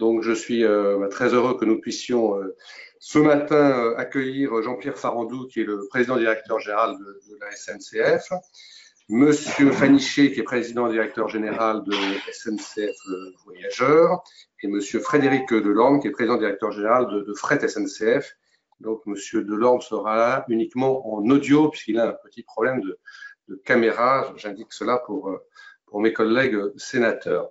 Donc, je suis très heureux que nous puissions ce matin accueillir Jean-Pierre Farandou, qui est le président directeur général de la SNCF, Monsieur Fanichet, qui est président directeur général de SNCF Voyageurs, et Monsieur Frédéric Delorme, qui est président directeur général de Fret SNCF. Donc, Monsieur Delorme sera là uniquement en audio, puisqu'il a un petit problème de caméra. J'indique cela pour mes collègues sénateurs.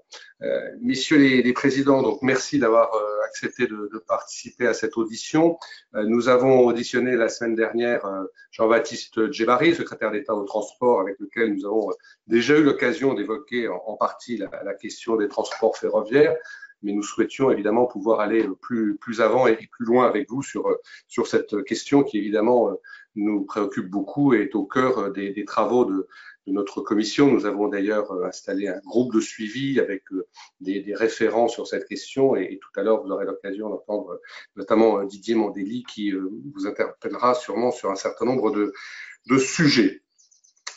Messieurs les présidents, donc merci d'avoir accepté de participer à cette audition. Nous avons auditionné la semaine dernière Jean-Baptiste Djebbari, secrétaire d'État au transport, avec lequel nous avons déjà eu l'occasion d'évoquer en partie la question des transports ferroviaires, mais nous souhaitions évidemment pouvoir aller plus avant et plus loin avec vous sur cette question qui évidemment nous préoccupe beaucoup et est au cœur des travaux de notre commission. Nous avons d'ailleurs installé un groupe de suivi avec des référents sur cette question et tout à l'heure vous aurez l'occasion d'entendre notamment Didier Mandelli qui vous interpellera sûrement sur un certain nombre de sujets.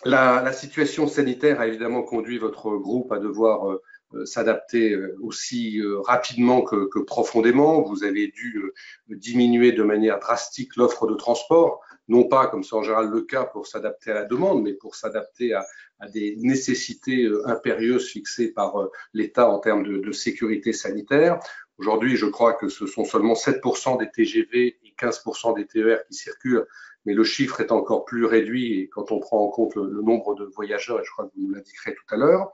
La situation sanitaire a évidemment conduit votre groupe à devoir s'adapter aussi rapidement que profondément. Vous avez dû diminuer de manière drastique l'offre de transport, non pas comme c'est en général le cas pour s'adapter à la demande, mais pour s'adapter à des nécessités impérieuses fixées par l'État en termes de sécurité sanitaire. Aujourd'hui, je crois que ce sont seulement 7% des TGV et 15% des TER qui circulent, mais le chiffre est encore plus réduit et quand on prend en compte le nombre de voyageurs, et je crois que vous nous l'indiquerez tout à l'heure.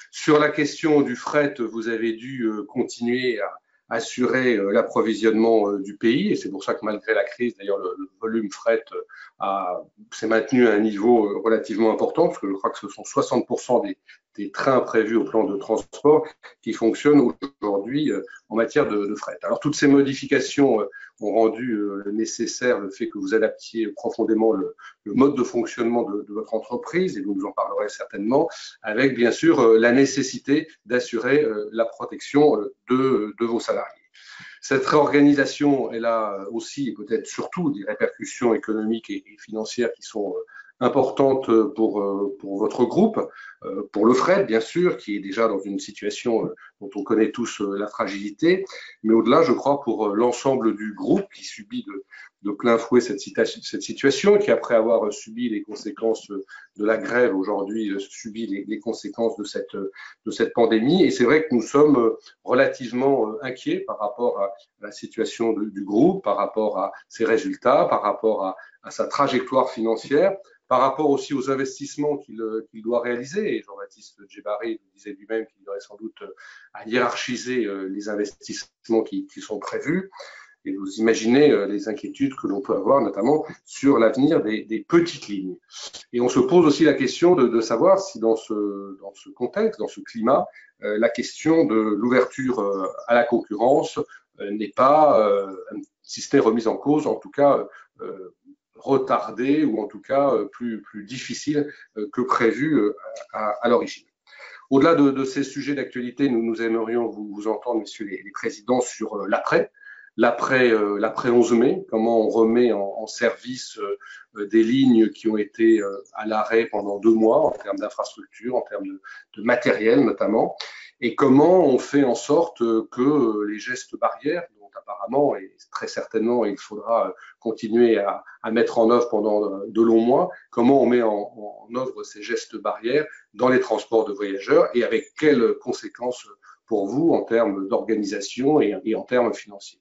Sur la question du fret, vous avez dû continuer à assurer l'approvisionnement du pays et c'est pour ça que malgré la crise, d'ailleurs, le volume fret s'est maintenu à un niveau relativement important parce que je crois que ce sont 60% des trains prévus au plan de transport qui fonctionnent aujourd'hui en matière de fret. Alors, toutes ces modifications ont rendu nécessaire le fait que vous adaptiez profondément le mode de fonctionnement de votre entreprise, et vous nous en parlerez certainement, avec bien sûr la nécessité d'assurer la protection de vos salariés. Cette réorganisation, elle a aussi et peut-être surtout des répercussions économiques et financières qui sont importante pour votre groupe, pour le fret bien sûr, qui est déjà dans une situation dont on connaît tous la fragilité, mais au-delà, je crois, pour l'ensemble du groupe qui subit de plein fouet cette situation, qui après avoir subi les conséquences de la grève aujourd'hui subit les conséquences de cette pandémie. Et c'est vrai que nous sommes relativement inquiets par rapport à la situation du groupe, par rapport à ses résultats, par rapport à sa trajectoire financière, par rapport aussi aux investissements qu'il doit réaliser. Et Jean-Baptiste Djebbari disait lui-même qu'il y aurait sans doute à hiérarchiser les investissements qui sont prévus. Et vous imaginez les inquiétudes que l'on peut avoir, notamment sur l'avenir des petites lignes. Et on se pose aussi la question de savoir si dans ce contexte, dans ce climat, la question de l'ouverture à la concurrence n'est pas, si ce n'est remise en cause, en tout cas retardée ou en tout cas plus difficile que prévu à l'origine. Au-delà de ces sujets d'actualité, nous aimerions vous entendre, messieurs les présidents, sur l'après 11 mai, comment on remet en service des lignes qui ont été à l'arrêt pendant 2 mois en termes d'infrastructure, en termes de matériel notamment, et comment on fait en sorte que les gestes barrières, dont apparemment et très certainement il faudra continuer à mettre en œuvre pendant de longs mois, comment on met en œuvre ces gestes barrières dans les transports de voyageurs et avec quelles conséquences pour vous en termes d'organisation et en termes financiers.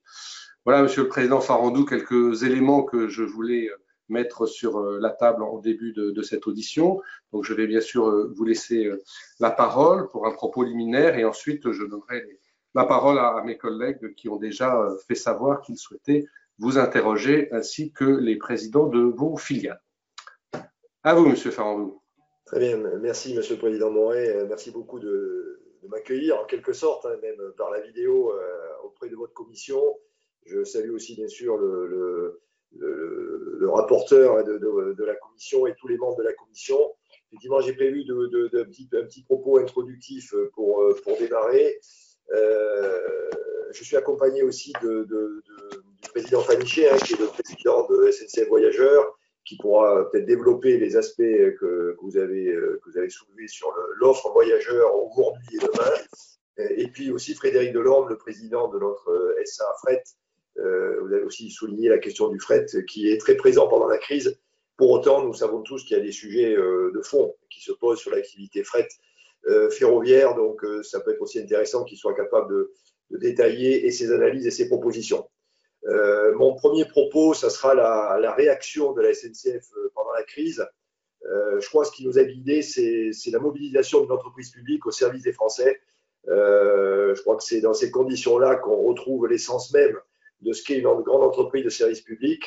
Voilà, Monsieur le Président Farandou, quelques éléments que je voulais mettre sur la table en début de cette audition. Donc, je vais bien sûr vous laisser la parole pour un propos liminaire et ensuite je donnerai la parole à mes collègues qui ont déjà fait savoir qu'ils souhaitaient vous interroger ainsi que les présidents de vos filiales. À vous, Monsieur Farandou. Très bien, merci Monsieur le Président Moret, merci beaucoup de m'accueillir en quelque sorte, hein, même par la vidéo auprès de votre commission. Je salue aussi bien sûr le rapporteur de la commission et tous les membres de la commission. Effectivement, j'ai prévu un petit propos introductif pour démarrer. Je suis accompagné aussi du président Fanichet, hein, qui est le président de SNCF Voyageurs, qui pourra peut-être développer les aspects que vous avez soulevés sur l'offre voyageur aujourd'hui et demain. Et puis aussi Frédéric Delorme, le président de notre SA Fret. Vous avez aussi souligné la question du fret qui est très présent pendant la crise. Pour autant, nous savons tous qu'il y a des sujets de fond qui se posent sur l'activité fret ferroviaire. Donc, ça peut être aussi intéressant qu'il soit capable de détailler et ses analyses et ses propositions. Mon premier propos, ça sera la réaction de la SNCF pendant la crise. Je crois que ce qui nous a guidés, c'est la mobilisation de l'entreprise publique au service des Français. Je crois que c'est dans ces conditions-là qu'on retrouve l'essence même de ce qu'est une grande entreprise de service public.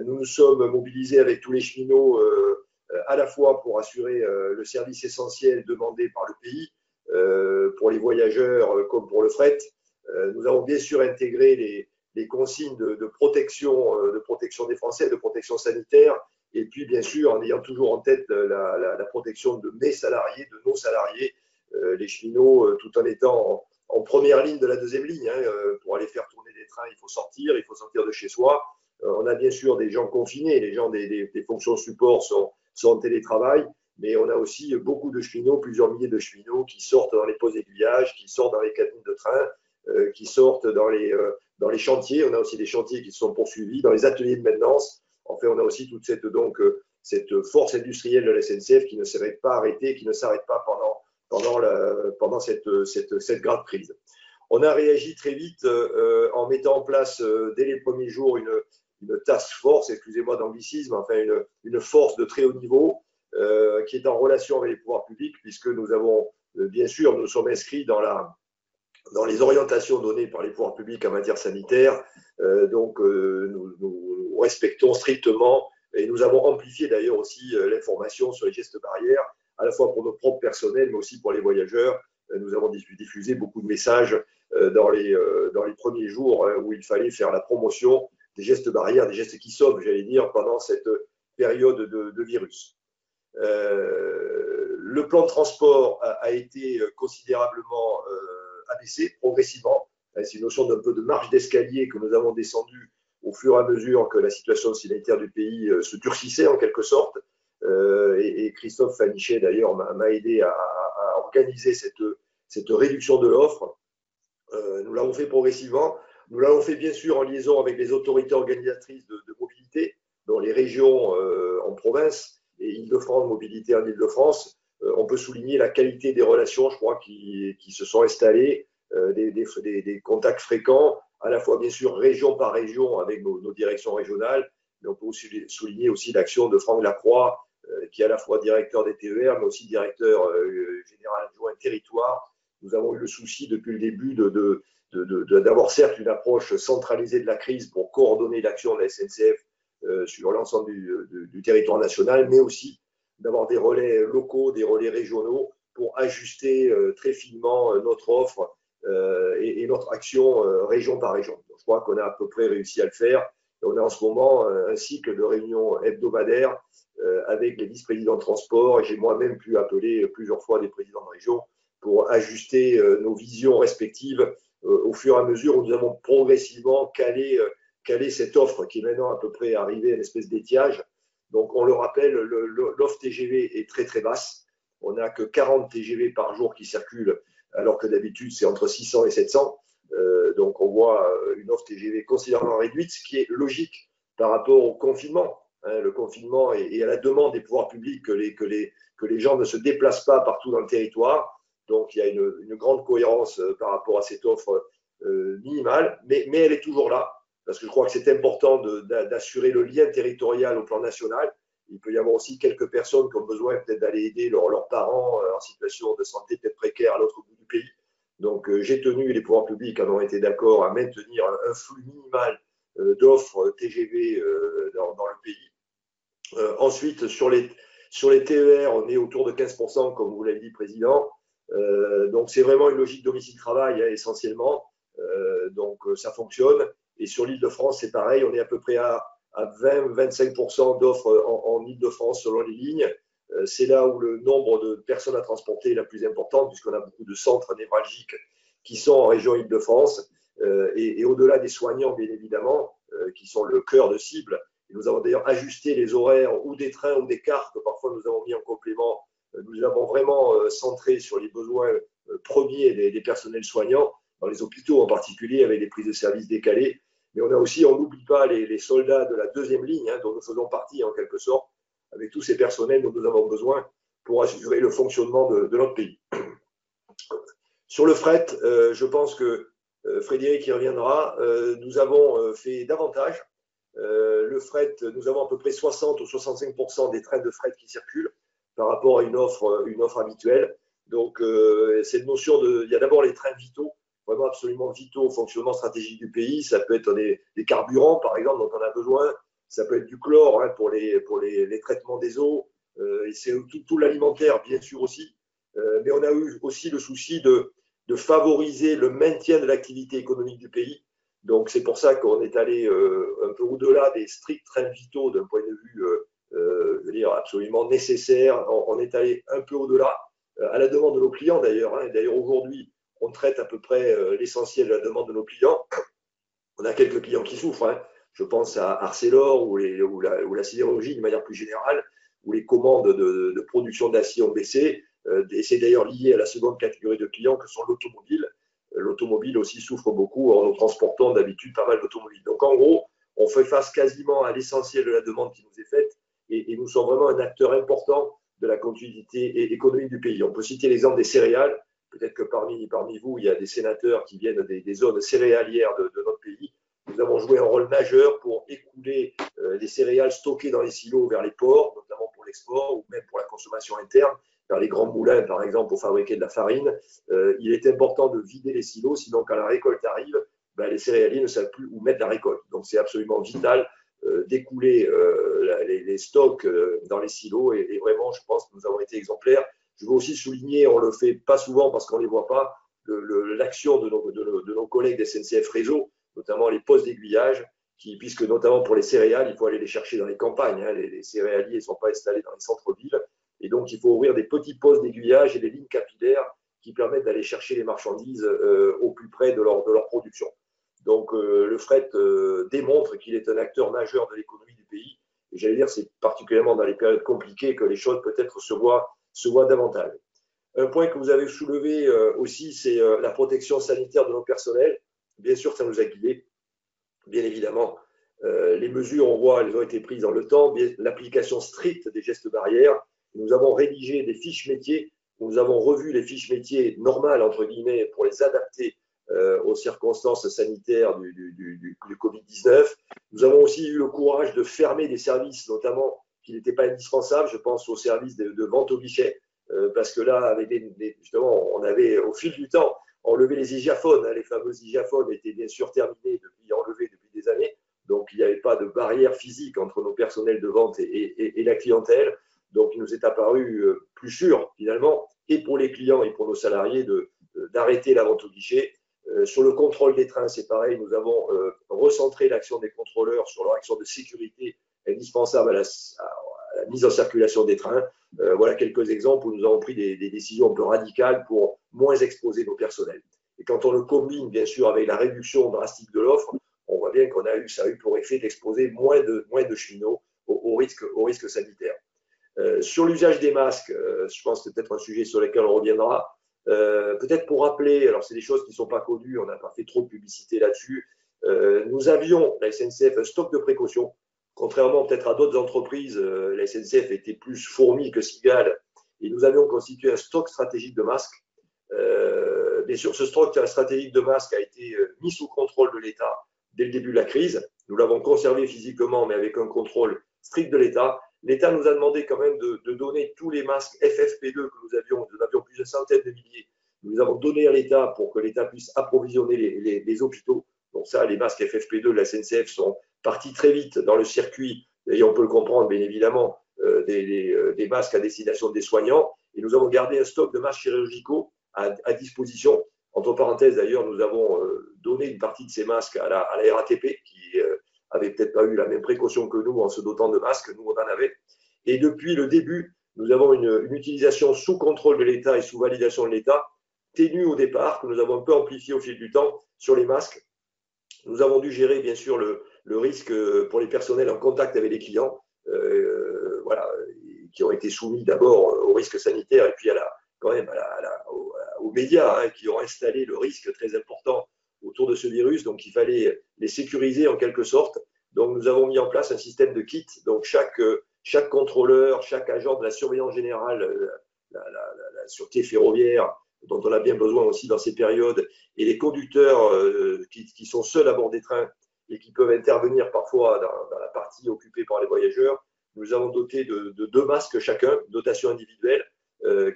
Nous nous sommes mobilisés avec tous les cheminots à la fois pour assurer le service essentiel demandé par le pays, pour les voyageurs comme pour le fret. Nous avons bien sûr intégré les consignes de protection des Français, de protection sanitaire, et puis bien sûr en ayant toujours en tête la protection de mes salariés, de nos salariés, les cheminots, tout en étant en première ligne de la deuxième ligne. Pour aller faire tourner des trains, il faut sortir de chez soi. On a bien sûr des gens confinés, les gens des fonctions support sont en télétravail, mais on a aussi beaucoup de cheminots, plusieurs milliers de cheminots qui sortent dans les postes d'aiguillage, qui sortent dans les cabines de train, qui sortent dans les chantiers. On a aussi des chantiers qui se sont poursuivis, dans les ateliers de maintenance. Enfin, on a aussi toute cette force industrielle de la SNCF qui ne s'arrête pas arrêtée, qui ne s'arrête pas pendant cette grave crise. On a réagi très vite en mettant en place dès les premiers jours une task force, excusez-moi d'anglicisme, enfin une force de très haut niveau qui est en relation avec les pouvoirs publics, puisque nous avons, bien sûr, nous sommes inscrits dans les orientations données par les pouvoirs publics en matière sanitaire. Donc, nous respectons strictement et nous avons amplifié d'ailleurs aussi l'information sur les gestes barrières, à la fois pour nos propres personnels, mais aussi pour les voyageurs. Nous avons diffusé beaucoup de messages dans les premiers jours où il fallait faire la promotion des gestes barrières, des gestes qui sauvent, j'allais dire, pendant cette période de virus. Le plan de transport a été considérablement abaissé progressivement. C'est une notion d'un peu de marche d'escalier que nous avons descendu au fur et à mesure que la situation sanitaire du pays se durcissait en quelque sorte. Et Christophe Fanichet d'ailleurs m'a aidé à organiser cette réduction de l'offre. Nous l'avons fait progressivement. Nous l'avons fait bien sûr en liaison avec les autorités organisatrices de mobilité, dont les régions en province et Île-de-France, mobilité en Île-de-France. On peut souligner la qualité des relations, je crois, qui se sont installées, des contacts fréquents, à la fois bien sûr région par région avec nos directions régionales, mais on peut aussi souligner aussi l'action de Franck Lacroix, qui est à la fois directeur des TER, mais aussi directeur général adjoint territoire. Nous avons eu le souci depuis le début d'avoir certes une approche centralisée de la crise pour coordonner l'action de la SNCF sur l'ensemble du territoire national, mais aussi d'avoir des relais locaux, des relais régionaux pour ajuster très finement notre offre et notre action région par région. Donc, je crois qu'on a à peu près réussi à le faire. Et on a en ce moment un cycle de réunions hebdomadaires avec les vice-présidents de transport, et j'ai moi-même pu appeler plusieurs fois des présidents de région pour ajuster nos visions respectives au fur et à mesure où nous avons progressivement calé cette offre qui est maintenant à peu près arrivée à une espèce d'étiage. Donc, on le rappelle, l'offre TGV est très très basse. On n'a que 40 TGV par jour qui circulent, alors que d'habitude, c'est entre 600 et 700. Donc, on voit une offre TGV considérablement réduite, ce qui est logique par rapport au confinement. Le confinement et à la demande des pouvoirs publics que les gens ne se déplacent pas partout dans le territoire. Donc, il y a une grande cohérence par rapport à cette offre minimale, mais elle est toujours là, parce que je crois que c'est important d'assurer le lien territorial au plan national. Il peut y avoir aussi quelques personnes qui ont besoin peut-être d'aller aider leurs parents en situation de santé peut-être précaire à l'autre bout du pays. Donc, j'ai tenu, les pouvoirs publics en ont été d'accord à maintenir un flux minimal d'offres TGV dans le pays. Ensuite, sur les TER, on est autour de 15%, comme vous l'avez dit, Président. Donc, c'est vraiment une logique domicile-travail essentiellement. Donc, ça fonctionne. Et sur l'Île-de-France, c'est pareil. On est à peu près à 20-25% d'offres en Île-de-France selon les lignes. C'est là où le nombre de personnes à transporter est la plus importante, puisqu'on a beaucoup de centres névralgiques qui sont en région Île-de-France. Et au-delà des soignants, bien évidemment, qui sont le cœur de cible. Et nous avons d'ailleurs ajusté les horaires ou des trains ou des cars que parfois nous avons mis en complément. Nous avons vraiment centré sur les besoins premiers des personnels soignants, dans les hôpitaux en particulier, avec des prises de service décalées. Mais on n'oublie pas les soldats de la deuxième ligne, dont nous faisons partie en quelque sorte, avec tous ces personnels dont nous avons besoin pour assurer le fonctionnement de notre pays. Sur le fret, je pense que Frédéric y reviendra, nous avons fait davantage. Le fret, nous avons à peu près 60 ou 65% des trains de fret qui circulent par rapport à une offre habituelle. Donc, cette notion il y a d'abord les trains vitaux, vraiment absolument vitaux au fonctionnement stratégique du pays. Ça peut être des carburants, par exemple, dont on a besoin. Ça peut être du chlore pour les traitements des eaux. Et c'est tout l'alimentaire, bien sûr, aussi. Mais on a eu aussi le souci de favoriser le maintien de l'activité économique du pays. Donc, c'est pour ça qu'on est allé un peu au-delà des stricts trains vitaux d'un point de vue, je veux dire, absolument nécessaire. On est allé un peu au-delà, à la demande de nos clients d'ailleurs. D'ailleurs, aujourd'hui, on traite à peu près l'essentiel de la demande de nos clients. On a quelques clients qui souffrent. Je pense à Arcelor ou la sidérurgie de manière plus générale, où les commandes de production d'acier ont baissé. Et c'est d'ailleurs lié à la seconde catégorie de clients que sont l'automobile. L'automobile aussi souffre beaucoup. Or, nous transportons d'habitude pas mal d'automobiles. Donc, en gros, on fait face quasiment à l'essentiel de la demande qui nous est faite et nous sommes vraiment un acteur important de la continuité économique du pays. On peut citer l'exemple des céréales. Peut-être que parmi vous, il y a des sénateurs qui viennent des zones céréalières de notre pays. Nous avons joué un rôle majeur pour écouler les céréales stockées dans les silos vers les ports, notamment pour l'export ou même pour la consommation interne, vers les grands moulins, par exemple, pour fabriquer de la farine. Il est important de vider les silos, sinon quand la récolte arrive, les céréaliers ne savent plus où mettre la récolte. Donc, c'est absolument vital d'écouler les stocks dans les silos et vraiment, je pense que nous avons été exemplaires. Je veux aussi souligner, on ne le fait pas souvent parce qu'on ne les voit pas, l'action de nos collègues d'SNCF Réseau, notamment les postes d'aiguillage, puisque notamment pour les céréales, il faut aller les chercher dans les campagnes. Les céréaliers ne sont pas installés dans les centres-villes. Et donc, il faut ouvrir des petits postes d'aiguillage et des lignes capillaires qui permettent d'aller chercher les marchandises au plus près de leur production. Donc, le fret démontre qu'il est un acteur majeur de l'économie du pays. Et j'allais dire, c'est particulièrement dans les périodes compliquées que les choses peut-être se voient davantage. Un point que vous avez soulevé aussi, c'est la protection sanitaire de nos personnels. Bien sûr, ça nous a guidés. Bien évidemment, les mesures, on voit, elles ont été prises dans le temps. L'application stricte des gestes barrières. Nous avons rédigé des fiches métiers. Nous avons revu les fiches métiers normales, entre guillemets, pour les adapter aux circonstances sanitaires du Covid-19. Nous avons aussi eu le courage de fermer des services, notamment qui n'étaient pas indispensables. Je pense aux services de vente au guichet, parce que là, justement, on avait, au fil du temps, enlevé les hygiaphones. Les fameux hygiaphones étaient bien sûr enlevés depuis des années. Donc, il n'y avait pas de barrière physique entre nos personnels de vente et la clientèle. Donc, il nous est apparu plus sûr, finalement, et pour les clients et pour nos salariés, d'arrêter la vente au guichet. Sur le contrôle des trains, c'est pareil. Nous avons recentré l'action des contrôleurs sur leur action de sécurité indispensable à la mise en circulation des trains. Voilà quelques exemples où nous avons pris des décisions un peu radicales pour moins exposer nos personnels. Et quand on le combine, bien sûr, avec la réduction drastique de l'offre, on voit bien ça a eu pour effet d'exposer moins de cheminots au risque sanitaire. Sur l'usage des masques, je pense que c'est peut-être un sujet sur lequel on reviendra. Peut-être pour rappeler, alors c'est des choses qui ne sont pas connues, on n'a pas fait trop de publicité là-dessus. Nous avions, la SNCF, un stock de précaution. Contrairement peut-être à d'autres entreprises, la SNCF était plus fourmi que cigale et nous avions constitué un stock stratégique de masques. Bien sûr, ce stock stratégique de masques a été mis sous contrôle de l'État dès le début de la crise. Nous l'avons conservé physiquement, mais avec un contrôle strict de l'État. L'État nous a demandé quand même de donner tous les masques FFP2 que nous avions plus d'une centaine de milliers. Nous les avons donnés à l'État pour que l'État puisse approvisionner les hôpitaux. Donc ça, les masques FFP2 de la SNCF sont partis très vite dans le circuit, et on peut le comprendre bien évidemment, des masques à destination des soignants. Et nous avons gardé un stock de masques chirurgicaux à disposition. Entre parenthèses, d'ailleurs, nous avons donné une partie de ces masques à la RATP, qui avait peut-être pas eu la même précaution que nous en se dotant de masques, nous on en avait. Et depuis le début, nous avons une utilisation sous contrôle de l'État et sous validation de l'État, ténue au départ, que nous avons un peu amplifiée au fil du temps sur les masques. Nous avons dû gérer bien sûr le risque pour les personnels en contact avec les clients, qui ont été soumis d'abord au risque sanitaire et puis quand même aux médias hein, qui ont installé le risque très important autour de ce virus. Donc, il fallait les sécuriser en quelque sorte. Donc, nous avons mis en place un système de kits. Donc, chaque contrôleur, chaque agent de la surveillance générale, la sûreté ferroviaire, dont on a bien besoin aussi dans ces périodes, et les conducteurs qui sont seuls à bord des trains et qui peuvent intervenir parfois dans la partie occupée par les voyageurs, nous avons doté de 2 masques chacun, dotation individuelle,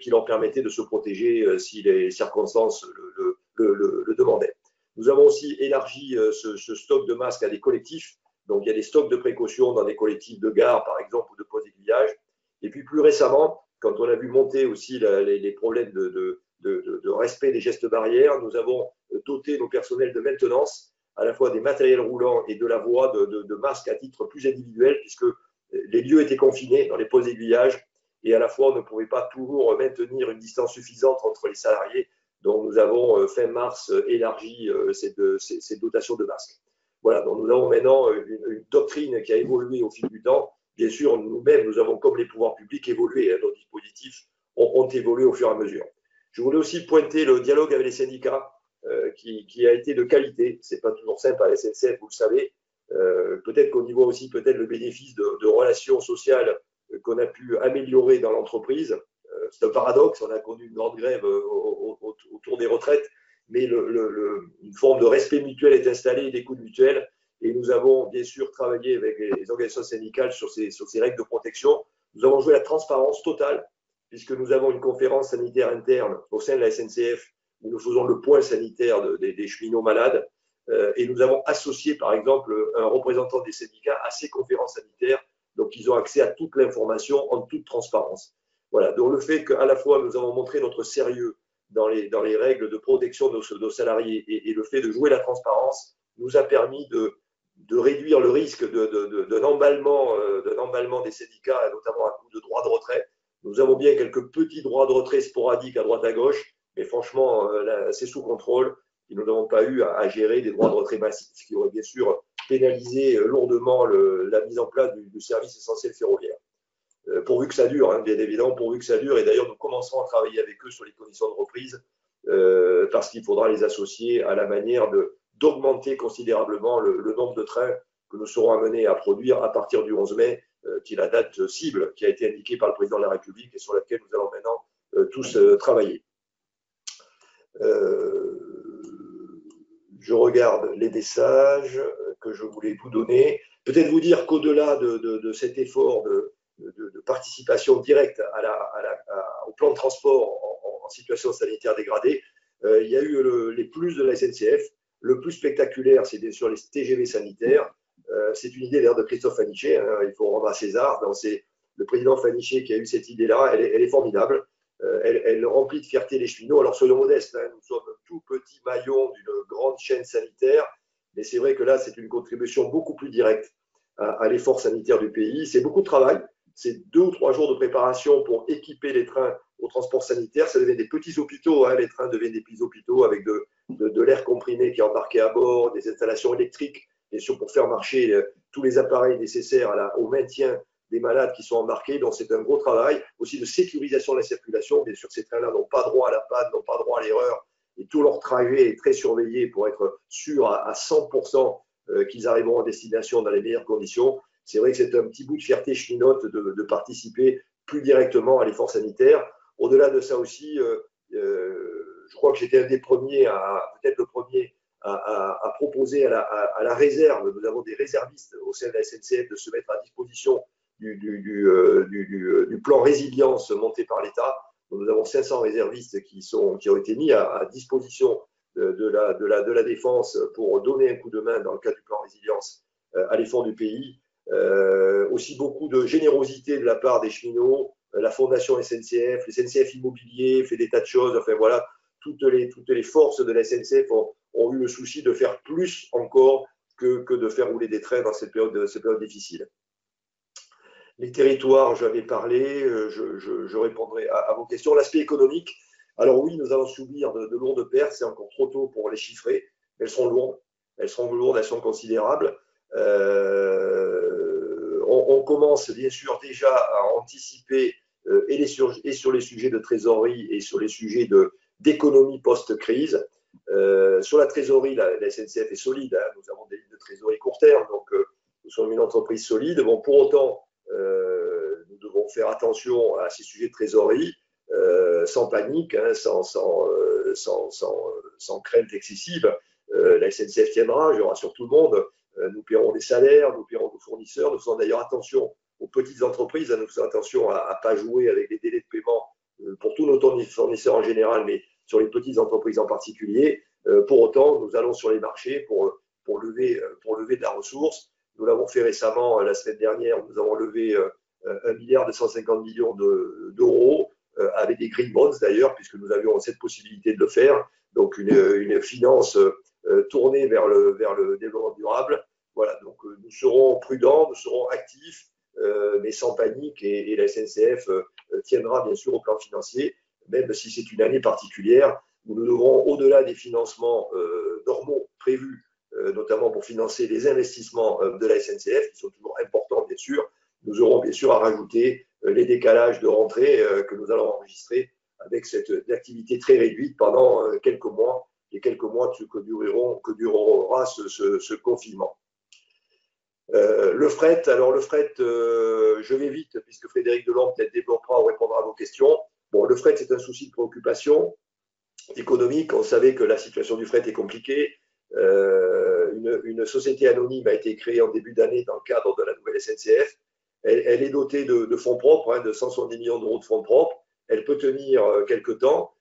qui leur permettait de se protéger si les circonstances le demandaient. Nous avons aussi élargi ce stock de masques à des collectifs. Donc, il y a des stocks de précaution dans des collectifs de gare, par exemple, ou de pose aiguillage. Et puis, plus récemment, quand on a vu monter aussi les problèmes de respect des gestes barrières, nous avons doté nos personnels de maintenance, à la fois des matériels roulants et de la voie de masques à titre plus individuel, puisque les lieux étaient confinés dans les poses aiguillages et à la fois on ne pouvait pas toujours maintenir une distance suffisante entre les salariés. Donc nous avons fin mars élargi ces dotations de masques. Voilà, donc nous avons maintenant une doctrine qui a évolué au fil du temps. Bien sûr, nous-mêmes, nous avons, comme les pouvoirs publics, évolué. Nos dispositifs ont évolué au fur et à mesure. Je voulais aussi pointer le dialogue avec les syndicats qui a été de qualité. Ce n'est pas toujours simple à la SNCF, vous le savez. Peut-être qu'on y voit aussi peut-être le bénéfice de relations sociales qu'on a pu améliorer dans l'entreprise. C'est un paradoxe, on a connu une grande grève autour des retraites, mais une forme de respect mutuel est installée, d'écoute mutuelle, et nous avons bien sûr travaillé avec les organisations syndicales sur ces règles de protection. Nous avons joué la transparence totale, puisque nous avons une conférence sanitaire interne au sein de la SNCF, où nous faisons le point sanitaire des cheminots malades, et nous avons associé par exemple un représentant des syndicats à ces conférences sanitaires, donc ils ont accès à toute l'information en toute transparence. Voilà, donc le fait qu'à la fois nous avons montré notre sérieux dans les règles de protection de nos salariés et le fait de jouer la transparence nous a permis de réduire le risque d'un emballement des syndicats, notamment à coup de droits de retrait. Nous avons bien quelques petits droits de retrait sporadiques à droite à gauche, mais franchement, c'est sous contrôle. Et nous n'avons pas eu à gérer des droits de retrait massifs, ce qui aurait bien sûr pénalisé lourdement la mise en place du service essentiel ferroviaire. Pourvu que ça dure, hein, bien évidemment, pourvu que ça dure. Et d'ailleurs, nous commencerons à travailler avec eux sur les conditions de reprise, parce qu'il faudra les associer à la manière d'augmenter considérablement le nombre de trains que nous serons amenés à produire à partir du 11 mai, qui est la date cible qui a été indiquée par le président de la République et sur laquelle nous allons maintenant tous travailler. Je regarde les messages que je voulais vous donner. Peut-être vous dire qu'au-delà de cet effort de participation directe au plan de transport en situation sanitaire dégradée, il y a eu les plus de la SNCF. Le plus spectaculaire, c'est bien sûr les TGV sanitaires. C'est une idée d'ailleurs de Christophe Fanichet, hein, il faut rendre à César. C'est le président Fanichet qui a eu cette idée-là, elle est formidable. Elle remplit de fierté les cheminots. Alors soyons modestes, hein, nous sommes un tout petit maillon d'une grande chaîne sanitaire, mais c'est vrai que là, c'est une contribution beaucoup plus directe à l'effort sanitaire du pays. C'est beaucoup de travail, c'est 2 ou 3 jours de préparation pour équiper les trains au transport sanitaire. Ça devient des petits hôpitaux, hein, les trains deviennent des petits hôpitaux avec de l'air comprimé qui est embarqué à bord, des installations électriques, bien sûr pour faire marcher tous les appareils nécessaires au maintien des malades qui sont embarqués. Donc c'est un gros travail aussi de sécurisation de la circulation. Bien sûr, ces trains-là n'ont pas droit à la panne, n'ont pas droit à l'erreur, et tout leur trajet est très surveillé pour être sûr à 100% qu'ils arriveront à destination dans les meilleures conditions. C'est vrai que c'est un petit bout de fierté cheminote de participer plus directement à l'effort sanitaire. Au-delà de ça aussi, je crois que j'étais un des premiers, peut-être le premier, à proposer à la réserve. Nous avons des réservistes au sein de la SNCF de se mettre à disposition du plan résilience monté par l'État. Nous avons 500 réservistes qui ont été mis à disposition de la défense pour donner un coup de main dans le cadre du plan résilience à l'effort du pays. Aussi beaucoup de générosité de la part des cheminots, la Fondation SNCF, les SNCF Immobilier fait des tas de choses. Enfin voilà, toutes les forces de la SNCF ont eu le souci de faire plus encore que de faire rouler des trains dans cette période difficile. Les territoires, j'avais parlé, je répondrai à vos questions. L'aspect économique, alors oui, nous allons subir de lourdes pertes, c'est encore trop tôt pour les chiffrer, mais elles seront lourdes, elles sont considérables. On commence bien sûr déjà à anticiper et sur les sujets de trésorerie et sur les sujets d'économie post-crise. Sur la trésorerie, la SNCF est solide. Hein, nous avons des lignes de trésorerie court terme, donc nous sommes une entreprise solide. Bon, pour autant, nous devons faire attention à ces sujets de trésorerie, sans panique, hein, sans crainte excessive. La SNCF tiendra, je rassure tout le monde. Nous paierons les salaires, nous paierons nos fournisseurs. Nous faisons d'ailleurs attention aux petites entreprises, nous faisons attention à ne pas jouer avec les délais de paiement pour tous nos fournisseurs en général, mais sur les petites entreprises en particulier. Pour autant, nous allons sur les marchés pour lever de la ressource. Nous l'avons fait récemment, la semaine dernière, nous avons levé 1,250 milliard d'euros, avec des green bonds d'ailleurs, puisque nous avions cette possibilité de le faire. Donc une finance tournée vers le développement durable. Voilà, donc nous serons prudents, nous serons actifs, mais sans panique, et la SNCF tiendra bien sûr au plan financier, même si c'est une année particulière où nous devrons, au-delà des financements normaux prévus, notamment pour financer les investissements de la SNCF, qui sont toujours importants bien sûr, nous aurons bien sûr à rajouter les décalages de rentrée que nous allons enregistrer avec cette activité très réduite pendant quelques mois, les quelques mois que durera ce confinement. Le fret, je vais vite puisque Frédéric Delorme peut-être développera ou répondra à vos questions. Bon, le fret, c'est un souci de préoccupation économique. On savait que la situation du fret est compliquée. Une société anonyme a été créée en début d'année dans le cadre de la nouvelle SNCF. Elle est dotée de fonds propres, de 170 millions d'euros de fonds propres. Elle peut tenir quelques temps,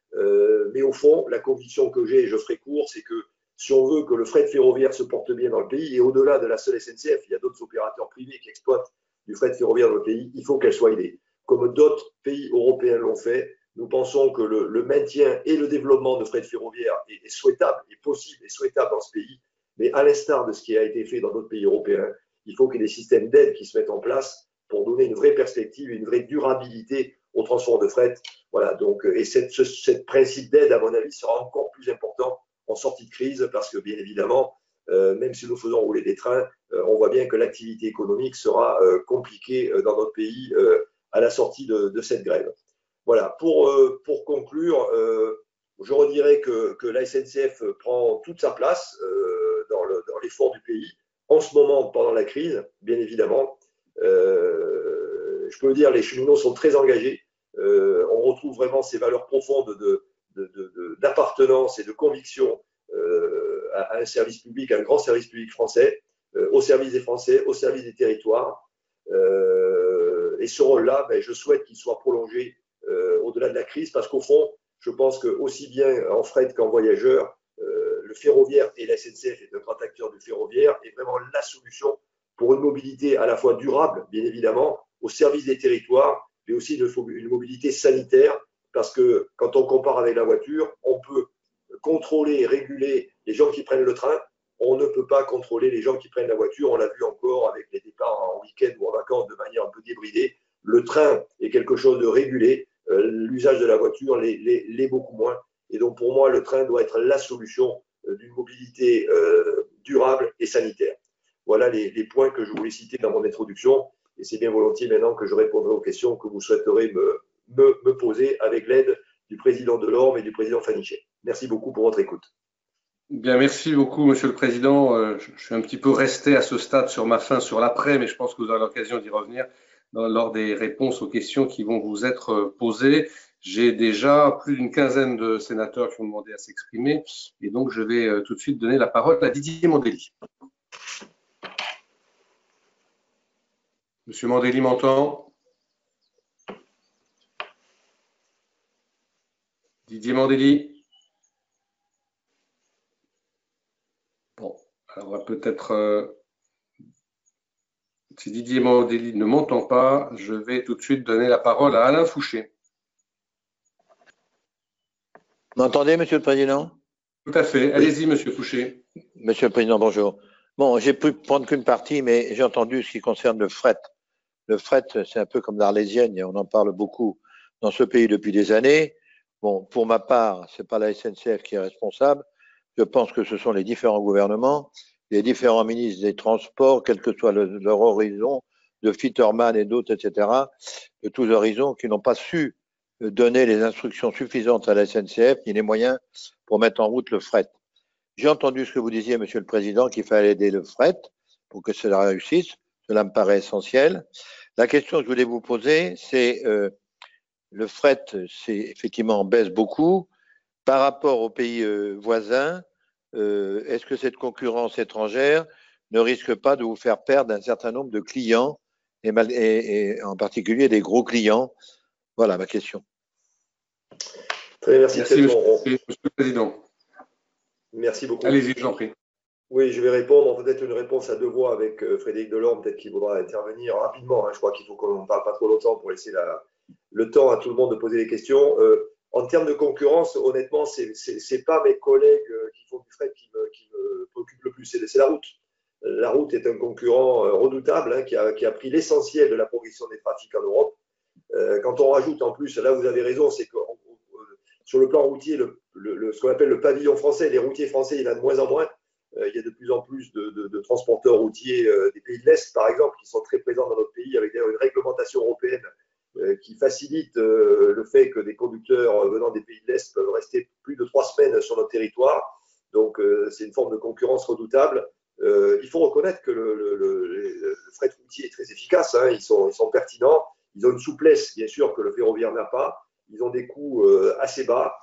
mais au fond, la conviction que j'ai, et je ferai court, c'est que si on veut que le fret ferroviaire se porte bien dans le pays, et au-delà de la seule SNCF, il y a d'autres opérateurs privés qui exploitent du fret ferroviaire dans le pays, il faut qu'elle soit aidée. Comme d'autres pays européens l'ont fait, nous pensons que le maintien et le développement de fret ferroviaire est souhaitable, est possible et souhaitable dans ce pays, mais à l'instar de ce qui a été fait dans d'autres pays européens, il faut qu'il y ait des systèmes d'aide qui se mettent en place pour donner une vraie perspective, une vraie durabilité au transport de fret. Voilà, donc, et ce principe d'aide, à mon avis, sera encore plus important en sortie de crise, parce que bien évidemment, même si nous faisons rouler des trains, on voit bien que l'activité économique sera compliquée dans notre pays à la sortie de cette grève. Voilà, pour conclure, je redirais que la SNCF prend toute sa place dans l'effort du pays, en ce moment, pendant la crise, bien évidemment. Je peux vous dire, les cheminots sont très engagés. On retrouve vraiment ces valeurs profondes d'appartenance et de conviction à un service public, à un grand service public français, au service des Français, au service des territoires. Et ce rôle-là, je souhaite qu'il soit prolongé au-delà de la crise, parce qu'au fond, je pense que aussi bien en fret qu'en voyageurs, le ferroviaire, et la SNCF est un grand acteur du ferroviaire, est vraiment la solution pour une mobilité à la fois durable, bien évidemment, au service des territoires, mais aussi une mobilité sanitaire, parce que quand on compare avec la voiture, on peut contrôler et réguler les gens qui prennent le train. On ne peut pas contrôler les gens qui prennent la voiture. On l'a vu encore avec les départs en week-end ou en vacances de manière un peu débridée. Le train est quelque chose de régulé. L'usage de la voiture l'est beaucoup moins. Et donc, pour moi, le train doit être la solution d'une mobilité durable et sanitaire. Voilà les points que je voulais citer dans mon introduction. Et c'est bien volontiers maintenant que je répondrai aux questions que vous souhaiterez me poser avec l'aide du président Delorme et du président Fanichet. Merci beaucoup pour votre écoute. Bien, merci beaucoup, Monsieur le Président. Je suis un petit peu resté à ce stade sur ma fin sur l'après, mais je pense que vous aurez l'occasion d'y revenir lors des réponses aux questions qui vont vous être posées. J'ai déjà plus d'une quinzaine de sénateurs qui ont demandé à s'exprimer, et donc je vais tout de suite donner la parole à Didier Mandelli. Monsieur Mandelli m'entend? Didier Mandelli? Bon, alors on va peut-être... si Didier Mandelli ne m'entend pas, je vais tout de suite donner la parole à Alain Fouché. Vous m'entendez, Monsieur le Président? Tout à fait. Allez-y, Monsieur Fouché. Monsieur le Président, bonjour. Bon, j'ai pu prendre qu'une partie, mais j'ai entendu ce qui concerne le fret. Le fret, c'est un peu comme l'Arlésienne, et on en parle beaucoup dans ce pays depuis des années. Bon, pour ma part, c'est pas la SNCF qui est responsable. Je pense que ce sont les différents gouvernements, les différents ministres des Transports, quel que soit leur horizon, de Fitterman et d'autres, etc., de tous horizons, qui n'ont pas su donné les instructions suffisantes à la SNCF ni les moyens pour mettre en route le fret. J'ai entendu ce que vous disiez, Monsieur le Président, qu'il fallait aider le fret pour que cela réussisse. Cela me paraît essentiel. La question que je voulais vous poser, c'est le fret, c'est effectivement baisse beaucoup par rapport aux pays voisins. Est-ce que cette concurrence étrangère ne risque pas de vous faire perdre un certain nombre de clients et en particulier des gros clients? Voilà ma question. Très bien, merci monsieur le Président. Merci beaucoup. Allez-y, j'en prie. Oui, je vais répondre, peut-être une réponse à deux voix avec Frédéric Delorme, peut-être qu'il voudra intervenir rapidement. Je crois qu'il faut qu'on ne parle pas trop longtemps pour laisser le temps à tout le monde de poser des questions. En termes de concurrence, honnêtement, c'est pas mes collègues qui font du fret qui me préoccupent le plus, c'est la route. La route est un concurrent redoutable qui a pris l'essentiel de la progression des trafics en Europe. Quand on rajoute en plus, là vous avez raison, c'est que sur le plan routier, ce qu'on appelle le pavillon français, les routiers français, il y en a de moins en moins. Il y a de plus en plus de transporteurs routiers des pays de l'Est, par exemple, qui sont très présents dans notre pays, avec une réglementation européenne qui facilite le fait que des conducteurs venant des pays de l'Est peuvent rester plus de 3 semaines sur notre territoire. Donc, c'est une forme de concurrence redoutable. Il faut reconnaître que le fret routier est très efficace. Ils sont pertinents. Ils ont une souplesse, bien sûr, que le ferroviaire n'a pas. Ils ont des coûts assez bas.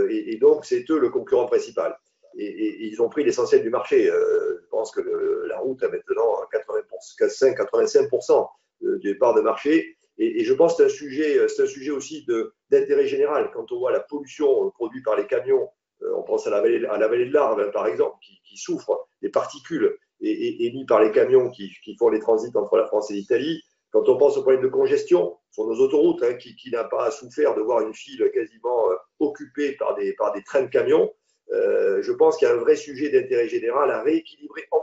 Et donc, c'est eux le concurrent principal. Et ils ont pris l'essentiel du marché. Je pense que la route a maintenant 85% des parts de marché. Et je pense que c'est un sujet aussi d'intérêt général. Quand on voit la pollution produite par les camions, on pense à la vallée de l'Arve, par exemple, qui souffre des particules émises par les camions qui font les transits entre la France et l'Italie. Quand on pense au problème de congestion sur nos autoroutes, qui n'a pas souffert de voir une file quasiment occupée par des trains de camions, je pense qu'il y a un vrai sujet d'intérêt général à rééquilibrer en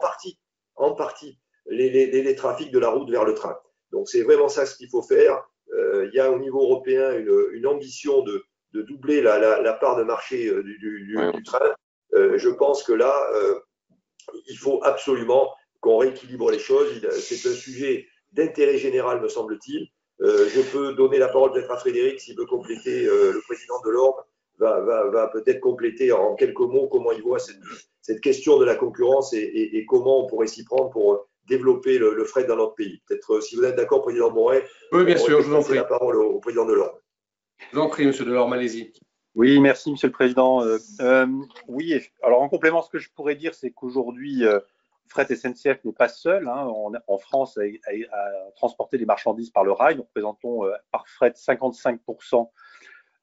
partie les trafics de la route vers le train. Donc c'est vraiment ça ce qu'il faut faire. Il y a au niveau européen une ambition de doubler la part de marché du train. Je pense que là, il faut absolument qu'on rééquilibre les choses. C'est un sujet d'intérêt général, me semble-t-il. Je peux donner la parole peut-être à Frédéric s'il veut compléter. Le président Delorme va peut-être compléter en quelques mots comment il voit cette question de la concurrence et comment on pourrait s'y prendre pour développer le fret dans notre pays. Peut-être, si vous êtes d'accord, Président Moret, oui, bien sûr, je vous en prie. La parole au Président Delorme. Je vous en prie, Monsieur Delorme, allez-y. Oui, merci, Monsieur le Président. Oui, alors en complément, ce que je pourrais dire, c'est qu'aujourd'hui, Fret SNCF n'est pas seul en France à transporter des marchandises par le rail. Nous représentons par fret 55%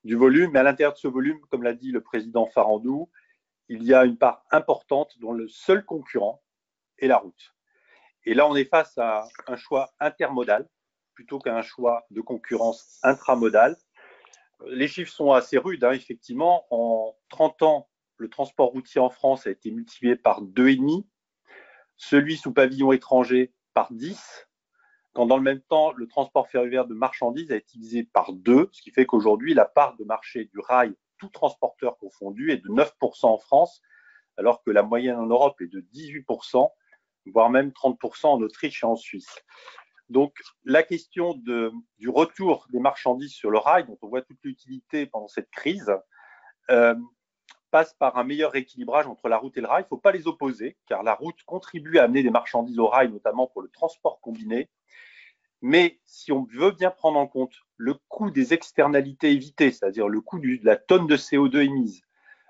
du volume, mais à l'intérieur de ce volume, comme l'a dit le président Farandou, il y a une part importante dont le seul concurrent est la route. Et là, on est face à un choix intermodal plutôt qu'un choix de concurrence intramodale. Les chiffres sont assez rudes, effectivement. En 30 ans, le transport routier en France a été multiplié par 2,5, celui sous pavillon étranger par 10, quand dans le même temps, le transport ferroviaire de marchandises a été divisé par 2, ce qui fait qu'aujourd'hui, la part de marché du rail, tout transporteur confondu, est de 9% en France, alors que la moyenne en Europe est de 18%, voire même 30% en Autriche et en Suisse. Donc, la question du retour des marchandises sur le rail, dont on voit toute l'utilité pendant cette crise, passe par un meilleur rééquilibrage entre la route et le rail. Il ne faut pas les opposer, car la route contribue à amener des marchandises au rail, notamment pour le transport combiné. Mais si on veut bien prendre en compte le coût des externalités évitées, c'est-à-dire le coût de la tonne de CO2 émise,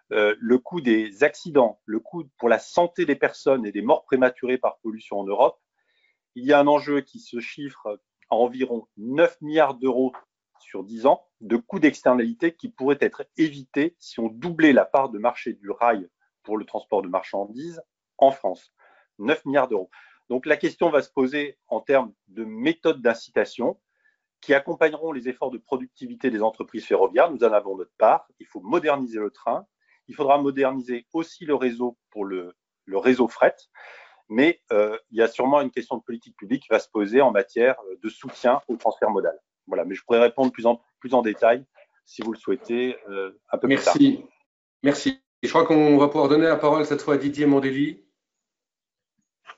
le coût des accidents, le coût pour la santé des personnes et des morts prématurées par pollution en Europe, il y a un enjeu qui se chiffre à environ 9 milliards d'euros sur 10 ans de coûts d'externalité qui pourraient être évités si on doublait la part de marché du rail pour le transport de marchandises en France. 9 milliards d'euros. Donc la question va se poser en termes de méthodes d'incitation qui accompagneront les efforts de productivité des entreprises ferroviaires. Nous en avons notre part. Il faut moderniser le train. Il faudra moderniser aussi le réseau pour le réseau fret. Mais il y a sûrement une question de politique publique qui va se poser en matière de soutien au transfert modal. Voilà, mais je pourrais répondre plus en détail, si vous le souhaitez, un peu plus tard. Merci. Je crois qu'on va pouvoir donner la parole cette fois à Didier Mandelli.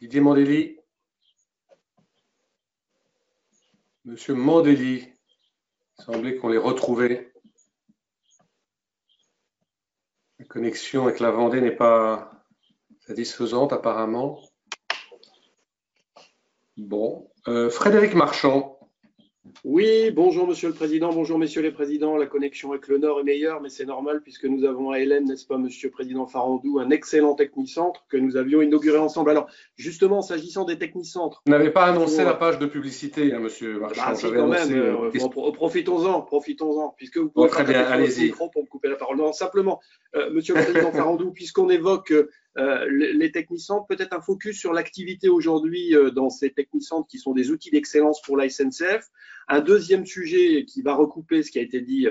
Didier Mandelli. Monsieur Mandelli, Il semblait qu'on les retrouvait. La connexion avec la Vendée n'est pas satisfaisante apparemment. Bon, Frédéric Marchand. Oui, bonjour Monsieur le Président, bonjour Messieurs les Présidents. La connexion avec le Nord est meilleure, mais c'est normal puisque nous avons à Hélène, n'est-ce pas Monsieur le Président Farandou, un excellent technicentre que nous avions inauguré ensemble. Alors justement, s'agissant des technicentres… Vous n'avez pas annoncé la page de publicité, hein, Monsieur Marchand. Bah, si, quand même, profitons-en, puisque vous pouvez très bien, allez-y. Micro pour me couper la parole. Non, simplement, Monsieur le Président Farandou, puisqu'on évoque les technicentres, peut-être un focus sur l'activité aujourd'hui dans ces technicentres qui sont des outils d'excellence pour la SNCF. Un deuxième sujet qui va recouper ce qui a été dit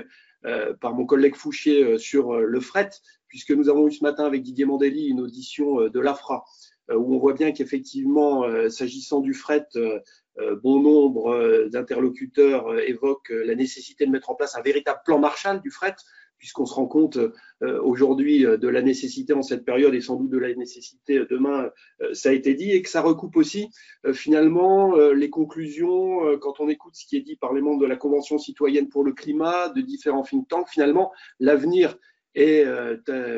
par mon collègue Fouchier sur le fret, puisque nous avons eu ce matin avec Didier Mandelli une audition de l'AFRA, où on voit bien qu'effectivement, s'agissant du fret, bon nombre d'interlocuteurs évoquent la nécessité de mettre en place un véritable plan Marshall du fret, puisqu'on se rend compte aujourd'hui de la nécessité en cette période et sans doute de la nécessité demain, ça a été dit, et que ça recoupe aussi finalement les conclusions quand on écoute ce qui est dit par les membres de la Convention citoyenne pour le climat, de différents think tanks. Finalement, l'avenir est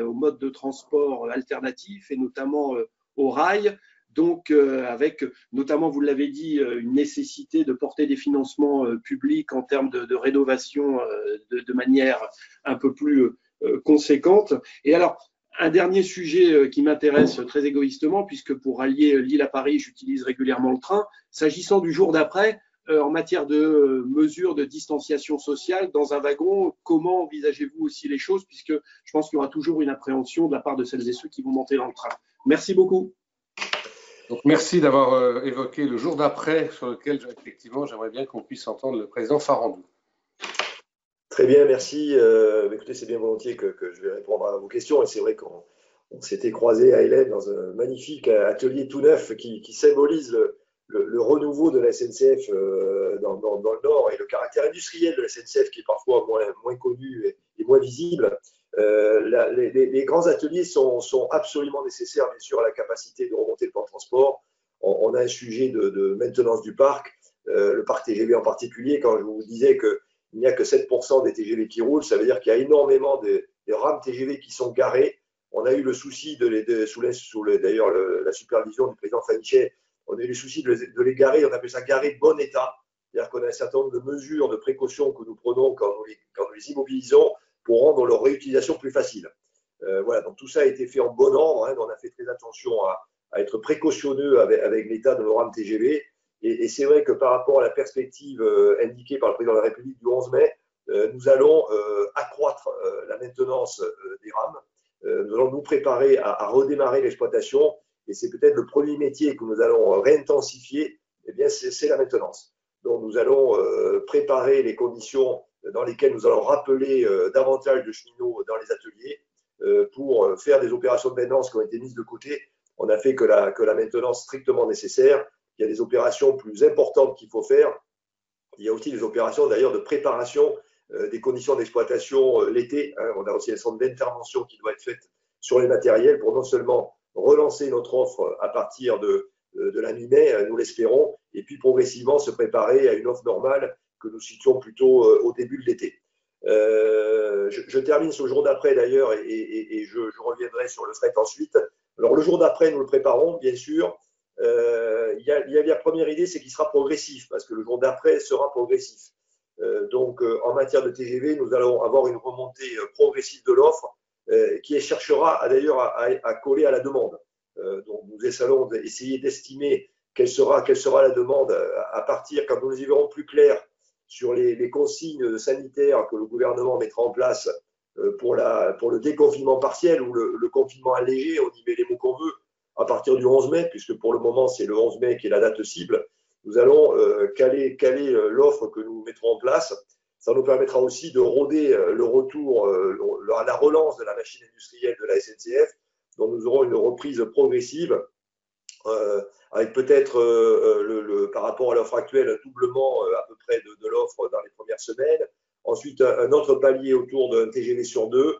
au mode de transport alternatif et notamment au rail. Donc, avec notamment, vous l'avez dit, une nécessité de porter des financements publics en termes de rénovation de manière un peu plus conséquente. Et alors, un dernier sujet qui m'intéresse très égoïstement, puisque pour allier Lille à Paris, j'utilise régulièrement le train. S'agissant du jour d'après, en matière de mesures de distanciation sociale dans un wagon, comment envisagez-vous aussi les choses, puisque je pense qu'il y aura toujours une appréhension de la part de celles et ceux qui vont monter dans le train. Merci beaucoup. Donc, merci d'avoir évoqué le jour d'après, sur lequel effectivement j'aimerais bien qu'on puisse entendre le président Farandou. Très bien, merci. Écoutez, c'est bien volontiers que je vais répondre à vos questions. Et c'est vrai qu'on s'était croisés à Hélène dans un magnifique atelier tout neuf qui symbolise le renouveau de la SNCF dans le Nord et le caractère industriel de la SNCF qui est parfois moins connu et moins visible. Les grands ateliers sont absolument nécessaires, bien sûr, à la capacité de remonter le plan de transport. On a un sujet de maintenance du parc, le parc TGV en particulier. Quand je vous disais qu'il n'y a que 7% des TGV qui roulent, ça veut dire qu'il y a énormément de rames TGV qui sont garées. On a eu le souci sous d'ailleurs la supervision du président Fanichet, on a eu le souci de les garer, on appelle ça garer de bon état. C'est-à-dire qu'on a un certain nombre de mesures, de précautions que nous prenons quand nous les immobilisons, pour rendre leur réutilisation plus facile. Voilà, donc tout ça a été fait en bon ordre. Hein, on a fait très attention à être précautionneux avec l'état de nos rames TGV. Et c'est vrai que par rapport à la perspective indiquée par le président de la République du 11 mai, nous allons accroître la maintenance des rames. Nous allons nous préparer à redémarrer l'exploitation. Et c'est peut-être le premier métier que nous allons réintensifier, eh bien c'est la maintenance. Donc nous allons préparer les conditions dans lesquelles nous allons rappeler davantage de cheminots dans les ateliers pour faire des opérations de maintenance qui ont été mises de côté. On a fait que la maintenance strictement nécessaire. Il y a des opérations plus importantes qu'il faut faire. Il y a aussi des opérations d'ailleurs de préparation des conditions d'exploitation l'été. Hein. On a aussi un centre d'intervention qui doit être fait sur les matériels pour non seulement relancer notre offre à partir de la mi-mai, nous l'espérons, et puis progressivement se préparer à une offre normale que nous situons plutôt au début de l'été. Je termine ce jour d'après d'ailleurs et je reviendrai sur le fret ensuite. Alors le jour d'après, nous le préparons, bien sûr. Il y a la première idée, c'est qu'il sera progressif, parce que le jour d'après sera progressif. Donc en matière de TGV, nous allons avoir une remontée progressive de l'offre qui cherchera d'ailleurs à coller à la demande. Donc nous allons essayer d'estimer quelle sera la demande à partir, quand nous y verrons plus clair sur les consignes sanitaires que le gouvernement mettra en place pour le déconfinement partiel ou le confinement allégé, on y met les mots qu'on veut, à partir du 11 mai, puisque pour le moment c'est le 11 mai qui est la date cible. Nous allons caler l'offre que nous mettrons en place. Ça nous permettra aussi de rôder le retour, la relance de la machine industrielle de la SNCF, dont nous aurons une reprise progressive, avec peut-être par rapport à l'offre actuelle, un doublement à peu près de l'offre dans les premières semaines. Ensuite, un autre palier autour d'un TGV sur 2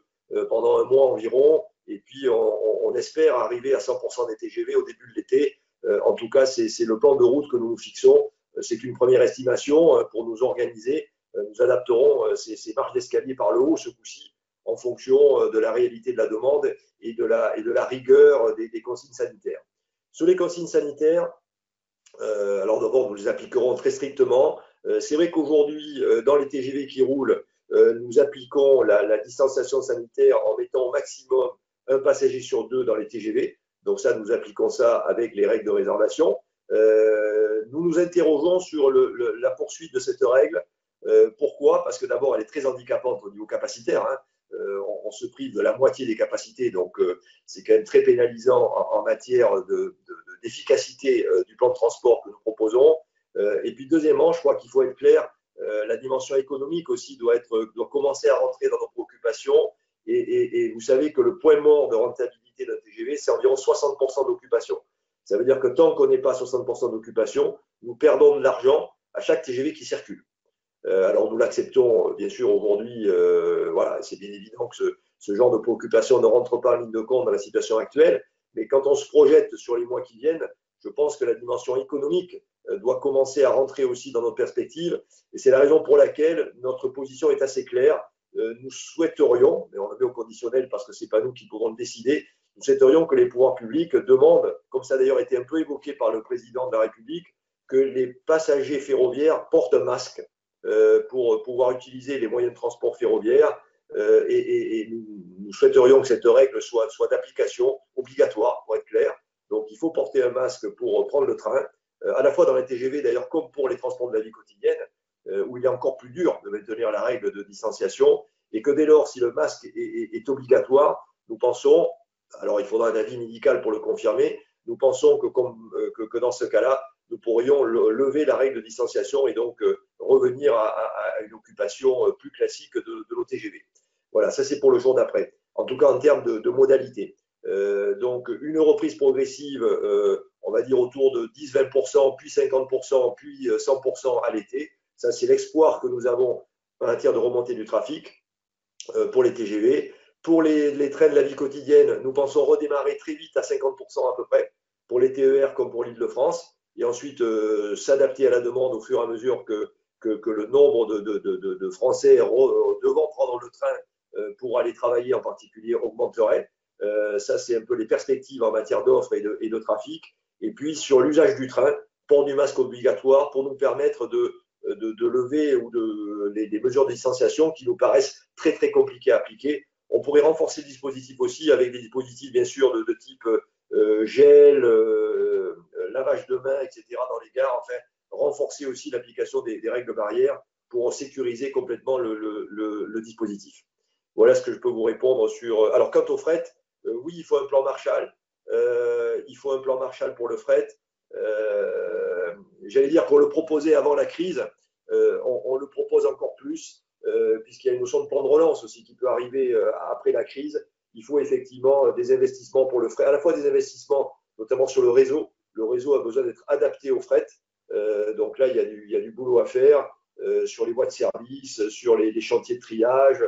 pendant un mois environ. Et puis, on espère arriver à 100% des TGV au début de l'été. En tout cas, c'est le plan de route que nous nous fixons. C'est une première estimation pour nous organiser. nous adapterons ces marches d'escalier par le haut ce coup-ci en fonction de la réalité de la demande et de la rigueur des consignes sanitaires. Sur les consignes sanitaires, alors d'abord, nous les appliquerons très strictement. C'est vrai qu'aujourd'hui, dans les TGV qui roulent, nous appliquons la distanciation sanitaire en mettant au maximum un passager sur 2 dans les TGV. Donc ça, nous appliquons ça avec les règles de réservation. Nous nous interrogeons sur la poursuite de cette règle. Pourquoi? Parce que d'abord, elle est très handicapante au niveau capacitaire. On se prive de la moitié des capacités, donc c'est quand même très pénalisant en matière d'efficacité du plan de transport que nous proposons. Et puis deuxièmement, je crois qu'il faut être clair, la dimension économique aussi doit commencer à rentrer dans nos préoccupations. Et vous savez que le point mort de rentabilité d'un TGV, c'est environ 60% d'occupation. Ça veut dire que tant qu'on n'est pas à 60% d'occupation, nous perdons de l'argent à chaque TGV qui circule. Alors nous l'acceptons bien sûr aujourd'hui, voilà, c'est bien évident que ce genre de préoccupation ne rentre pas en ligne de compte dans la situation actuelle, mais quand on se projette sur les mois qui viennent, je pense que la dimension économique doit commencer à rentrer aussi dans notre perspective, et c'est la raison pour laquelle notre position est assez claire. Nous souhaiterions, mais on le met au conditionnel parce que ce n'est pas nous qui pourrons le décider, nous souhaiterions que les pouvoirs publics demandent, comme ça a d'ailleurs été un peu évoqué par le président de la République, que les passagers ferroviaires portent un masque pour pouvoir utiliser les moyens de transport ferroviaire et nous souhaiterions que cette règle soit d'application obligatoire, pour être clair. Donc il faut porter un masque pour prendre le train, à la fois dans les TGV d'ailleurs comme pour les transports de la vie quotidienne, où il est encore plus dur de maintenir la règle de distanciation, et que dès lors, si le masque est obligatoire, nous pensons, alors il faudra un avis médical pour le confirmer, nous pensons que dans ce cas-là, nous pourrions lever la règle de distanciation et donc revenir à une occupation plus classique de nos TGV. Voilà, ça c'est pour le jour d'après. En tout cas, en termes de modalités. Donc, une reprise progressive, on va dire autour de 10-20%, puis 50%, puis 100% à l'été. Ça, c'est l'espoir que nous avons en matière de remontée du trafic pour les TGV. Pour les trains de la vie quotidienne, nous pensons redémarrer très vite à 50% à peu près, pour les TER comme pour l'Île-de-France, et ensuite s'adapter à la demande au fur et à mesure que le nombre de Français devant prendre le train pour aller travailler en particulier augmenterait. Ça, c'est un peu les perspectives en matière d'offres et de trafic. Et puis, sur l'usage du train, port du masque obligatoire pour nous permettre de lever les mesures de distanciation qui nous paraissent très, très compliquées à appliquer. On pourrait renforcer le dispositif aussi avec des dispositifs, bien sûr, de type gel, lavage de mains, etc. dans les gares. Enfin, renforcer aussi l'application des règles barrières pour sécuriser complètement le dispositif. Voilà ce que je peux vous répondre sur… Alors, quant au fret, oui, il faut un plan Marshall. Il faut un plan Marshall pour le fret. J'allais dire qu'on le proposait avant la crise. On le propose encore plus, puisqu'il y a une notion de plan de relance aussi qui peut arriver après la crise. Il faut effectivement des investissements pour le fret, à la fois des investissements notamment sur le réseau. Le réseau a besoin d'être adapté au fret. Donc là, il y a du boulot à faire sur les voies de service, sur les chantiers de triage,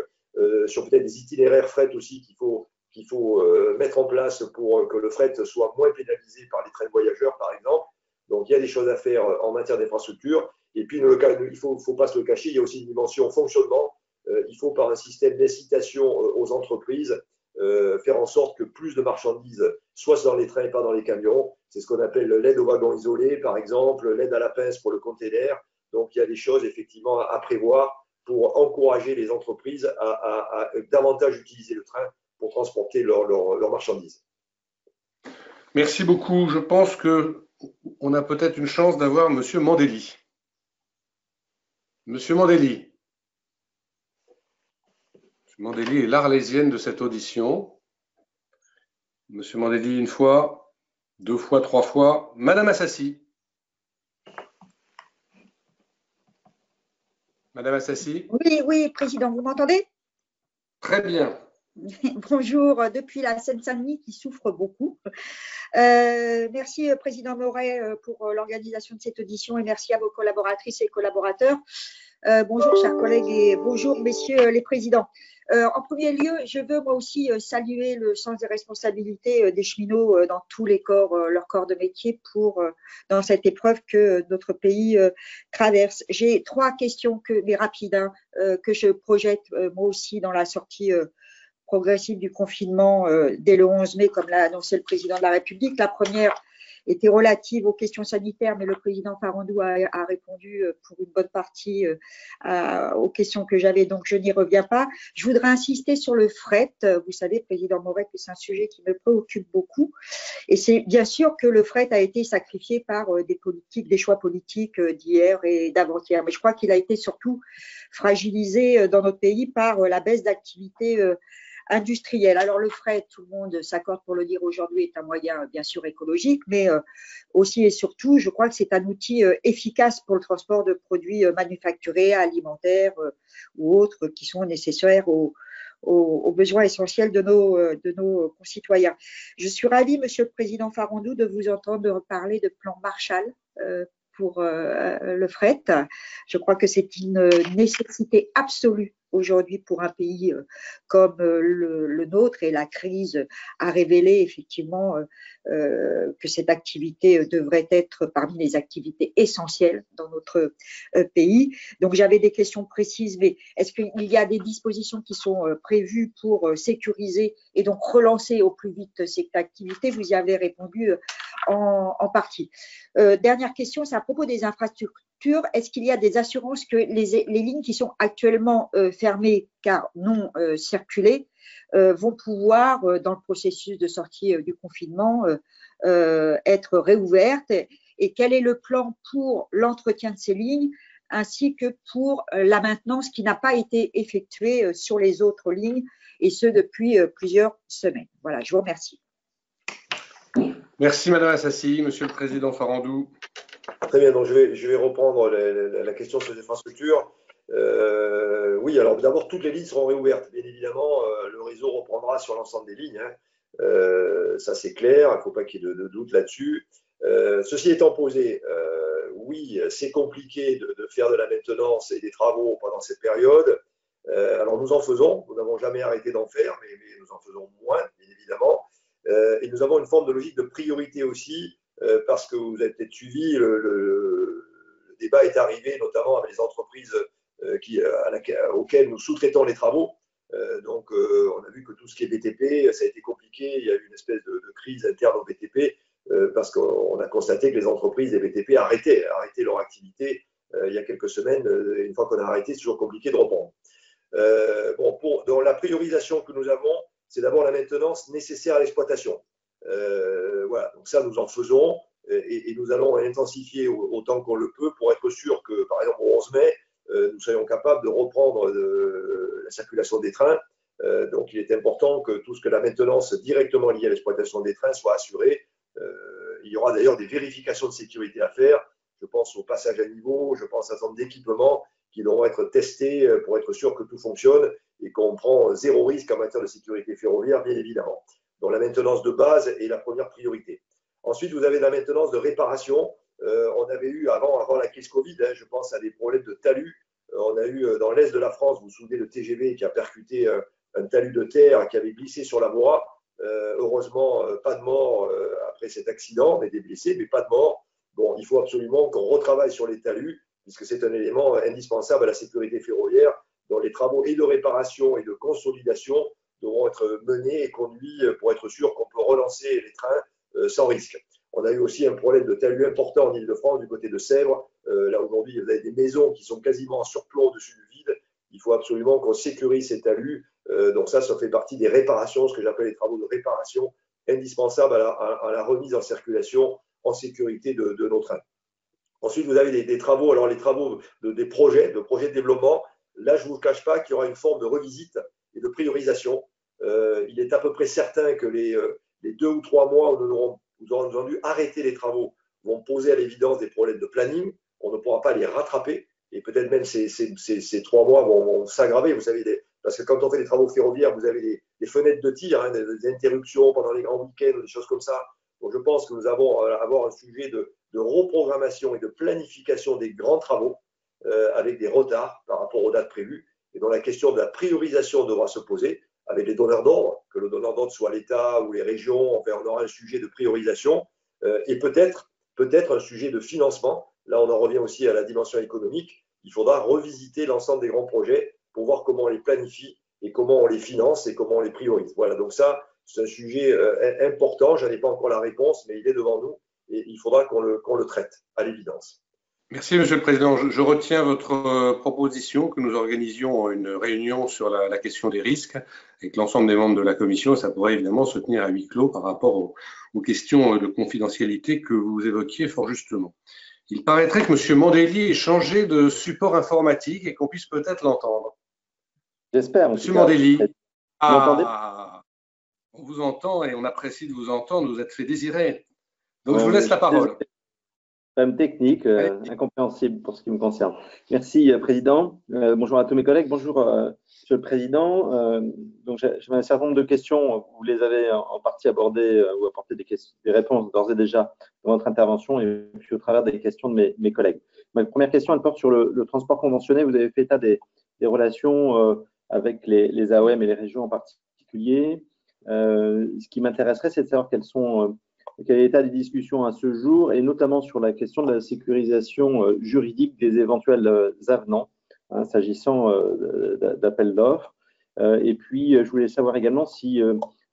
sur peut-être des itinéraires fret aussi qu'il faut mettre en place pour que le fret soit moins pénalisé par les trains de voyageurs, par exemple. Donc, il y a des choses à faire en matière d'infrastructure. Et puis, il ne faut pas se le cacher, il y a aussi une dimension fonctionnement. Il faut, par un système d'incitation aux entreprises, faire en sorte que plus de marchandises soient dans les trains et pas dans les camions. C'est ce qu'on appelle l'aide au wagon isolé, par exemple, l'aide à la pince pour le container. Donc, il y a des choses, effectivement, à prévoir pour encourager les entreprises à davantage utiliser le train pour transporter leurs marchandises. Merci beaucoup. Je pense qu'on a peut-être une chance d'avoir M. Mandelli. Monsieur Mandelli. Mandelli est l'Arlésienne de cette audition. Monsieur Mandelli, une fois, 2 fois, 3 fois. Madame Assassi. Madame Assassi. Oui, Président, vous m'entendez? Très bien. Bonjour, depuis la Seine-Saint-Denis qui souffre beaucoup. Merci, Président Moret, pour l'organisation de cette audition et merci à vos collaboratrices et collaborateurs. Bonjour, chers collègues, et bonjour, messieurs les présidents. En premier lieu, je veux moi aussi saluer le sens des responsabilités des cheminots dans tous les corps, leurs corps de métier dans cette épreuve que notre pays traverse. J'ai 3 questions, mais rapides, hein, que je projette moi aussi dans la sortie progressive du confinement dès le 11 mai, comme l'a annoncé le président de la République. La première était relative aux questions sanitaires, mais le président Farandou a répondu pour une bonne partie aux questions que j'avais, donc je n'y reviens pas. Je voudrais insister sur le fret. Vous savez, président Moret, que c'est un sujet qui me préoccupe beaucoup. Et c'est bien sûr que le fret a été sacrifié par des choix politiques d'hier et d'avant-hier. Mais je crois qu'il a été surtout fragilisé dans notre pays par la baisse d'activité industrielle. Alors le fret, tout le monde s'accorde pour le dire aujourd'hui, est un moyen bien sûr écologique, mais aussi et surtout, je crois que c'est un outil efficace pour le transport de produits manufacturés, alimentaires ou autres qui sont nécessaires aux besoins essentiels de nos concitoyens. Je suis ravie, Monsieur le Président Farandou, de vous entendre parler de plan Marshall pour le fret. Je crois que c'est une nécessité absolue aujourd'hui pour un pays comme le nôtre, et la crise a révélé effectivement que cette activité devrait être parmi les activités essentielles dans notre pays. Donc j'avais des questions précises, mais est-ce qu'il y a des dispositions qui sont prévues pour sécuriser et donc relancer au plus vite cette activité? Vous y avez répondu en partie. Dernière question, c'est à propos des infrastructures. Est-ce qu'il y a des assurances que les lignes qui sont actuellement fermées car non circulées vont pouvoir, dans le processus de sortie du confinement, être réouvertes? Et quel est le plan pour l'entretien de ces lignes ainsi que pour la maintenance qui n'a pas été effectuée sur les autres lignes, et ce depuis plusieurs semaines? Voilà, je vous remercie. Merci Madame Assassi. Monsieur le Président Farandou. Très bien, donc je vais reprendre la question sur les infrastructures. Oui, alors d'abord, toutes les lignes seront réouvertes. Bien évidemment, le réseau reprendra sur l'ensemble des lignes. Ça, c'est clair, il ne faut pas qu'il y ait de doute là-dessus. Ceci étant posé, oui, c'est compliqué de faire de la maintenance et des travaux pendant cette période. Alors, nous en faisons. Nous n'avons jamais arrêté d'en faire, mais nous en faisons moins, bien évidemment. Et nous avons une forme de logique de priorité aussi, parce que vous avez peut-être suivi, le débat est arrivé notamment avec les entreprises auxquelles nous sous-traitons les travaux. Donc, on a vu que tout ce qui est BTP, ça a été compliqué. Il y a eu une espèce de crise interne au BTP parce qu'on a constaté que les entreprises des BTP arrêtaient leur activité il y a quelques semaines. Une fois qu'on a arrêté, c'est toujours compliqué de reprendre. Dans la priorisation que nous avons, c'est d'abord la maintenance nécessaire à l'exploitation. Voilà, donc ça, nous en faisons et nous allons intensifier autant qu'on le peut pour être sûr que, par exemple, au 11 mai, nous soyons capables de reprendre la circulation des trains. Donc, il est important que tout ce que la maintenance directement liée à l'exploitation des trains soit assurée. Il y aura d'ailleurs des vérifications de sécurité à faire. Je pense au passage à niveau, je pense à un certain nombre d'équipements qui devront être testés pour être sûr que tout fonctionne et qu'on prend zéro risque en matière de sécurité ferroviaire, bien évidemment. Donc, la maintenance de base est la première priorité. Ensuite, vous avez la maintenance de réparation. On avait eu avant la crise Covid, je pense à des problèmes de talus. On a eu dans l'est de la France, vous vous souvenez, le TGV qui a percuté un talus de terre qui avait glissé sur la voie. Heureusement, pas de mort après cet accident, mais des blessés, mais pas de mort. Bon, il faut absolument qu'on retravaille sur les talus, puisque c'est un élément indispensable à la sécurité ferroviaire, dont les travaux et de réparation et de consolidation devront être menés et conduits pour être sûr qu'on peut relancer les trains sans risque. On a eu aussi un problème de talus important en Ile-de-France, du côté de Sèvres. Là, aujourd'hui, vous avez des maisons qui sont quasiment en surplomb au-dessus du vide. Il faut absolument qu'on sécurise ces talus. Donc ça fait partie des réparations, ce que j'appelle les travaux de réparation, indispensables à la remise en circulation en sécurité de nos trains. Ensuite, vous avez des travaux, alors les travaux des projets de développement. Là, je ne vous cache pas qu'il y aura une forme de revisite et de priorisation. Il est à peu près certain que les 2 ou 3 mois où nous aurons dû arrêter les travaux vont poser à l'évidence des problèmes de planning. On ne pourra pas les rattraper et peut-être même ces 3 mois vont s'aggraver. Vous savez, parce que quand on fait des travaux ferroviaires, vous avez des fenêtres de tir, des interruptions pendant les grands week-ends, des choses comme ça. Donc je pense que nous allons avoir un sujet de reprogrammation et de planification des grands travaux. avec des retards par rapport aux dates prévues, et dont la question de la priorisation devra se poser avec les donneurs d'ordre, que le donneur d'ordre soit l'État ou les régions. Enfin, on aura un sujet de priorisation et peut-être un sujet de financement. Là, on en revient aussi à la dimension économique. Il faudra revisiter l'ensemble des grands projets pour voir comment on les planifie et comment on les finance et comment on les priorise. Voilà, donc ça, c'est un sujet important. Je n'ai pas encore la réponse, mais il est devant nous et il faudra qu'on le traite, à l'évidence. Merci, Monsieur le Président. Je retiens votre proposition que nous organisions une réunion sur la question des risques avec l'ensemble des membres de la Commission. Ça pourrait évidemment se tenir à huis clos par rapport aux questions de confidentialité que vous évoquiez fort justement. Il paraîtrait que Monsieur Mandelli ait changé de support informatique et qu'on puisse peut-être l'entendre. J'espère. Monsieur Mandelli, vous m'entendez ? On vous entend et on apprécie de vous entendre. Vous êtes fait désirer. Donc, je vous laisse la parole. Problème technique, incompréhensible pour ce qui me concerne. Merci, Président. Bonjour à tous mes collègues. Bonjour, Monsieur le Président. Donc, j'avais un certain nombre de questions. Vous les avez en partie abordées ou apporté des réponses d'ores et déjà dans votre intervention et puis au travers des questions de mes collègues. Ma première question, elle porte sur le transport conventionné. Vous avez fait état des relations avec les AOM et les régions en particulier. Ce qui m'intéresserait, c'est de savoir quel est l'état des discussions à ce jour, et notamment sur la question de la sécurisation juridique des éventuels avenants, s'agissant d'appels d'offres. Et puis, je voulais savoir également si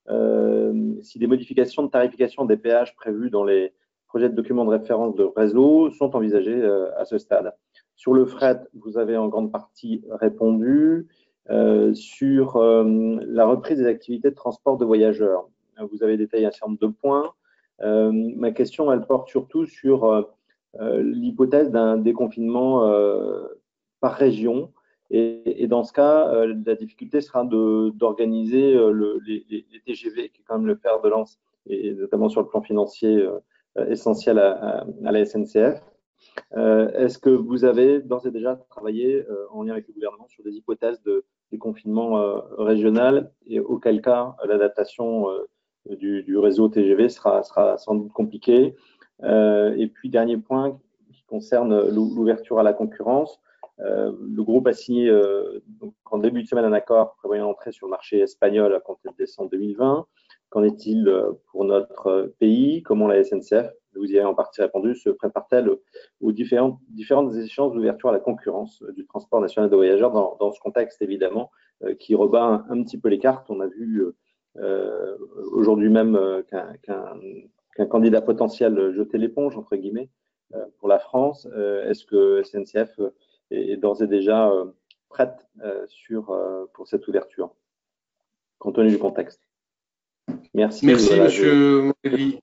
des modifications de tarification des péages prévus dans les projets de documents de référence de réseau sont envisagés à ce stade. Sur le fret, vous avez en grande partie répondu. Sur la reprise des activités de transport de voyageurs, vous avez détaillé un certain nombre de points. Ma question, elle porte surtout sur l'hypothèse d'un déconfinement par région. Et dans ce cas, la difficulté sera d'organiser les TGV, qui est quand même le fer de lance, et notamment sur le plan financier essentiel à la SNCF. Est-ce que vous avez d'ores et déjà travaillé en lien avec le gouvernement sur des hypothèses de déconfinement régional, et auquel cas l'adaptation du réseau TGV sera sans doute compliqué. Et puis, dernier point qui concerne l'ouverture à la concurrence. Le groupe a signé en début de semaine un accord prévoyant l'entrée sur le marché espagnol à compter de décembre 2020. Qu'en est-il pour notre pays? Comment la SNCF, vous y avez en partie répondu, se prépare-t-elle aux différentes échéances d'ouverture à la concurrence du transport national de voyageurs dans ce contexte, évidemment, qui rebat un petit peu les cartes? On a vu aujourd'hui même qu'un candidat potentiel jetait l'éponge, entre guillemets, pour la France. Est-ce que SNCF est d'ores et déjà prête pour cette ouverture, compte tenu du contexte? Merci. Merci, Monsieur Mandelli.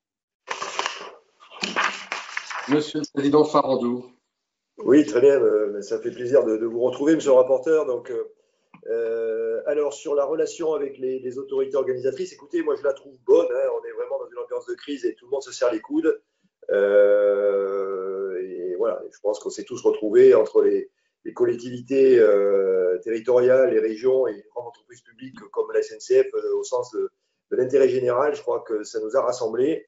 Monsieur le Président Farandou. Oui, très bien. Ça fait plaisir de vous retrouver, Monsieur le rapporteur. Donc, alors, sur la relation avec les autorités organisatrices, écoutez, moi je la trouve bonne. On est vraiment dans une ambiance de crise et tout le monde se serre les coudes. Et voilà, je pense qu'on s'est tous retrouvés entre les collectivités territoriales, les régions et les grandes entreprises publiques comme la SNCF au sens de l'intérêt général. Je crois que ça nous a rassemblés.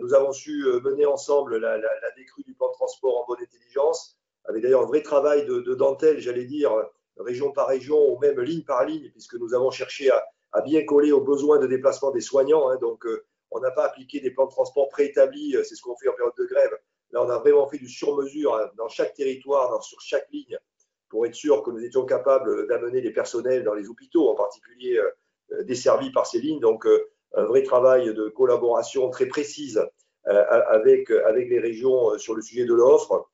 Nous avons su mener ensemble la décrue du plan de transport en bonne intelligence, avec d'ailleurs un vrai travail de dentelle, j'allais dire, région par région ou même ligne par ligne, puisque nous avons cherché à bien coller aux besoins de déplacement des soignants. Donc, on n'a pas appliqué des plans de transport préétablis, c'est ce qu'on fait en période de grève. Là, on a vraiment fait du sur-mesure dans chaque territoire, sur chaque ligne, pour être sûr que nous étions capables d'amener les personnels dans les hôpitaux, en particulier desservis par ces lignes. Donc, un vrai travail de collaboration très précise avec les régions sur le sujet de l'offre.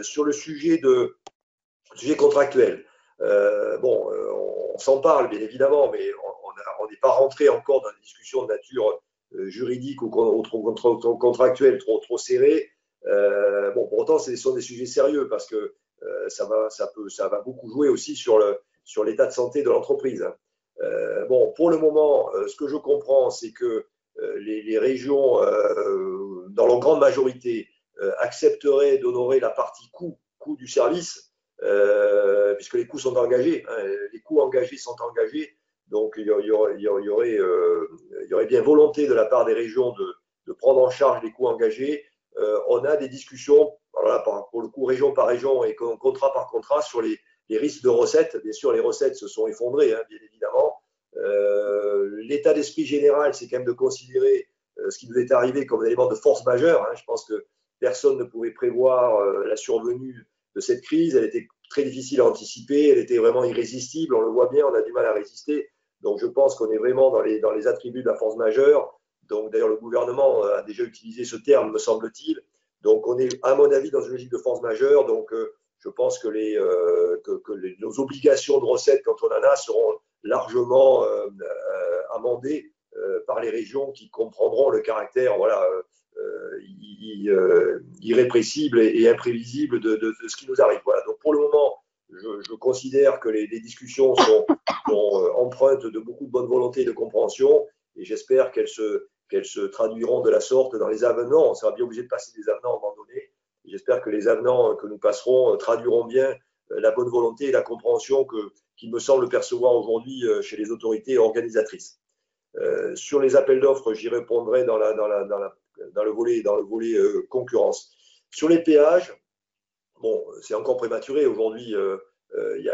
Sur le sujet contractuel, on s'en parle bien évidemment, mais on n'est pas rentré encore dans une discussion de nature juridique ou contractuelle trop serrée. Pour autant, ce sont des sujets sérieux parce que ça va beaucoup jouer aussi sur l'état de santé de l'entreprise. Pour le moment, ce que je comprends, c'est que les régions, dans leur grande majorité, accepteraient d'honorer la partie coût du service, puisque les coûts sont engagés. Les coûts engagés sont engagés. Donc, il y aurait bien volonté de la part des régions de prendre en charge les coûts engagés. On a des discussions. alors là, pour le coup, région par région et contrat par contrat, sur les risques de recettes. Bien sûr, les recettes se sont effondrées, hein, bien évidemment. L'état d'esprit général, c'est quand même de considérer ce qui nous est arrivé comme un élément de force majeure. Hein. Je pense que personne ne pouvait prévoir la survenue de cette crise. Elle était très difficile à anticiper, elle était vraiment irrésistible. On le voit bien, on a du mal à résister. Donc je pense qu'on est vraiment dans les attributs de la force majeure. Donc d'ailleurs, le gouvernement a déjà utilisé ce terme, me semble-t-il. Donc on est, à mon avis, dans une logique de force majeure. Donc je pense que nos obligations de recettes, quand on en a, seront largement amendées par les régions qui comprendront le caractère irrépressible et imprévisible de ce qui nous arrive. Voilà. Donc pour le moment, je considère que les discussions sont empreintes de beaucoup de bonne volonté et de compréhension, et j'espère qu'elles se traduiront de la sorte dans les avenants. On sera bien obligé de passer des avenants à un moment donné. J'espère que les avenants que nous passerons traduiront bien la bonne volonté et la compréhension qu'il me semble percevoir aujourd'hui chez les autorités organisatrices. Sur les appels d'offres, j'y répondrai dans le volet concurrence. Sur les péages, bon, c'est encore prématuré. Aujourd'hui, il n'y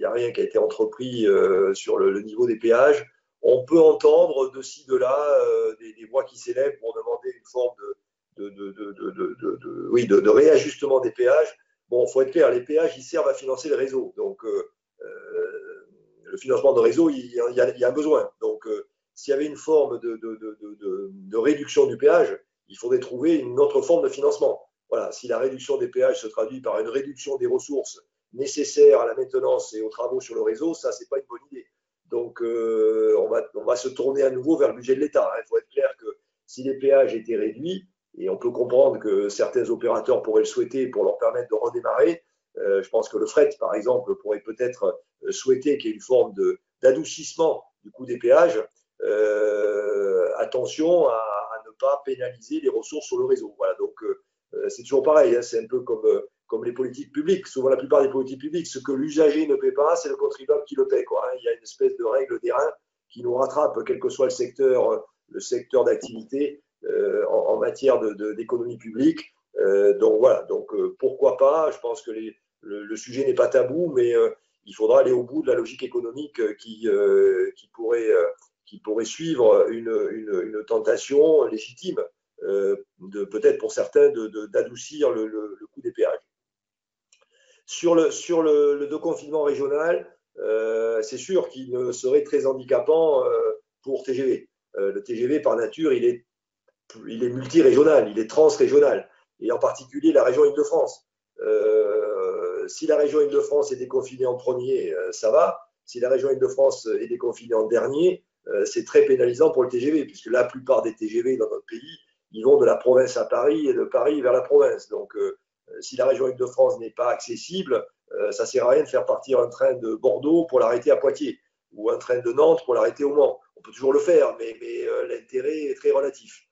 a rien qui a été entrepris sur le niveau des péages. On peut entendre de ci, de là des voix qui s'élèvent pour demander une forme de réajustement des péages. Bon, il faut être clair, les péages, ils servent à financer le réseau. Donc, le financement de réseau, il y a un besoin. Donc, s'il y avait une forme de réduction du péage, il faudrait trouver une autre forme de financement. Voilà, si la réduction des péages se traduit par une réduction des ressources nécessaires à la maintenance et aux travaux sur le réseau, ça, c'est pas une bonne idée. Donc, on va se tourner à nouveau vers le budget de l'État. Il faut être clair que si les péages étaient réduits, et on peut comprendre que certains opérateurs pourraient le souhaiter pour leur permettre de redémarrer, je pense que le fret, par exemple, pourrait peut-être souhaiter qu'il y ait une forme d'adoucissement du coût des péages. Attention à ne pas pénaliser les ressources sur le réseau. Voilà, donc c'est toujours pareil, hein, c'est un peu comme les politiques publiques. Souvent, la plupart des politiques publiques, ce que l'usager ne paie pas, c'est le contribuable qui le paie, quoi, hein. Il y a une espèce de règle d'airain qui nous rattrape, quel que soit le secteur d'activité en matière d'économie publique. Donc voilà, pourquoi pas. Je pense que le sujet n'est pas tabou, mais il faudra aller au bout de la logique économique qui pourrait suivre une tentation légitime, peut-être pour certains, d'adoucir le coût des péages. Sur le déconfinement régional, c'est sûr qu'il serait très handicapant pour TGV. Le TGV, par nature, il est multirégional, il est transrégional, et en particulier la région Île-de-France. Si la région Île-de-France est déconfinée en premier, ça va. Si la région Île-de-France est déconfinée en dernier, c'est très pénalisant pour le TGV, puisque la plupart des TGV dans notre pays, ils vont de la province à Paris et de Paris vers la province. Donc, si la région Île-de-France n'est pas accessible, ça ne sert à rien de faire partir un train de Bordeaux pour l'arrêter à Poitiers, ou un train de Nantes pour l'arrêter au Mans. On peut toujours le faire, mais l'intérêt est très relatif.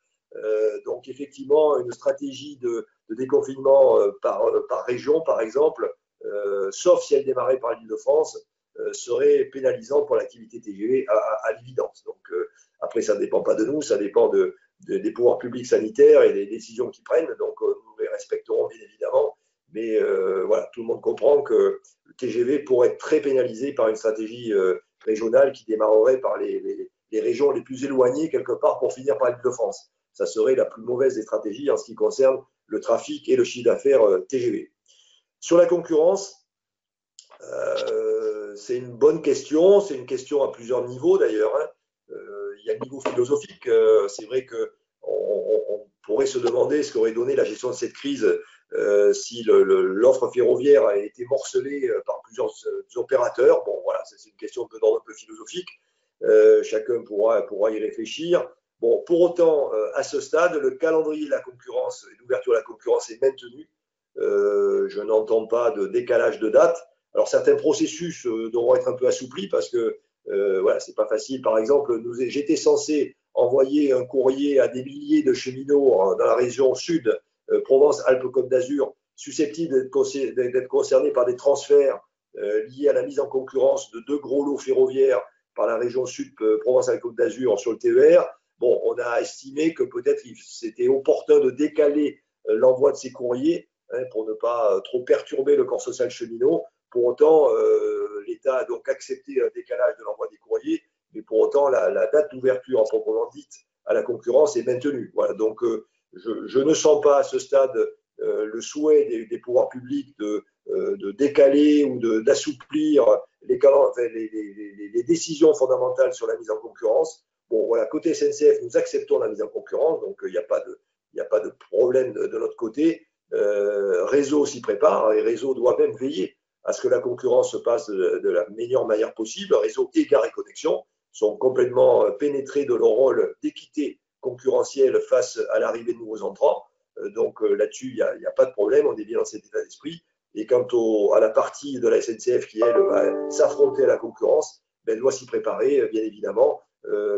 Donc, effectivement, une stratégie de déconfinement par région, par exemple, sauf si elle démarrait par l'Île-de-France, serait pénalisant pour l'activité TGV à l'évidence. Donc, après, ça ne dépend pas de nous, ça dépend des pouvoirs publics sanitaires et des décisions qu'ils prennent. Donc, nous les respecterons bien évidemment. Mais voilà, tout le monde comprend que le TGV pourrait être très pénalisé par une stratégie régionale qui démarrerait par les régions les plus éloignées quelque part pour finir par l'Île-de-France. Ça serait la plus mauvaise des stratégies en ce qui concerne le trafic et le chiffre d'affaires TGV. Sur la concurrence, c'est une bonne question. C'est une question à plusieurs niveaux d'ailleurs, hein. Il y a le niveau philosophique. C'est vrai qu'on pourrait se demander ce qu'aurait donné la gestion de cette crise si l'offre ferroviaire a été morcelée par plusieurs opérateurs. Bon, voilà, c'est une question d'ordre un peu philosophique. Chacun pourra y réfléchir. Bon, pour autant, à ce stade, le calendrier de la concurrence et l'ouverture de la concurrence est maintenu. Je n'entends pas de décalage de date. Alors, certains processus devront être un peu assouplis parce que voilà, c'est pas facile. Par exemple, j'étais censé envoyer un courrier à des milliers de cheminots dans la région sud, Provence-Alpes-Côte d'Azur, susceptibles d'être concernés par des transferts liés à la mise en concurrence de 2 gros lots ferroviaires par la région sud, Provence-Alpes-Côte d'Azur sur le TER. Bon, on a estimé que peut-être c'était opportun de décaler l'envoi de ces courriers hein, pour ne pas trop perturber le corps social cheminot. Pour autant, l'État a donc accepté un décalage de l'envoi des courriers, mais pour autant, la date d'ouverture en proprement dite à la concurrence est maintenue. Voilà, donc je ne sens pas à ce stade le souhait des pouvoirs publics de décaler ou d'assouplir les décisions fondamentales sur la mise en concurrence. Bon, voilà, côté SNCF, nous acceptons la mise en concurrence, donc il n'y a pas de problème de notre côté. Réseau s'y prépare et Réseau doit même veiller à ce que la concurrence se passe de la meilleure manière possible. Réseau et Gares & Connexions sont complètement pénétrés de leur rôle d'équité concurrentielle face à l'arrivée de nouveaux entrants. Donc là-dessus, il n'y a pas de problème, on est bien dans cet état d'esprit. Et quant à la partie de la SNCF qui, elle, va s'affronter à la concurrence, ben, elle doit s'y préparer, bien évidemment.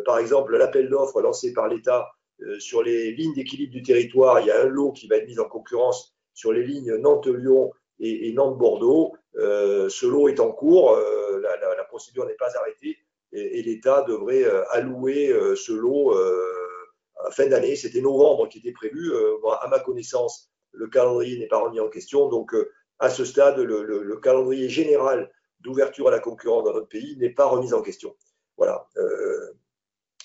Par exemple, l'appel d'offres lancé par l'État sur les lignes d'équilibre du territoire, il y a un lot qui va être mis en concurrence sur les lignes Nantes-Lyon et Nantes-Bordeaux. Ce lot est en cours, la procédure n'est pas arrêtée et l'État devrait allouer ce lot à fin d'année. C'était novembre qui était prévu. À ma connaissance, le calendrier n'est pas remis en question. Donc, à ce stade, le calendrier général d'ouverture à la concurrence dans notre pays n'est pas remis en question. Voilà.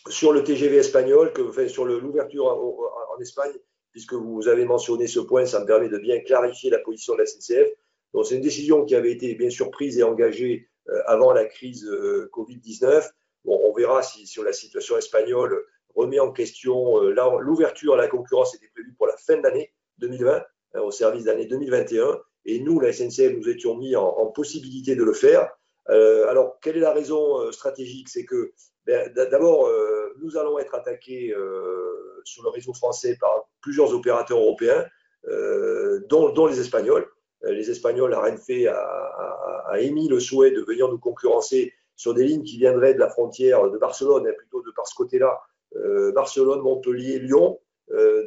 Sur le TGV espagnol, sur l'ouverture en Espagne, puisque vous avez mentionné ce point, ça me permet de bien clarifier la position de la SNCF. Donc, c'est une décision qui avait été bien sûr prise et engagée avant la crise Covid-19. Bon, on verra si sur la situation espagnole remet en question. L'ouverture à la concurrence était prévue pour la fin d'année 2020, au service d'année 2021. Et nous, la SNCF, nous étions mis en possibilité de le faire. Alors, quelle est la raison stratégique? C'est que, d'abord, nous allons être attaqués sur le réseau français par plusieurs opérateurs européens, dont les Espagnols. Les Espagnols, la Renfe a émis le souhait de venir nous concurrencer sur des lignes qui viendraient de la frontière de Barcelone, plutôt de par ce côté-là, Barcelone, Montpellier, Lyon.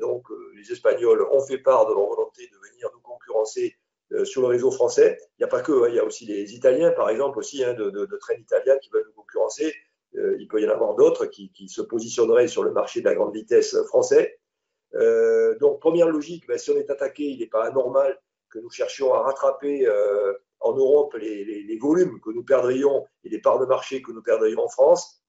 Donc, les Espagnols ont fait part de leur volonté de venir nous concurrencer sur le réseau français. Il n'y a pas que, il y a aussi les Italiens, par exemple, aussi, de trains italiens qui veulent nous concurrencer. Il peut y en avoir d'autres qui se positionneraient sur le marché de la grande vitesse français. Donc, première logique, si on est attaqué, il n'est pas anormal que nous cherchions à rattraper en Europe les volumes que nous perdrions et les parts de marché que nous perdrions en France.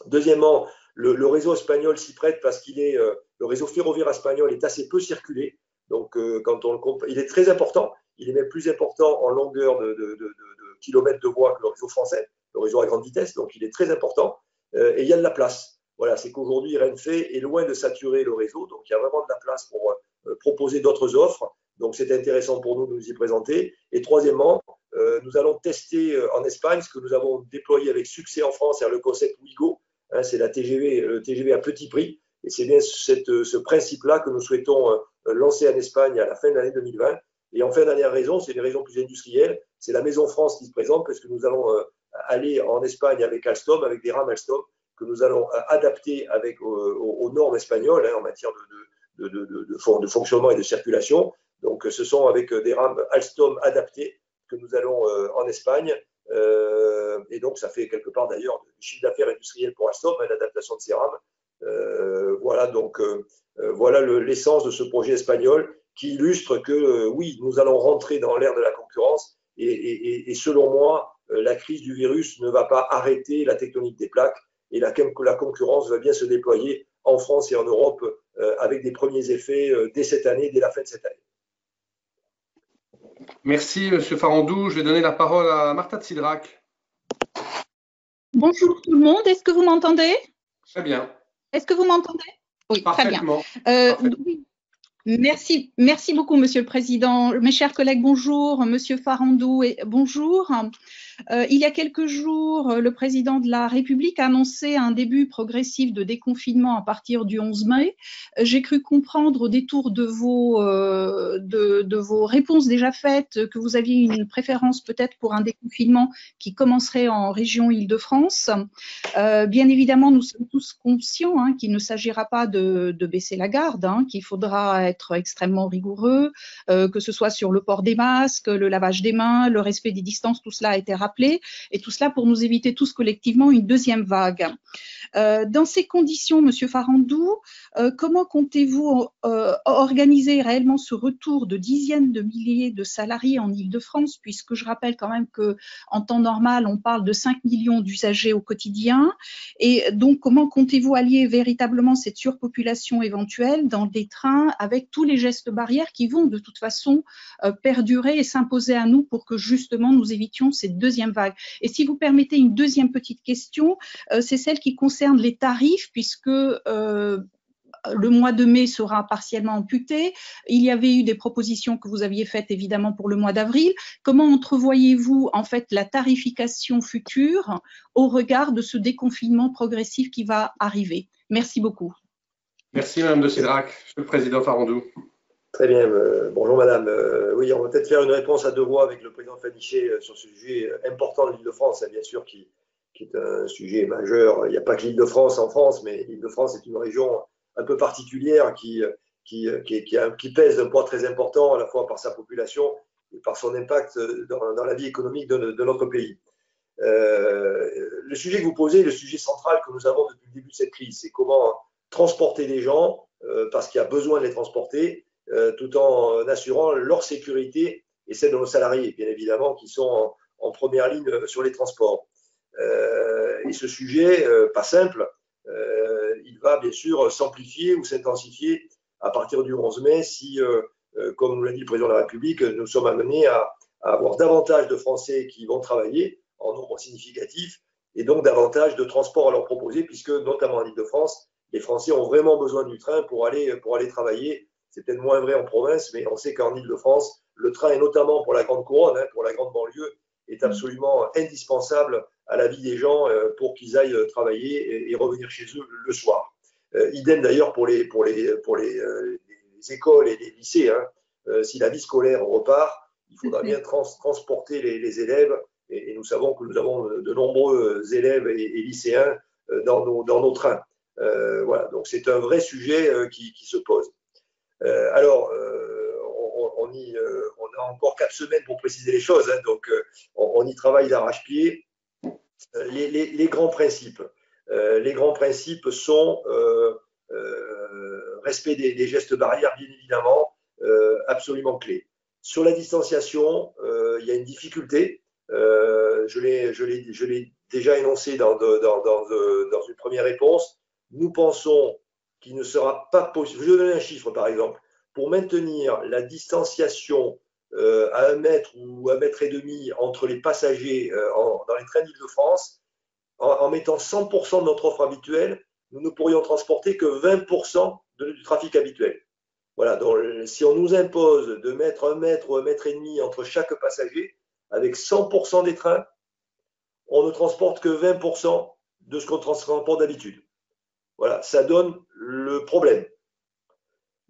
Deuxièmement, le réseau espagnol s'y prête parce le réseau ferroviaire espagnol est assez peu circulé. Donc, quand on le compare, il est très important. Il est même plus important en longueur de kilomètres de voie que le réseau français, le réseau à grande vitesse. Donc, il est très important. Et il y a de la place. Voilà, c'est qu'aujourd'hui, Renfe est loin de saturer le réseau. Donc, il y a vraiment de la place pour proposer d'autres offres. Donc, c'est intéressant pour nous de nous y présenter. Et troisièmement, nous allons tester en Espagne ce que nous avons déployé avec succès en France, c'est le concept Ouigo. Hein, c'est le TGV à petit prix. Et c'est bien ce principe-là que nous souhaitons lancer en Espagne à la fin de l'année 2020. Et enfin, dernière raison, c'est une raison plus industrielle. C'est la Maison France qui se présente parce que nous allons aller en Espagne avec Alstom, avec des rames Alstom que nous allons adapter aux normes espagnoles en matière de fonctionnement et de circulation. Donc, ce sont avec des rames Alstom adaptées que nous allons en Espagne. Et donc, ça fait quelque part d'ailleurs du chiffre d'affaires industriel pour Alstom, l'adaptation de ces rames. Voilà, donc voilà l'essence de ce projet espagnol qui illustre que oui, nous allons rentrer dans l'ère de la concurrence et selon moi, la crise du virus ne va pas arrêter la tectonique des plaques et la concurrence va bien se déployer en France et en Europe avec des premiers effets dès cette année, dès la fin de cette année. Merci, M. Farandou. Je vais donner la parole à Marta de Cidrac. Bonjour tout le monde. Est-ce que vous m'entendez? Très bien. Est-ce que vous m'entendez? Oui, très bien. Oui. Merci beaucoup, Monsieur le Président. Mes chers collègues, bonjour. Monsieur Farandou, bonjour. Il y a quelques jours, le Président de la République a annoncé un début progressif de déconfinement à partir du 11 mai. J'ai cru comprendre au détour de vos réponses déjà faites que vous aviez une préférence peut-être pour un déconfinement qui commencerait en région Île-de-France. Bien évidemment, nous sommes tous conscients qu'il ne s'agira pas de baisser la garde, qu'il faudra être extrêmement rigoureux, que ce soit sur le port des masques, le lavage des mains, le respect des distances, tout cela a été rappelé, et tout cela pour nous éviter tous collectivement une deuxième vague. Dans ces conditions, Monsieur Farandou, comment comptez-vous organiser réellement ce retour de dizaines de milliers de salariés en Île-de-France, puisque je rappelle quand même qu'en temps normal, on parle de 5 millions d'usagers au quotidien. Et donc, comment comptez-vous allier véritablement cette surpopulation éventuelle dans des trains avec tous les gestes barrières qui vont de toute façon perdurer et s'imposer à nous pour que justement nous évitions cette deuxième vague? Et si vous permettez une deuxième petite question, c'est celle qui concerne les tarifs, puisque le mois de mai sera partiellement amputé. Il y avait eu des propositions que vous aviez faites évidemment pour le mois d'avril. Comment entrevoyez-vous en fait la tarification future au regard de ce déconfinement progressif qui va arriver? Merci beaucoup. Merci Madame de Cidrac. Monsieur le Président Farandou. Très bien. Bonjour Madame. Oui, on va peut-être faire une réponse à deux voix avec le Président Fanichet sur ce sujet important de l'Île-de-France, bien sûr, qui est un sujet majeur. Il n'y a pas que l'Île-de-France en France, mais l'Île-de-France est une région un peu particulière qui pèse d'un poids très important à la fois par sa population et par son impact dans la vie économique de notre pays. Le sujet que vous posez est le sujet central que nous avons depuis le début de cette crise. C'est comment transporter les gens parce qu'il y a besoin de les transporter tout en assurant leur sécurité et celle de nos salariés, bien évidemment, qui sont en première ligne sur les transports. Et ce sujet, pas simple, il va bien sûr s'amplifier ou s'intensifier à partir du 11 mai si, comme nous l'a dit le Président de la République, nous sommes amenés à avoir davantage de Français qui vont travailler en nombre significatif et donc davantage de transports à leur proposer puisque, notamment en Île-de-France, les Français ont vraiment besoin du train pour aller travailler. C'est peut-être moins vrai en province, mais on sait qu'en Île-de-France, le train, et notamment pour la grande couronne, pour la grande banlieue, est absolument indispensable à la vie des gens pour qu'ils aillent travailler et revenir chez eux le soir. Idem d'ailleurs pour les écoles et les lycées. Si la vie scolaire repart, il faudra bien transporter les élèves et nous savons que nous avons de nombreux élèves et lycéens dans nos trains. Voilà, donc c'est un vrai sujet qui se pose. Alors, on a encore 4 semaines pour préciser les choses, donc on y travaille d'arrache-pied. Les grands principes. Les grands principes sont respect des gestes barrières, bien évidemment, absolument clé. Sur la distanciation, il y a une difficulté. Je l'ai déjà énoncé dans une première réponse. Nous pensons qu'il ne sera pas possible. Je vais donner un chiffre, par exemple. Pour maintenir la distanciation à 1 mètre ou 1,5 mètre entre les passagers dans les trains d'Île-de-France, en mettant 100% de notre offre habituelle, nous ne pourrions transporter que 20% du trafic habituel. Voilà, donc si on nous impose de mettre 1 mètre ou 1,5 mètre entre chaque passager, avec 100% des trains, on ne transporte que 20% de ce qu'on transporte d'habitude. Voilà, ça donne le problème.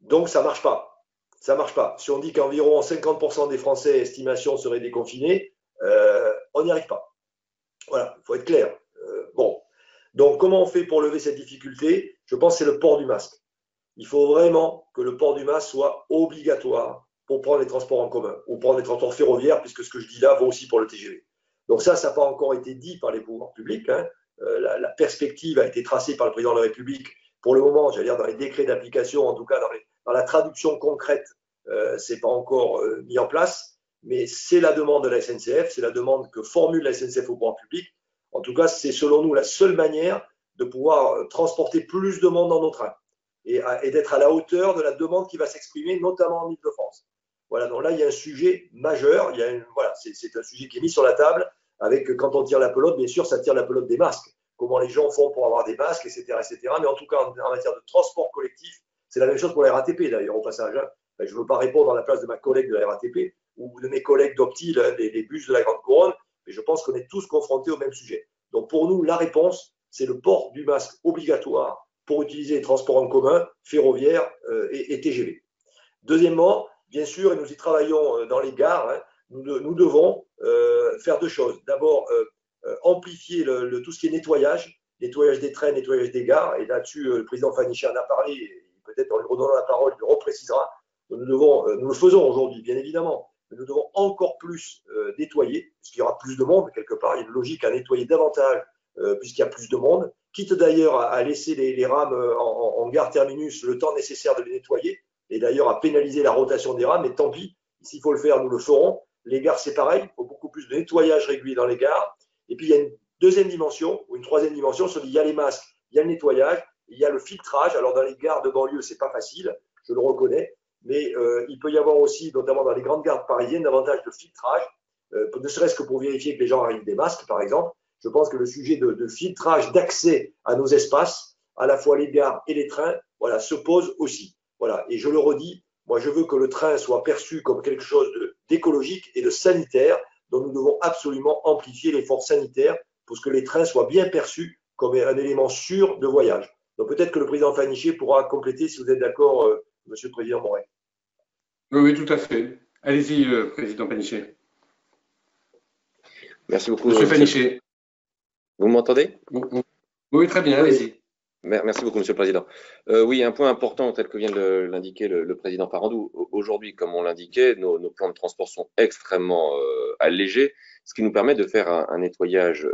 Donc ça ne marche pas. Ça marche pas. Si on dit qu'environ 50% des Français, estimation, seraient déconfinés, on n'y arrive pas. Voilà, il faut être clair. Bon. Donc comment on fait pour lever cette difficulté? Je pense que c'est le port du masque. Il faut vraiment que le port du masque soit obligatoire pour prendre les transports en commun ou prendre les transports ferroviaires, puisque ce que je dis là vaut aussi pour le TGV. Donc ça n'a pas encore été dit par les pouvoirs publics. La perspective a été tracée par le Président de la République. Pour le moment, j'allais dire dans les décrets d'application, en tout cas dans la traduction concrète, ce n'est pas encore mis en place, mais c'est la demande de la SNCF, c'est la demande que formule la SNCF au pouvoir public. En tout cas, c'est selon nous la seule manière de pouvoir transporter plus de monde dans nos trains et d'être à la hauteur de la demande qui va s'exprimer, notamment en Île-de-France. Voilà, donc là, il y a un sujet majeur, voilà, c'est un sujet qui est mis sur la table, avec quand on tire la pelote, bien sûr, ça tire la pelote des masques. Comment les gens font pour avoir des masques, etc. Mais en tout cas, en matière de transport collectif, c'est la même chose pour la RATP, d'ailleurs, au passage. Je ne veux pas répondre à la place de ma collègue de la RATP ou de mes collègues d'Optil, des bus de la Grande Couronne, mais je pense qu'on est tous confrontés au même sujet. Donc pour nous, la réponse, c'est le port du masque obligatoire pour utiliser les transports en commun, ferroviaires et TGV. Deuxièmement, bien sûr, et nous y travaillons dans les gares, nous devons faire 2 choses. D'abord, amplifier tout ce qui est nettoyage des trains, nettoyage des gares. Et là-dessus, le président Fanichet en a parlé, et peut-être en lui redonnant la parole, il le reprécisera. Nous le faisons aujourd'hui, bien évidemment, mais nous devons encore plus nettoyer, puisqu'il y aura plus de monde quelque part. Il y a une logique à nettoyer davantage, puisqu'il y a plus de monde. Quitte d'ailleurs à laisser les rames en gare terminus le temps nécessaire de les nettoyer, et d'ailleurs à pénaliser la rotation des rames, mais tant pis, s'il faut le faire, nous le ferons. Les gares, c'est pareil, il faut beaucoup plus de nettoyage régulier dans les gares. Et puis, il y a une deuxième dimension, ou une troisième dimension, il y a les masques, il y a le nettoyage, il y a le filtrage. Alors, dans les gares de banlieue, ce n'est pas facile, je le reconnais, mais il peut y avoir aussi, notamment dans les grandes gares parisiennes, davantage de filtrage, ne serait-ce que pour vérifier que les gens arrivent des masques, par exemple. Je pense que le sujet de filtrage, d'accès à nos espaces, à la fois les gares et les trains, voilà, se pose aussi. Voilà. Et je le redis, moi je veux que le train soit perçu comme quelque chose d'écologique et de sanitaire, dont nous devons absolument amplifier l'effort sanitaire pour que les trains soient bien perçus comme un élément sûr de voyage. Donc peut-être que le président Faniché pourra compléter si vous êtes d'accord, Monsieur le Président Moret. Oui, tout à fait. Allez-y, Président Faniché. Merci beaucoup. Monsieur Faniché. Vous m'entendez? Oui, très bien, allez-y. Merci beaucoup, Monsieur le Président. Oui, un point important, tel que vient de l'indiquer le Président Farandou. Aujourd'hui, comme on l'indiquait, nos plans de transport sont extrêmement allégés, ce qui nous permet de faire un nettoyage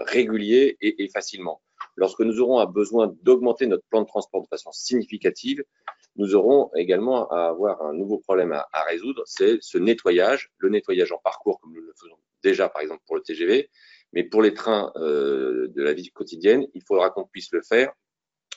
régulier et facilement. Lorsque nous aurons besoin d'augmenter notre plan de transport de façon significative, nous aurons également à avoir un nouveau problème à résoudre, c'est ce nettoyage, le nettoyage en parcours, comme nous le faisons déjà, par exemple, pour le TGV. Mais pour les trains de la vie quotidienne, il faudra qu'on puisse le faire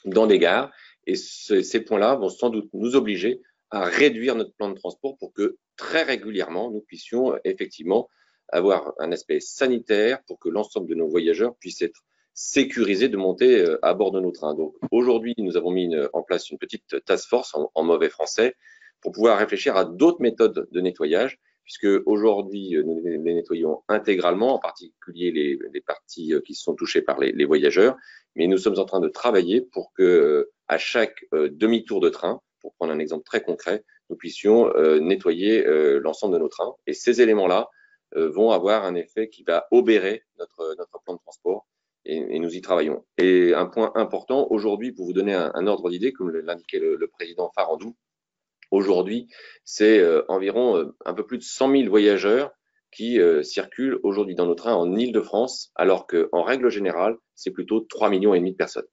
dans des gares. Et ces points-là vont sans doute nous obliger à réduire notre plan de transport pour que très régulièrement, nous puissions effectivement avoir un aspect sanitaire pour que l'ensemble de nos voyageurs puissent être sécurisés de monter à bord de nos trains. Donc aujourd'hui, nous avons mis en place une petite task force en mauvais français pour pouvoir réfléchir à d'autres méthodes de nettoyage, puisque aujourd'hui, nous les nettoyons intégralement, en particulier les parties qui sont touchées par les voyageurs. Mais nous sommes en train de travailler pour que, à chaque demi-tour de train, pour prendre un exemple très concret, nous puissions nettoyer l'ensemble de nos trains. Et ces éléments-là vont avoir un effet qui va obérer notre plan de transport. Et nous y travaillons. Et un point important, aujourd'hui, pour vous donner un ordre d'idée, comme l'indiquait le président Farandou, aujourd'hui, c'est environ un peu plus de 100 000 voyageurs qui circulent aujourd'hui dans nos trains en Île-de-France, alors qu'en règle générale, c'est plutôt 3,5 millions de personnes.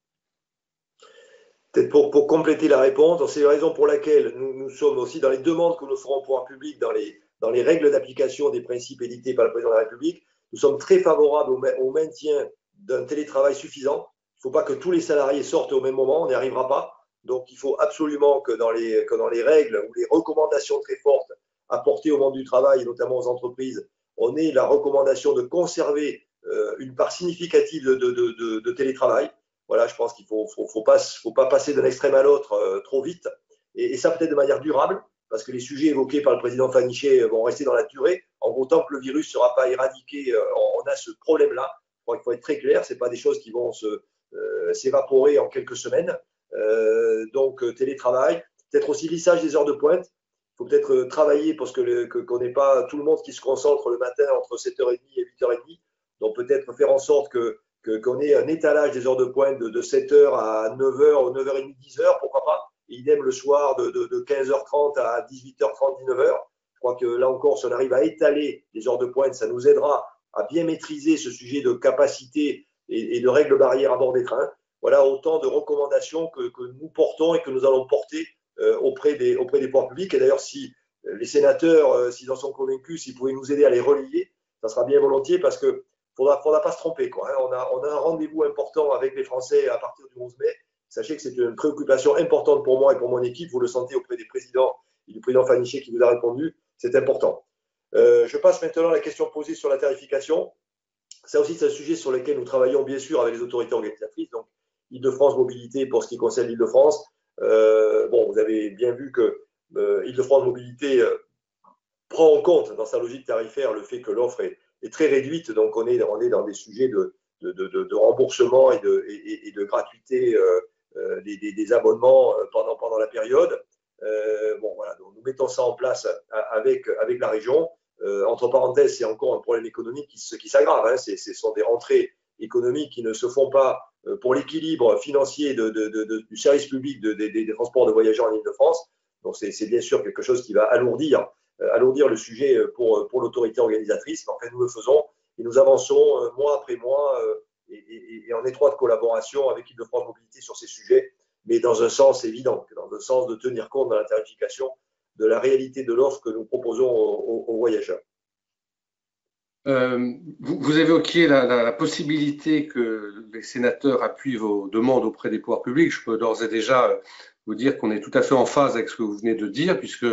Peut-être pour compléter la réponse, c'est la raison pour laquelle nous sommes aussi dans les demandes que nous ferons au pouvoir public, dans les règles d'application des principes édictés par le président de la République. Nous sommes très favorables au maintien d'un télétravail suffisant. Il ne faut pas que tous les salariés sortent au même moment, on n'y arrivera pas. Donc, il faut absolument que dans les règles ou les recommandations très fortes apportées au monde du travail, et notamment aux entreprises, on ait la recommandation de conserver une part significative de télétravail. Voilà, je pense qu'il ne faut pas passer d'un extrême à l'autre trop vite. Et ça peut-être de manière durable, parce que les sujets évoqués par le président Faniché vont rester dans la durée. En gros, tant que le virus ne sera pas éradiqué, on a ce problème-là. Je crois qu'il faut être très clair, ce n'est pas des choses qui vont s'évaporer en quelques semaines. Donc télétravail, peut-être aussi lissage des heures de pointe. Il faut peut-être travailler parce qu'on n'ait pas tout le monde qui se concentre le matin entre 7h30 et 8h30. Donc peut-être faire en sorte qu'on ait un étalage des heures de pointe de 7h à 9h ou 9h30, 10h, pourquoi pas. Et idem le soir de 15h30 à 18h30, 19h. Je crois que là encore, si on arrive à étaler les heures de pointe, ça nous aidera à bien maîtriser ce sujet de capacité et de règles barrières à bord des trains. Voilà autant de recommandations que nous portons et que nous allons porter auprès des pouvoirs publics. Et d'ailleurs, si les sénateurs, s'ils en sont convaincus, s'ils pouvaient nous aider à les relayer, ça sera bien volontiers parce qu'il ne faudra pas se tromper, quoi, hein. On a un rendez-vous important avec les Français à partir du 11 mai. Sachez que c'est une préoccupation importante pour moi et pour mon équipe. Vous le sentez auprès des présidents et du président Faniché qui vous a répondu. C'est important. Je passe maintenant à la question posée sur la tarification. Ça aussi, c'est un sujet sur lequel nous travaillons bien sûr avec les autorités organisatrices. Donc, Île-de-France Mobilité pour ce qui concerne l'Île-de-France. Vous avez bien vu que Île-de-France Mobilité prend en compte dans sa logique tarifaire le fait que l'offre est très réduite. Donc, on est dans des sujets de remboursement et de gratuité des abonnements pendant la période. Donc nous mettons ça en place avec la région. Entre parenthèses, c'est encore un problème économique qui s'aggrave, hein. Ce sont des rentrées économiques qui ne se font pas pour l'équilibre financier du service public des transports de voyageurs en Île-de-France. Donc c'est bien sûr quelque chose qui va alourdir le sujet pour l'autorité organisatrice. Mais en fait, nous le faisons et nous avançons mois après mois et en étroite collaboration avec Île-de-France Mobilité sur ces sujets. mais dans un sens évident, dans un sens de tenir compte dans la tarification de la réalité de l'offre que nous proposons aux voyageurs. Vous évoquiez la possibilité que les sénateurs appuient vos demandes auprès des pouvoirs publics. Je peux d'ores et déjà vous dire qu'on est tout à fait en phase avec ce que vous venez de dire, puisque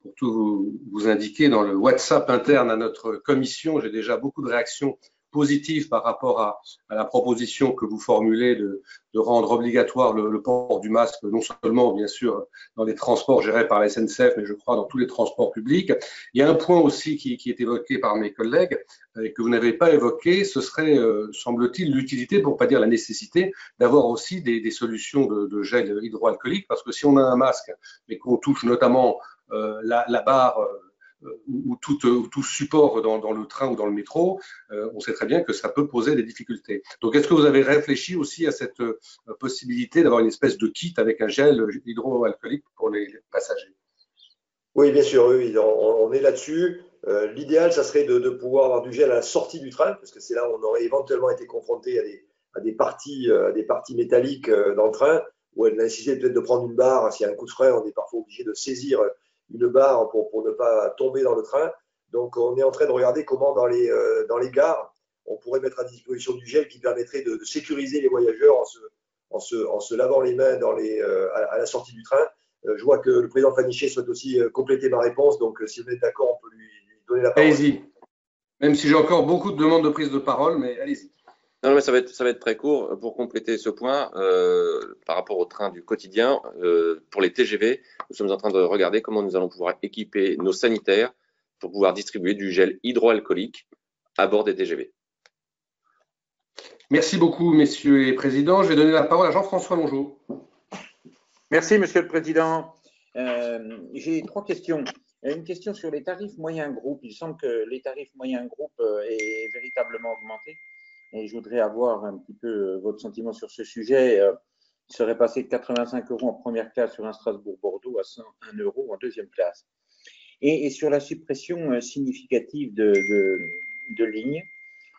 pour tout vous indiquer, dans le WhatsApp interne à notre commission, j'ai déjà beaucoup de réactions positives par rapport à la proposition que vous formulez de rendre obligatoire le port du masque, non seulement bien sûr dans les transports gérés par la SNCF, mais je crois dans tous les transports publics. Il y a un point aussi qui est évoqué par mes collègues et que vous n'avez pas évoqué, ce serait, semble-t-il, l'utilité, pour pas dire la nécessité, d'avoir aussi des solutions de gel hydroalcoolique, parce que si on a un masque, mais qu'on touche notamment la barre ou tout support dans le train ou dans le métro, on sait très bien que ça peut poser des difficultés. Donc, est-ce que vous avez réfléchi aussi à cette possibilité d'avoir une espèce de kit avec un gel hydroalcoolique pour les passagers? Oui, bien sûr, oui, on est là-dessus. L'idéal, ça serait de pouvoir avoir du gel à la sortie du train, parce que c'est là où on aurait éventuellement été confronté à des parties métalliques dans le train, où elle a nécessité peut-être de prendre une barre. S'il y a un coup de frein, on est parfois obligé de saisir une barre pour ne pas tomber dans le train. Donc, on est en train de regarder comment dans les gares, on pourrait mettre à disposition du gel qui permettrait de sécuriser les voyageurs en se lavant les mains à la sortie du train. Je vois que le président Fanichet souhaite aussi compléter ma réponse, donc si vous êtes d'accord, on peut lui donner la parole. Allez-y. Même si j'ai encore beaucoup de demandes de prise de parole, mais allez-y. Non, mais ça va être très court. Pour compléter ce point, par rapport au train du quotidien, pour les TGV, nous sommes en train de regarder comment nous allons pouvoir équiper nos sanitaires pour pouvoir distribuer du gel hydroalcoolique à bord des TGV. Merci beaucoup, messieurs les présidents. Je vais donner la parole à Jean-François Longeau. Merci, Monsieur le Président. J'ai 3 questions. Une question sur les tarifs moyens groupes. Il semble que les tarifs moyens groupes aient véritablement augmenté. Et je voudrais avoir un petit peu votre sentiment sur ce sujet. Il serait passé de 85 € en première classe sur un Strasbourg-Bordeaux à 101 € en deuxième classe. Et sur la suppression significative de lignes,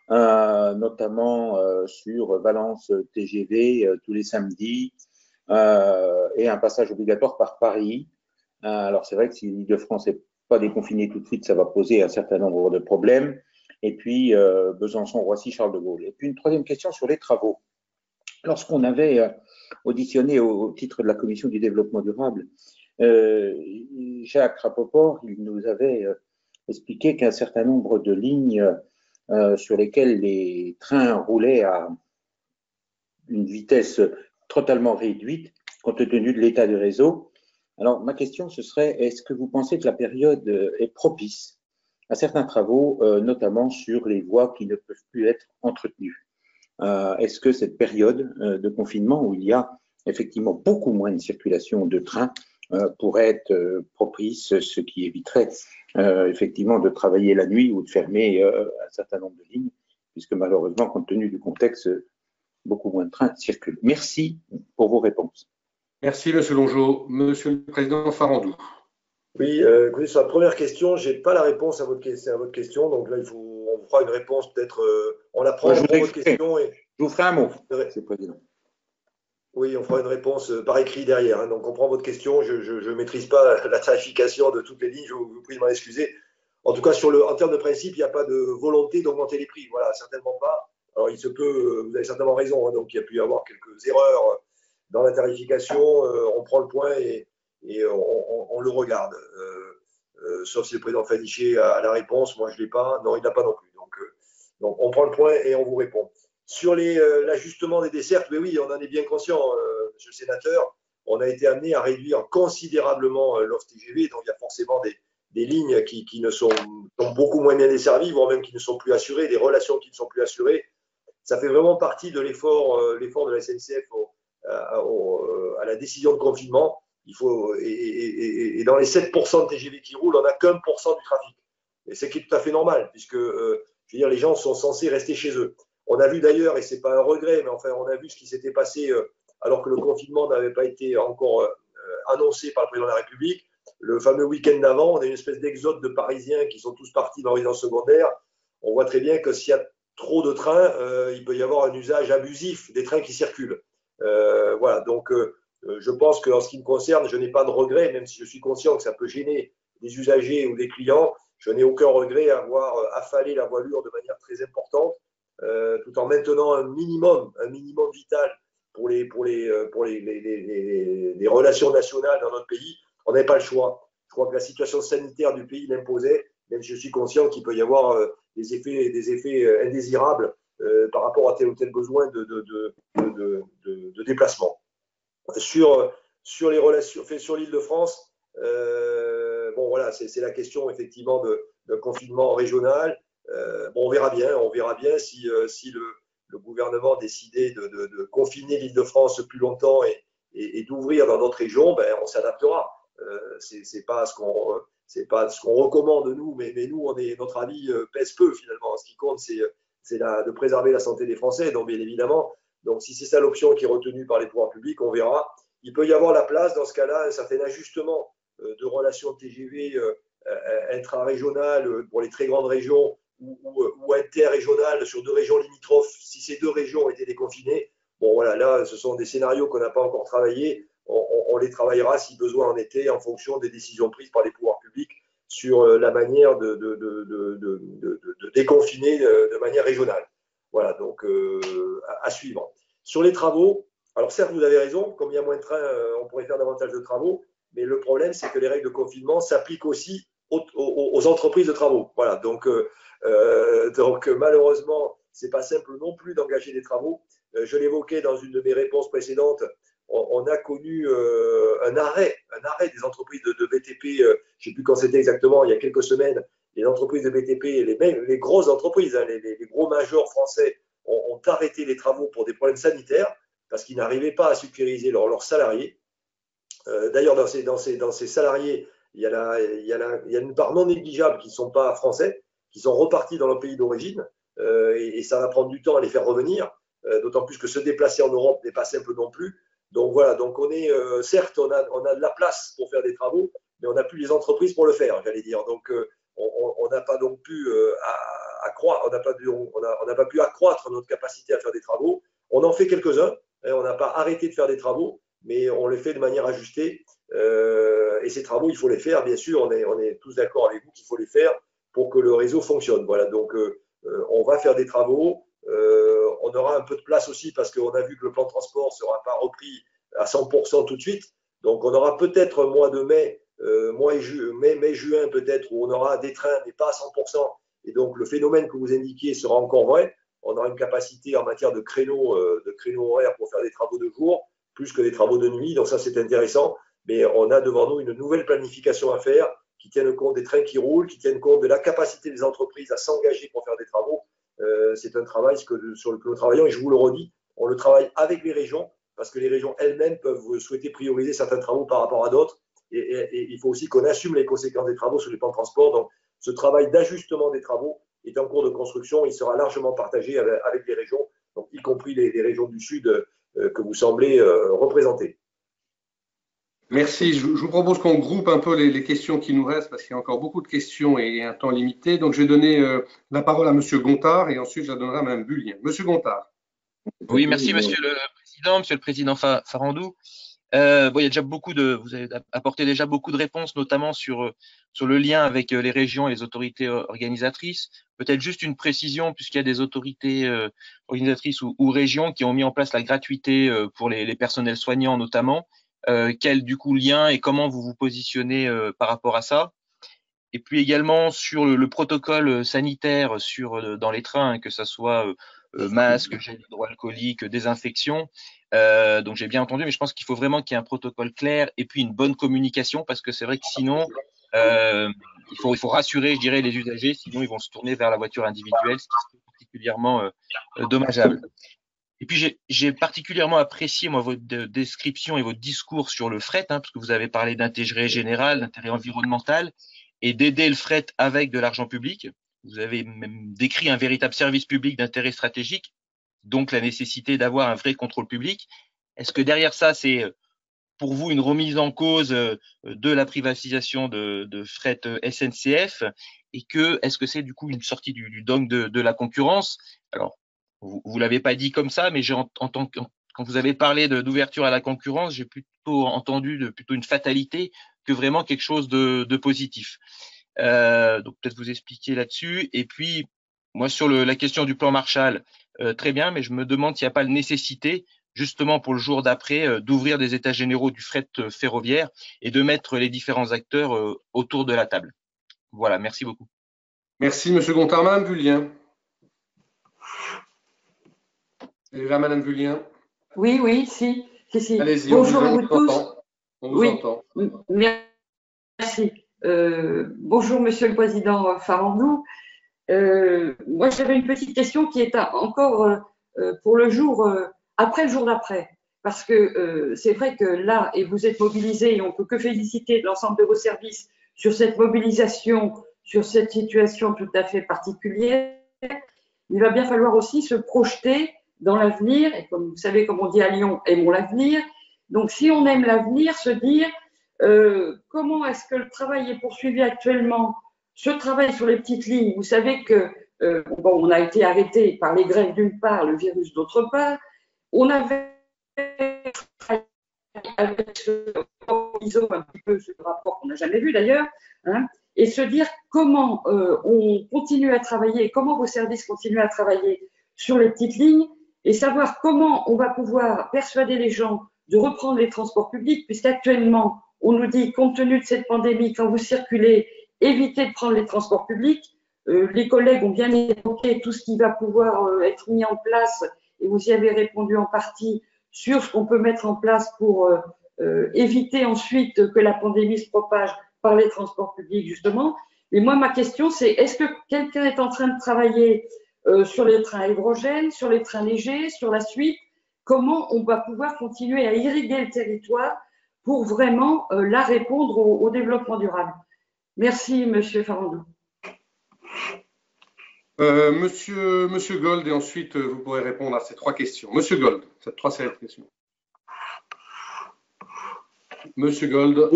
notamment sur Valence TGV tous les samedis et un passage obligatoire par Paris. Alors c'est vrai que si l'Île-de-France n'est pas déconfinée tout de suite, ça va poser un certain nombre de problèmes. Et puis Besançon, Roissy, Charles de Gaulle. Et puis une troisième question sur les travaux. Lorsqu'on avait auditionné au titre de la Commission du développement durable, Jacques Rapoport, il nous avait expliqué qu'un certain nombre de lignes sur lesquelles les trains roulaient à une vitesse totalement réduite, compte tenu de l'état du réseau. Alors ma question, ce serait, est-ce que vous pensez que la période est propice à certains travaux, notamment sur les voies qui ne peuvent plus être entretenues? Est-ce que cette période de confinement, où il y a effectivement beaucoup moins de circulation de trains, pourrait être propice, ce qui éviterait effectivement de travailler la nuit ou de fermer un certain nombre de lignes, puisque malheureusement, compte tenu du contexte, beaucoup moins de trains circulent. Merci pour vos réponses. Merci, Monsieur Longeau. Monsieur le Président Farandou. Oui, écoutez, sur la première question, je n'ai pas la réponse à votre question. Donc là, on vous fera une réponse peut-être. On la prend en votre question. Et... Je vous ferai un mot, Monsieur le Président. Oui, on fera une réponse par écrit derrière. Hein. Donc on prend votre question. Je ne maîtrise pas la tarification de toutes les lignes. Je vous prie de m'en excuser. En tout cas, en termes de principe, il n'y a pas de volonté d'augmenter les prix. Voilà, certainement pas. Alors il se peut, vous avez certainement raison. Hein, donc il y a pu y avoir quelques erreurs dans la tarification. On prend le point et on le regarde. Sauf si le président Fanichet a la réponse, moi je ne l'ai pas. Non, il n'a pas non plus. Donc on prend le point et on vous répond. Sur l'ajustement des dessertes, oui, on en est bien conscient, monsieur le sénateur. On a été amené à réduire considérablement l'offre TGV, donc il y a forcément des lignes qui sont beaucoup moins bien desservies, voire même qui ne sont plus assurées, des relations qui ne sont plus assurées. Ça fait vraiment partie de l'effort de la SNCF à la décision de confinement. Et dans les 7% de TGV qui roulent, on n'a qu'1% du trafic. Et c'est qui est tout à fait normal, puisque je veux dire, les gens sont censés rester chez eux. On a vu d'ailleurs, et ce n'est pas un regret, mais enfin, on a vu ce qui s'était passé alors que le confinement n'avait pas été encore annoncé par le président de la République. Le fameux week-end d'avant, on a une espèce d'exode de Parisiens qui sont tous partis dans les résidences secondaires. On voit très bien que s'il y a trop de trains, il peut y avoir un usage abusif des trains qui circulent. Voilà, donc Je pense que en ce qui me concerne, je n'ai pas de regret, même si je suis conscient que ça peut gêner des usagers ou des clients. Je n'ai aucun regret à avoir affalé la voilure de manière très importante, tout en maintenant un minimum vital pour les relations nationales dans notre pays. On n'avait pas le choix. Je crois que la situation sanitaire du pays l'imposait, même si je suis conscient qu'il peut y avoir des effets indésirables par rapport à tel ou tel besoin de déplacement. Sur les relations, sur l'Île-de-France, bon voilà, c'est la question effectivement d'un confinement régional. Bon, on verra bien si le gouvernement décidait de confiner l'Île-de-France plus longtemps et d'ouvrir dans d'autres régions, ben, on s'adaptera. C'est pas ce qu'on recommande nous, mais nous, notre avis pèse peu finalement. Ce qui compte, c'est de préserver la santé des Français, donc bien évidemment. Donc si c'est ça l'option qui est retenue par les pouvoirs publics, on verra. Il peut y avoir la place dans ce cas-là, un certain ajustement de relations TGV intra-régionales pour les très grandes régions ou interrégionales sur 2 régions limitrophes, si ces 2 régions étaient déconfinées. Bon voilà, là, ce sont des scénarios qu'on n'a pas encore travaillés. On les travaillera si besoin en était en fonction des décisions prises par les pouvoirs publics sur la manière de déconfiner de manière régionale. Voilà, donc à suivre. Sur les travaux, alors certes, vous avez raison, comme il y a moins de trains, on pourrait faire davantage de travaux, mais le problème, c'est que les règles de confinement s'appliquent aussi aux entreprises de travaux. Voilà, donc malheureusement, c'est pas simple non plus d'engager des travaux. Je l'évoquais dans une de mes réponses précédentes, on a connu un arrêt des entreprises de BTP, je ne sais plus quand c'était exactement, il y a quelques semaines. Les entreprises de BTP, les grosses entreprises, hein, les gros majors français ont arrêté les travaux pour des problèmes sanitaires parce qu'ils n'arrivaient pas à sécuriser leurs salariés. D'ailleurs, dans ces salariés, il y a une part non négligeable qui ne sont pas français, qui sont repartis dans leur pays d'origine, et ça va prendre du temps à les faire revenir, d'autant plus que se déplacer en Europe n'est pas simple non plus. Donc voilà, donc certes, on a de la place pour faire des travaux, mais on n'a plus les entreprises pour le faire, j'allais dire. Donc on n'a pas donc pu accroître, on n'a pas pu accroître notre capacité à faire des travaux. On en fait quelques-uns, hein, on n'a pas arrêté de faire des travaux, mais on les fait de manière ajustée. Et ces travaux, il faut les faire, bien sûr, on est tous d'accord avec vous qu'il faut les faire pour que le réseau fonctionne. Voilà, donc on va faire des travaux. On aura un peu de place aussi parce qu'on a vu que le plan de transport ne sera pas repris à 100% tout de suite. Donc on aura peut-être mois de mai, mai-juin peut-être, où on aura des trains, mais pas à 100%. Et donc le phénomène que vous indiquiez sera encore vrai. On aura une capacité en matière de créneaux horaires pour faire des travaux de jour, plus que des travaux de nuit. Donc ça, c'est intéressant. Mais on a devant nous une nouvelle planification à faire qui tienne compte des trains qui roulent, qui tienne compte de la capacité des entreprises à s'engager pour faire des travaux. C'est un travail sur lequel nous travaillons, et je vous le redis, on le travaille avec les régions parce que les régions elles-mêmes peuvent souhaiter prioriser certains travaux par rapport à d'autres, et il faut aussi qu'on assume les conséquences des travaux sur les plans de transport. Donc ce travail d'ajustement des travaux est en cours de construction, il sera largement partagé avec les régions, donc y compris les régions du Sud que vous semblez représenter. Merci. Je vous propose qu'on groupe un peu les questions qui nous restent parce qu'il y a encore beaucoup de questions et un temps limité. Donc, je vais donner la parole à Monsieur Gontard et ensuite je la donnerai à Mme Bullien. Monsieur Gontard. Oui, merci Monsieur le Président Farandou. Il y a déjà vous avez apporté déjà beaucoup de réponses, notamment sur le lien avec les régions et les autorités organisatrices. Peut-être juste une précision, puisqu'il y a des autorités organisatrices ou régions qui ont mis en place la gratuité pour les personnels soignants notamment. Quel du coup lien et comment vous vous positionnez par rapport à ça? Et puis également sur le protocole sanitaire dans les trains, que ça soit masque, gel hydroalcoolique, désinfection. Donc j'ai bien entendu, mais je pense qu'il faut vraiment qu'il y ait un protocole clair et puis une bonne communication, parce que c'est vrai que sinon il faut rassurer, je dirais, les usagers, sinon ils vont se tourner vers la voiture individuelle, ce qui serait particulièrement dommageable. Et puis j'ai particulièrement apprécié moi votre description et votre discours sur le fret, parce que vous avez parlé d'intérêt général, d'intérêt environnemental et d'aider le fret avec de l'argent public. Vous avez même décrit un véritable service public d'intérêt stratégique, donc la nécessité d'avoir un vrai contrôle public. Est-ce que derrière ça, c'est pour vous une remise en cause de la privatisation de fret SNCF, et est-ce que c'est du coup une sortie du dogme de la concurrence? Alors, vous l'avez pas dit comme ça, mais en tant quand vous avez parlé d'ouverture à la concurrence, j'ai plutôt entendu plutôt une fatalité que vraiment quelque chose de positif. Donc peut-être vous expliquer là-dessus. Et puis, moi, sur la question du plan Marshall, très bien, mais je me demande s'il n'y a pas de nécessité, justement pour le jour d'après, d'ouvrir des états généraux du fret ferroviaire et de mettre les différents acteurs autour de la table. Voilà, merci beaucoup. Merci, M. Gontard. Mme Vullien. Et là, Mme Vullien. Oui, si. Allez-y, bonjour à vous tous. On vous entend. Merci. Bonjour, Monsieur le Président Farandou. Moi, j'avais une petite question qui est encore pour le jour après le jour d'après. Parce que c'est vrai que là, et vous êtes mobilisés, et on ne peut que féliciter l'ensemble de vos services sur cette mobilisation, sur cette situation tout à fait particulière. Il va bien falloir aussi se projeter dans l'avenir, et comme vous savez, comme on dit à Lyon, aimons l'avenir. Donc, si on aime l'avenir, se dire comment est-ce que le travail est poursuivi actuellement, ce travail sur les petites lignes. Vous savez que on a été arrêté par les grèves d'une part, le virus d'autre part. On avait avec ce ISO un petit peu ce rapport qu'on n'a jamais vu d'ailleurs, hein, et se dire comment on continue à travailler, comment vos services continuent à travailler sur les petites lignes, et savoir comment on va pouvoir persuader les gens de reprendre les transports publics, puisqu'actuellement, on nous dit, compte tenu de cette pandémie, quand vous circulez, évitez de prendre les transports publics. Les collègues ont bien évoqué tout ce qui va pouvoir être mis en place, et vous y avez répondu en partie sur ce qu'on peut mettre en place pour éviter ensuite que la pandémie se propage par les transports publics, justement. Et moi, ma question, c'est est-ce que quelqu'un est en train de travailler sur les trains hydrogènes, sur les trains légers, sur la suite? Comment on va pouvoir continuer à irriguer le territoire pour vraiment là répondre au développement durable? Merci, Monsieur Farandou. Monsieur Gold, et ensuite vous pourrez répondre à ces trois questions. Monsieur Gold, cette trois séries de questions. Monsieur Gold.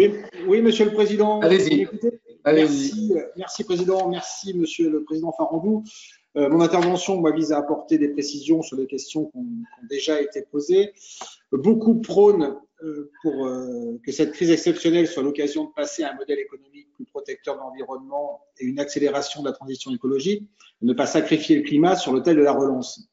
Oui, Monsieur le Président. Allez-y. Merci, Président. Merci, Monsieur le Président Farandou. Mon intervention vise à apporter des précisions sur des questions qui ont déjà été posées. Beaucoup prônent pour que cette crise exceptionnelle soit l'occasion de passer à un modèle économique plus protecteur de l'environnement et une accélération de la transition écologique, ne pas sacrifier le climat sur l'autel de la relance.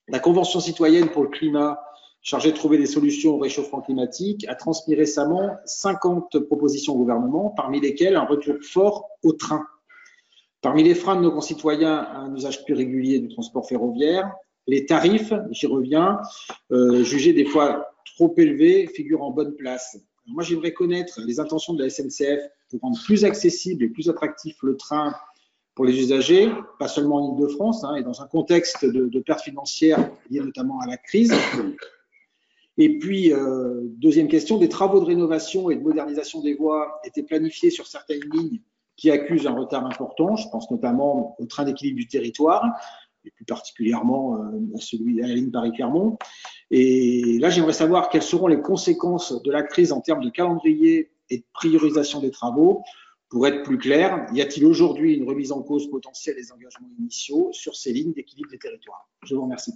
La Convention citoyenne pour le climat, chargée de trouver des solutions au réchauffement climatique, a transmis récemment 50 propositions au gouvernement, parmi lesquelles un retour fort au train. Parmi les freins de nos concitoyens à un usage plus régulier du transport ferroviaire, les tarifs, j'y reviens, jugés des fois trop élevés, figurent en bonne place. Alors moi, j'aimerais connaître les intentions de la SNCF pour rendre plus accessible et plus attractif le train pour les usagers, pas seulement en Île-de-France, et dans un contexte de pertes financières liées notamment à la crise. Et puis, deuxième question, des travaux de rénovation et de modernisation des voies étaient planifiés sur certaines lignes qui accusent un retard important. Je pense notamment au train d'équilibre du territoire, et plus particulièrement à la ligne Paris-Clermont. Et là, j'aimerais savoir quelles seront les conséquences de la crise en termes de calendrier et de priorisation des travaux. Pour être plus clair, y a-t-il aujourd'hui une remise en cause potentielle des engagements initiaux sur ces lignes d'équilibre des territoires? Je vous remercie.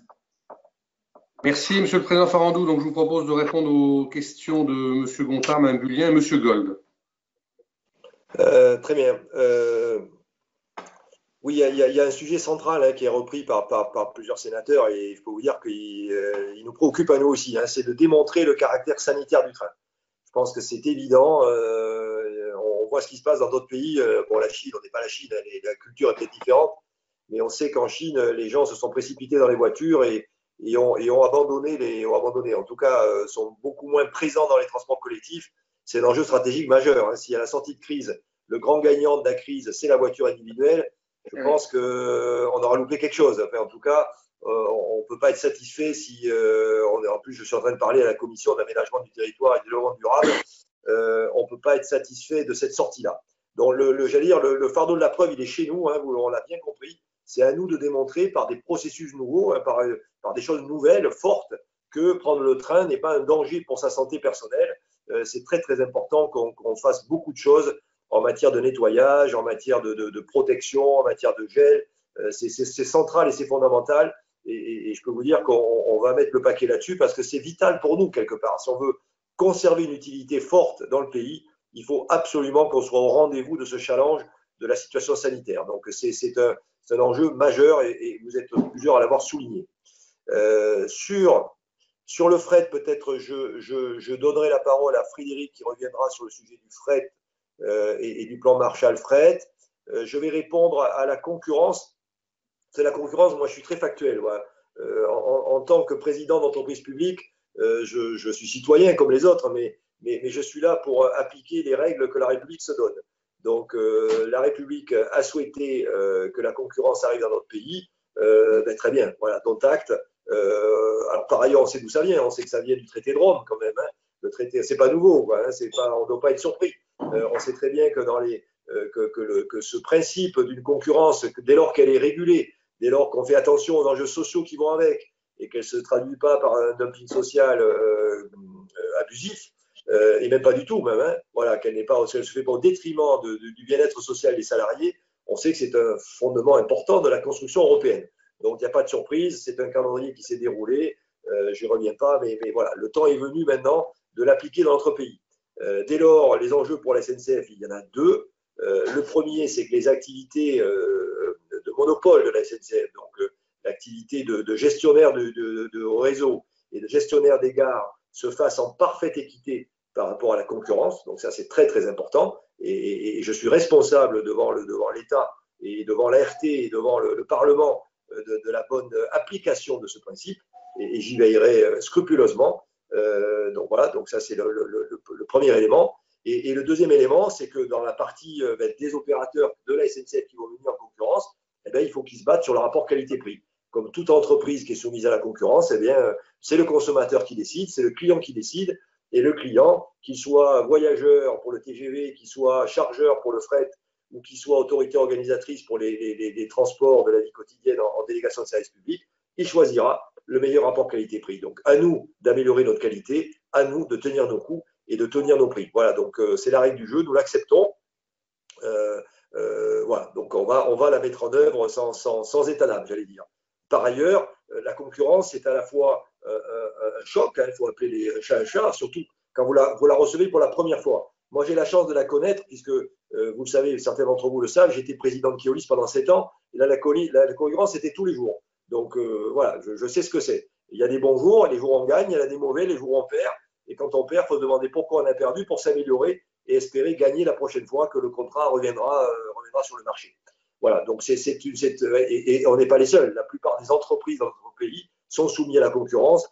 Merci, Monsieur le Président Farandou. Donc, je vous propose de répondre aux questions de Monsieur Gontard, Mme Vullien et Monsieur Gold. Très bien. Oui, il y a un sujet central qui est repris par plusieurs sénateurs, et je peux vous dire qu'il nous préoccupe à nous aussi, c'est de démontrer le caractère sanitaire du train. Je pense que c'est évident. On voit ce qui se passe dans d'autres pays. Bon, la Chine, on n'est pas la Chine, la culture est peut-être différente, mais on sait qu'en Chine, les gens se sont précipités dans les voitures et ont abandonné, en tout cas, sont beaucoup moins présents dans les transports collectifs. C'est un enjeu stratégique majeur. Si à la sortie de crise, le grand gagnant de la crise, c'est la voiture individuelle, je pense qu'on aura loupé quelque chose. Enfin, en tout cas, on ne peut pas être satisfait si, en plus, je suis en train de parler à la commission d'aménagement du territoire et du développement durable, on ne peut pas être satisfait de cette sortie-là. Donc, j'allais dire, le fardeau de la preuve, il est chez nous, on l'a bien compris. C'est à nous de démontrer par des processus nouveaux, par des choses nouvelles, fortes, que prendre le train n'est pas un danger pour sa santé personnelle. C'est très, très important qu'on fasse beaucoup de choses en matière de nettoyage, en matière de protection, en matière de gel. C'est central et c'est fondamental. et je peux vous dire qu'on va mettre le paquet là-dessus parce que c'est vital pour nous quelque part. Si on veut conserver une utilité forte dans le pays, il faut absolument qu'on soit au rendez-vous de ce challenge de la situation sanitaire. Donc c'est un enjeu majeur et vous êtes plusieurs à l'avoir souligné. Sur le fret, peut-être je donnerai la parole à Frédéric qui reviendra sur le sujet du fret et du plan Marshall fret. Je vais répondre à la concurrence. C'est la concurrence, moi je suis très factuel. Voilà. En tant que président d'entreprise publique, je suis citoyen comme les autres, mais je suis là pour appliquer les règles que la République se donne. Donc la République a souhaité que la concurrence arrive dans notre pays. Très bien, voilà, dont acte. Alors par ailleurs, on sait d'où ça vient. On sait que ça vient du traité de Rome quand même. Hein. Le traité, c'est pas nouveau. Quoi, hein, on ne doit pas être surpris. On sait très bien que que ce principe d'une concurrence, dès lors qu'elle est régulée, dès lors qu'on fait attention aux enjeux sociaux qui vont avec et qu'elle ne se traduit pas par un dumping social abusif, et même pas du tout, même, hein, voilà, qu'elle se fait pas au détriment du bien-être social des salariés, on sait que c'est un fondement important de la construction européenne. Donc il n'y a pas de surprise, c'est un calendrier qui s'est déroulé, je n'y reviens pas, mais voilà, le temps est venu maintenant de l'appliquer dans notre pays. Dès lors, les enjeux pour la SNCF, il y en a deux. Le premier, c'est que les activités de monopole de la SNCF, donc l'activité de gestionnaire de réseau et de gestionnaire des gares, se fassent en parfaite équité par rapport à la concurrence. Donc ça, c'est très très important. Et je suis responsable devant l'État et devant l'ART et devant le Parlement de la bonne application de ce principe. Et j'y veillerai scrupuleusement. Donc voilà, donc ça c'est le premier élément. Et le deuxième élément, c'est que dans la partie des opérateurs de la SNCF qui vont venir en concurrence, il faut qu'ils se battent sur le rapport qualité-prix. Comme toute entreprise qui est soumise à la concurrence, c'est le consommateur qui décide, c'est le client qui décide. Et le client, qu'il soit voyageur pour le TGV, qu'il soit chargeur pour le fret, ou qu'il soit autorité organisatrice pour les transports de la vie quotidienne en délégation de service public, il choisira le meilleur rapport qualité-prix. Donc, à nous d'améliorer notre qualité, à nous de tenir nos coûts et de tenir nos prix. Voilà, donc c'est la règle du jeu, nous l'acceptons. Voilà, donc on va la mettre en œuvre sans état d'âme, j'allais dire. Par ailleurs, la concurrence, c'est à la fois un choc, hein, il faut appeler les chats un chat, surtout quand vous la recevez pour la première fois. Moi, j'ai la chance de la connaître, puisque, vous le savez, certains d'entre vous le savent, j'étais président de Keolis pendant 7 ans, et là, la concurrence, c'était tous les jours. Donc, voilà, je sais ce que c'est. Il y a des bons jours, les jours où on gagne, il y en a des mauvais, les jours où on perd, et quand on perd, il faut se demander pourquoi on a perdu pour s'améliorer et espérer gagner la prochaine fois que le contrat reviendra sur le marché. Voilà, donc et on n'est pas les seuls. La plupart des entreprises dans notre pays sont soumises à la concurrence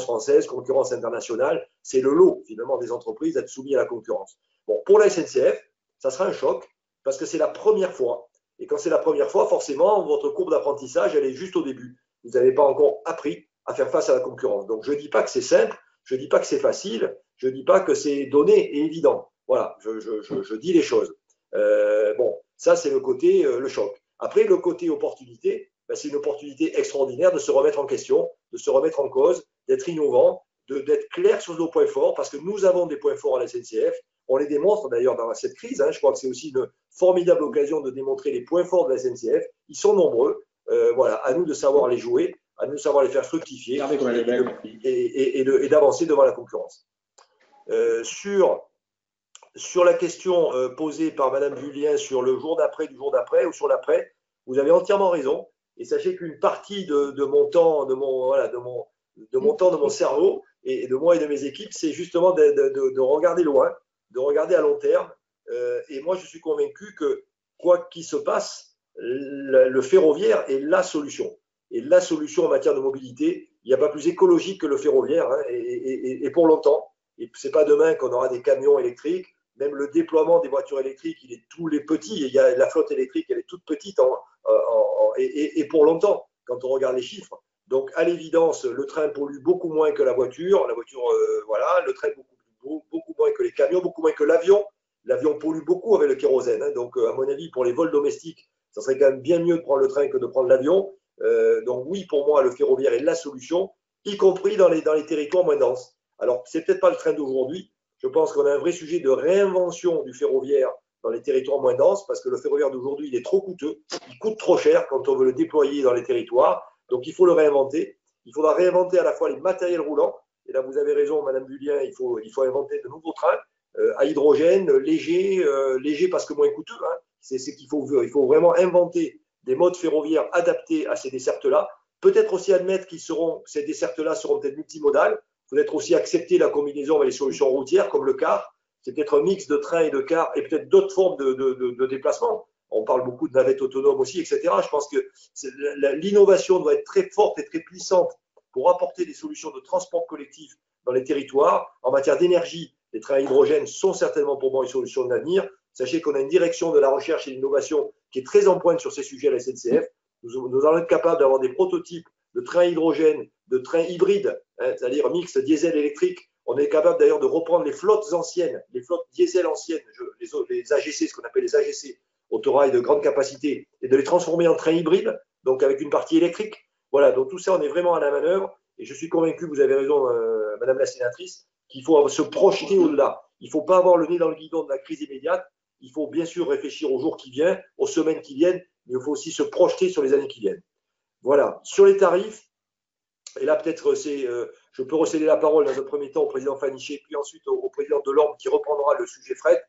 française, concurrence internationale. C'est le lot, finalement, des entreprises d'être soumises à la concurrence. Bon, pour la SNCF, ça sera un choc parce que c'est la première fois. Et quand c'est la première fois, forcément, votre courbe d'apprentissage, elle est juste au début. Vous n'avez pas encore appris à faire face à la concurrence. Donc, je ne dis pas que c'est simple, je ne dis pas que c'est facile, je ne dis pas que c'est donné et évident. Voilà, je dis les choses. Bon, ça, c'est le côté, le choc. Après, le côté opportunité, c'est une opportunité extraordinaire de se remettre en question, de se remettre en cause, d'être innovant, d'être clair sur nos points forts, parce que nous avons des points forts à la SNCF. On les démontre d'ailleurs dans cette crise. Hein. Je crois que c'est aussi une formidable occasion de démontrer les points forts de la SNCF. Ils sont nombreux. Voilà, à nous de savoir les jouer, à nous de savoir les faire fructifier et d'avancer devant la concurrence. Sur la question posée par Madame Julien sur le jour d'après, du jour d'après ou sur l'après, vous avez entièrement raison. Et sachez qu'une partie de mon temps, de mon cerveau et de moi et de mes équipes, c'est justement de regarder loin, de regarder à long terme. Et moi, je suis convaincu que quoi qu'il se passe, le ferroviaire est la solution. Et la solution en matière de mobilité, il n'y a pas plus écologique que le ferroviaire, hein, et pour longtemps. Et ce n'est pas demain qu'on aura des camions électriques. Même le déploiement des voitures électriques, il est tous les petits. Il y a la flotte électrique, elle est toute petite et pour longtemps, quand on regarde les chiffres. Donc, à l'évidence, le train pollue beaucoup moins que la voiture. La voiture, voilà, le train beaucoup moins que les camions, beaucoup moins que l'avion. L'avion pollue beaucoup avec le kérosène. Hein. Donc, à mon avis, pour les vols domestiques, ça serait quand même bien mieux de prendre le train que de prendre l'avion. Donc, oui, pour moi, le ferroviaire est la solution, y compris dans les territoires moins denses. Alors, c'est peut-être pas le train d'aujourd'hui. Je pense qu'on a un vrai sujet de réinvention du ferroviaire dans les territoires moins denses, parce que le ferroviaire d'aujourd'hui, il est trop coûteux, il coûte trop cher quand on veut le déployer dans les territoires. Donc, il faut le réinventer. Il faudra réinventer à la fois les matériels roulants. Et là, vous avez raison, Madame Bulien, il faut inventer de nouveaux trains à hydrogène, légers parce que moins coûteux. Hein. C'est qu'il faut vraiment inventer des modes ferroviaires adaptés à ces dessertes-là. Peut-être aussi admettre ces dessertes-là seront peut-être multimodales. Peut-être aussi accepter la combinaison avec les solutions routières comme le car. C'est peut-être un mix de train et de car et peut-être d'autres formes de déplacement. On parle beaucoup de navettes autonomes aussi, etc. Je pense que l'innovation doit être très forte et très puissante pour apporter des solutions de transport collectif dans les territoires. En matière d'énergie, les trains à hydrogène sont certainement pour moi une solution de l'avenir. Sachez qu'on a une direction de la recherche et de l'innovation qui est très en pointe sur ces sujets à la SNCF. Nous allons être capables d'avoir des prototypes de trains hydrogène, de trains hybrides, hein, c'est-à-dire mix diesel-électrique. On est capable d'ailleurs de reprendre les flottes anciennes, les flottes diesel anciennes, les AGC, ce qu'on appelle les AGC, autorail de grande capacité, et de les transformer en trains hybrides, donc avec une partie électrique. Voilà, donc tout ça, on est vraiment à la manœuvre. Et je suis convaincu, vous avez raison, Madame la sénatrice, qu'il faut se projeter au-delà. Il ne faut pas avoir le nez dans le guidon de la crise immédiate. Il faut bien sûr réfléchir aux jours qui viennent, aux semaines qui viennent, mais il faut aussi se projeter sur les années qui viennent. Voilà. Sur les tarifs, et là peut-être je peux recéder la parole dans un premier temps au président Fanichet, puis ensuite au président Delorme qui reprendra le sujet fret.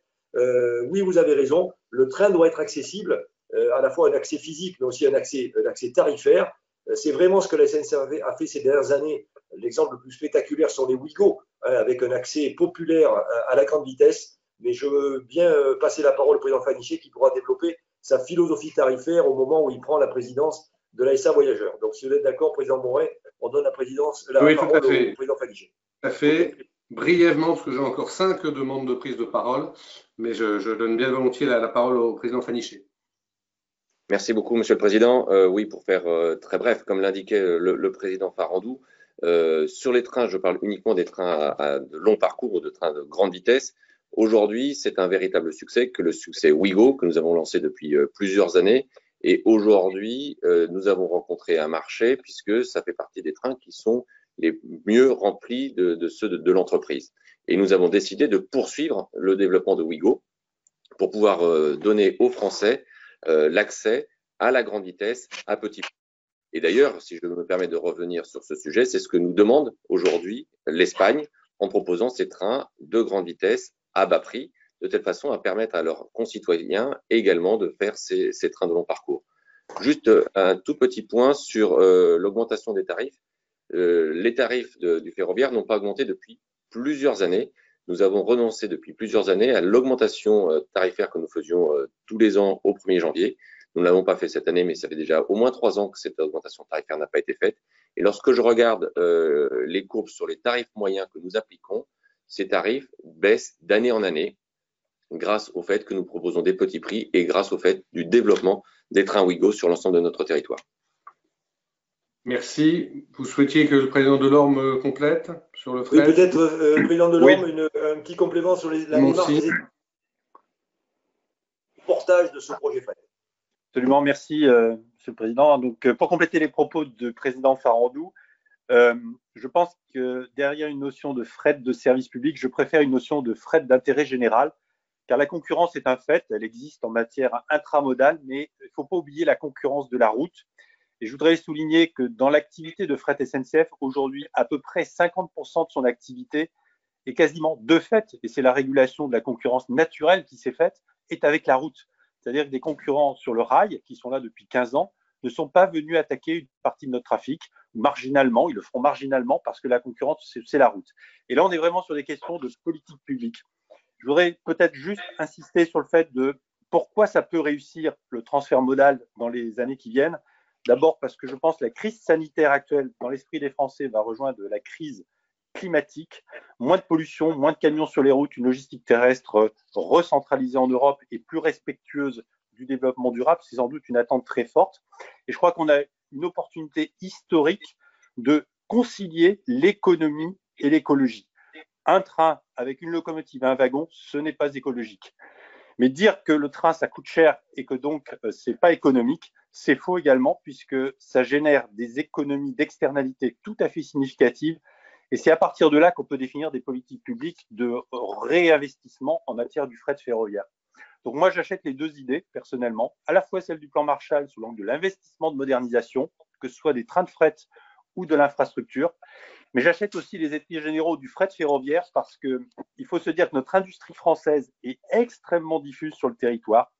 Oui, vous avez raison, le train doit être accessible, à la fois un accès physique, mais aussi un accès tarifaire. C'est vraiment ce que la SNCF a fait ces dernières années. L'exemple le plus spectaculaire sont les Ouigo, hein, avec un accès populaire à la grande vitesse. Mais je veux bien passer la parole au président Fanichet qui pourra développer sa philosophie tarifaire au moment où il prend la présidence de l'ASA Voyageurs. Donc, si vous êtes d'accord, président Moret, on donne la parole au président Fanichet. Tout à fait. Brièvement, parce que j'ai encore 5 demandes de prise de parole, mais je donne bien volontiers la parole au président Fanichet. Merci beaucoup, Monsieur le Président. Oui, pour faire très bref, comme l'indiquait le président Farandou, sur les trains, je parle uniquement des trains à de long parcours ou de trains de grande vitesse. Aujourd'hui, c'est un véritable succès que le succès Ouigo, que nous avons lancé depuis plusieurs années. Et aujourd'hui, nous avons rencontré un marché puisque ça fait partie des trains qui sont les mieux remplis de ceux de l'entreprise. Et nous avons décidé de poursuivre le développement de Ouigo pour pouvoir donner aux Français l'accès à la grande vitesse à petit prix. Et d'ailleurs, si je me permets de revenir sur ce sujet, c'est ce que nous demande aujourd'hui l'Espagne en proposant ces trains de grande vitesse à bas prix, de telle façon à permettre à leurs concitoyens également de faire ces trains de long parcours. Juste un tout petit point sur l'augmentation des tarifs. Les tarifs du ferroviaire n'ont pas augmenté depuis plusieurs années. Nous avons renoncé depuis plusieurs années à l'augmentation tarifaire que nous faisions tous les ans au 1er janvier. Nous ne l'avons pas fait cette année, mais ça fait déjà au moins 3 ans que cette augmentation tarifaire n'a pas été faite. Et lorsque je regarde les courbes sur les tarifs moyens que nous appliquons, ces tarifs baissent d'année en année grâce au fait que nous proposons des petits prix et grâce au fait du développement des trains Ouigo sur l'ensemble de notre territoire. Merci. Vous souhaitiez que le président Delorme complète sur le fret? Oui, peut-être, le président Delorme, oui. Un petit complément sur la démarche des portages de ce projet fret. Absolument, merci, Monsieur le Président. Donc, pour compléter les propos du président Farandou, je pense que derrière une notion de fret de service public, je préfère une notion de fret d'intérêt général, car la concurrence est un fait, elle existe en matière intramodale, mais il ne faut pas oublier la concurrence de la route. Et je voudrais souligner que dans l'activité de fret SNCF, aujourd'hui, à peu près 50% de son activité est quasiment de fait, et c'est la régulation de la concurrence naturelle qui s'est faite, est avec la route. C'est-à-dire que des concurrents sur le rail, qui sont là depuis 15 ans, ne sont pas venus attaquer une partie de notre trafic, marginalement, ils le feront marginalement parce que la concurrence, c'est la route. Et là, on est vraiment sur des questions de politique publique. Je voudrais peut-être juste insister sur le fait de pourquoi ça peut réussir le transfert modal dans les années qui viennent. D'abord parce que je pense que la crise sanitaire actuelle, dans l'esprit des Français, va rejoindre la crise climatique, moins de pollution, moins de camions sur les routes, une logistique terrestre recentralisée en Europe et plus respectueuse du développement durable, c'est sans doute une attente très forte. Et je crois qu'on a une opportunité historique de concilier l'économie et l'écologie. Un train avec une locomotive et un wagon, ce n'est pas écologique. Mais dire que le train, ça coûte cher et que donc ce n'est pas économique, c'est faux également puisque ça génère des économies d'externalité tout à fait significatives. Et c'est à partir de là qu'on peut définir des politiques publiques de réinvestissement en matière du fret ferroviaire. Donc moi, j'achète les deux idées, personnellement, à la fois celle du plan Marshall sous l'angle de l'investissement de modernisation, que ce soit des trains de fret ou de l'infrastructure. Mais j'achète aussi les états généraux du fret ferroviaire parce qu'il faut se dire que notre industrie française est extrêmement diffuse sur le territoire.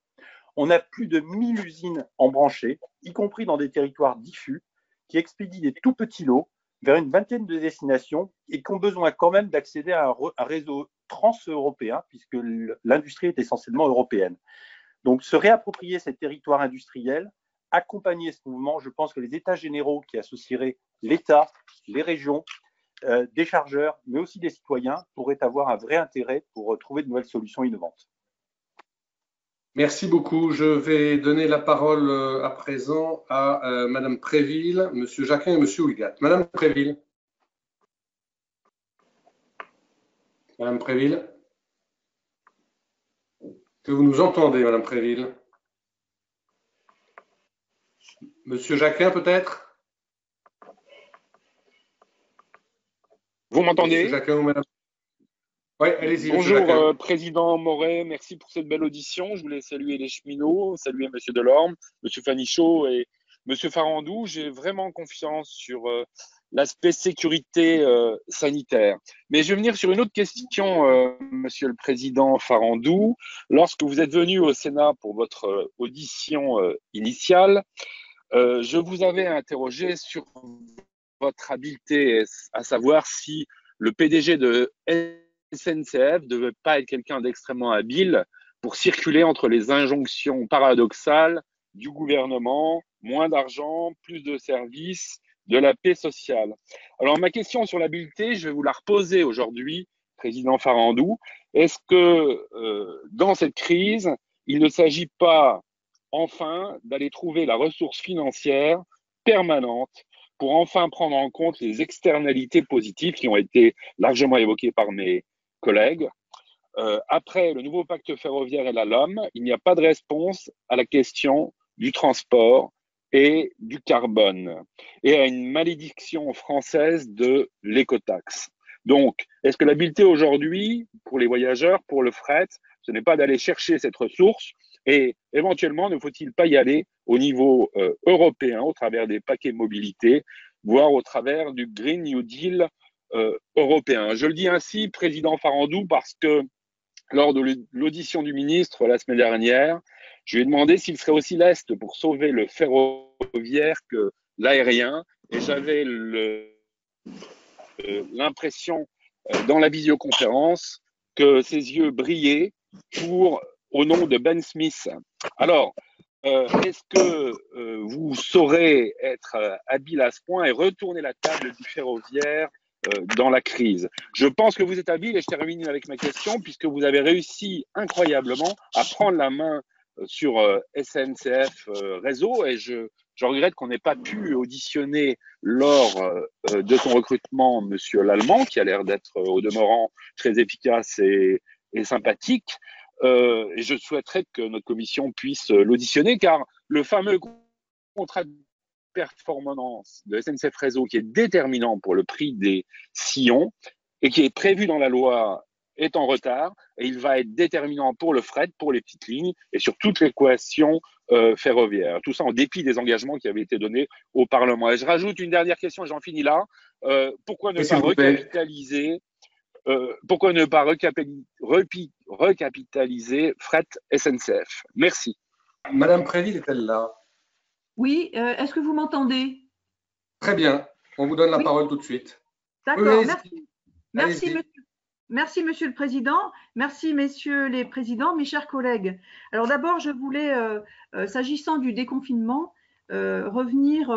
On a plus de 1000 usines embranchées, y compris dans des territoires diffus, qui expédient des tout petits lots vers une vingtaine de destinations et qui ont besoin quand même d'accéder à un réseau trans-européen, puisque l'industrie est essentiellement européenne. Donc, se réapproprier ces territoires industriels, accompagner ce mouvement, je pense que les états généraux qui associeraient l'État, les régions, des chargeurs, mais aussi des citoyens, pourraient avoir un vrai intérêt pour trouver de nouvelles solutions innovantes. Merci beaucoup. Je vais donner la parole à présent à Madame Préville, Monsieur Jacquin et Monsieur Houlgat. Madame Préville. Madame Préville. Est-ce que vous nous entendez, Madame Préville? Monsieur Jacquin, peut-être? Vous m'entendez? Monsieur Jacquin ou Madame? Oui, allez-y. Bonjour, Président Moret, merci pour cette belle audition. Je voulais saluer les cheminots, saluer Monsieur Delorme, Monsieur Fanichot et Monsieur Farandou. J'ai vraiment confiance sur l'aspect sécurité sanitaire. Mais je vais venir sur une autre question, Monsieur le Président Farandou. Lorsque vous êtes venu au Sénat pour votre audition initiale, je vous avais interrogé sur votre habileté, à savoir si le PDG de SNCF ne devait pas être quelqu'un d'extrêmement habile pour circuler entre les injonctions paradoxales du gouvernement, moins d'argent, plus de services, de la paix sociale. Alors ma question sur l'habileté, je vais vous la reposer aujourd'hui, Président Farandou. Est-ce que dans cette crise, il ne s'agit pas enfin d'aller trouver la ressource financière permanente pour enfin prendre en compte les externalités positives qui ont été largement évoquées par mes collègues. Après le nouveau pacte ferroviaire et la LOM, il n'y a pas de réponse à la question du transport et du carbone et à une malédiction française de l'écotaxe. Donc, est-ce que l'habileté aujourd'hui, pour les voyageurs, pour le fret, ce n'est pas d'aller chercher cette ressource et éventuellement, ne faut-il pas y aller au niveau européen, au travers des paquets mobilité, voire au travers du Green New Deal européen. Je le dis ainsi, Président Farandou, parce que lors de l'audition du ministre la semaine dernière, je lui ai demandé s'il serait aussi leste pour sauver le ferroviaire que l'aérien, et j'avais l'impression dans la visioconférence que ses yeux brillaient au nom de Ben Smith. Alors, est-ce que vous saurez être habile à ce point et retourner la table du ferroviaire dans la crise? Je pense que vous êtes habile et je termine avec ma question puisque vous avez réussi incroyablement à prendre la main sur SNCF Réseau et je regrette qu'on n'ait pas pu auditionner lors de son recrutement Monsieur Lallemand qui a l'air d'être au demeurant très efficace et sympathique. Et je souhaiterais que notre commission puisse l'auditionner car le fameux contrat de performance de SNCF Réseau qui est déterminant pour le prix des sillons et qui est prévu dans la loi est en retard et il va être déterminant pour le fret, pour les petites lignes et sur toute l'équation ferroviaire. Tout ça en dépit des engagements qui avaient été donnés au Parlement. Et je rajoute une dernière question, j'en finis là. Pourquoi ne pas recapitaliser recapitaliser fret SNCF? Merci. Madame Préville est-elle là? Oui, est-ce que vous m'entendez? Très bien, on vous donne la parole tout de suite. D'accord, merci. Merci, Monsieur le Président. Merci, Messieurs les Présidents, mes chers collègues. Alors d'abord, je voulais, s'agissant du déconfinement, revenir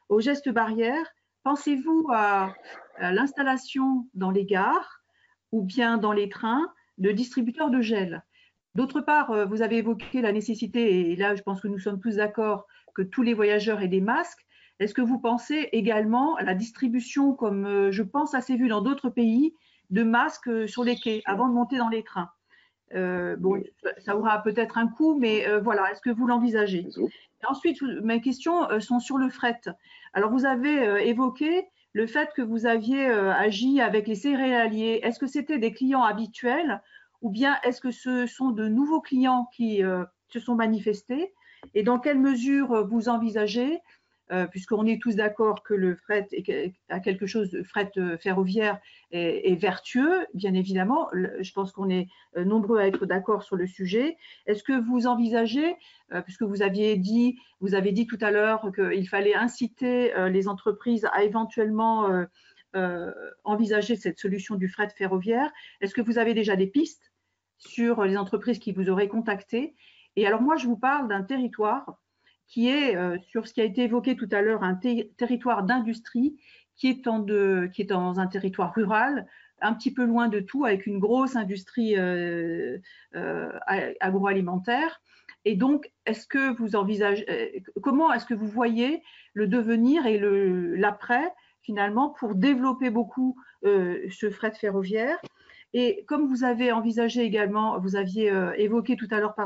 aux gestes barrières. Pensez-vous à l'installation dans les gares ou bien dans les trains de distributeurs de gel? D'autre part, vous avez évoqué la nécessité, et là je pense que nous sommes tous d'accord, que tous les voyageurs aient des masques. Est-ce que vous pensez également à la distribution, comme je pense assez vu dans d'autres pays, de masques sur les quais avant de monter dans les trains? Bon, ça aura peut-être un coût, mais voilà, est-ce que vous l'envisagez? Ensuite, mes questions sont sur le fret. Alors, vous avez évoqué le fait que vous aviez agi avec les céréaliers. Est-ce que c'était des clients habituels ou bien est-ce que ce sont de nouveaux clients qui se sont manifestés? Et dans quelle mesure vous envisagez puisqu'on est tous d'accord que le fret a quelque chose de fret ferroviaire est vertueux, bien évidemment. Je pense qu'on est nombreux à être d'accord sur le sujet. Est-ce que vous envisagez, puisque vous avez dit tout à l'heure qu'il fallait inciter les entreprises à éventuellement envisager cette solution du fret ferroviaire, est-ce que vous avez déjà des pistes sur les entreprises qui vous auraient contacté? Et alors moi, je vous parle d'un territoire qui est, sur ce qui a été évoqué tout à l'heure, un territoire d'industrie qui est dans un territoire rural, un petit peu loin de tout, avec une grosse industrie agroalimentaire. Et donc, est-ce que vous envisagez, comment est-ce que vous voyez le devenir et l'après, finalement, pour développer beaucoup ce fret ferroviaire? Et comme vous avez envisagé également, vous aviez évoqué tout à l'heure,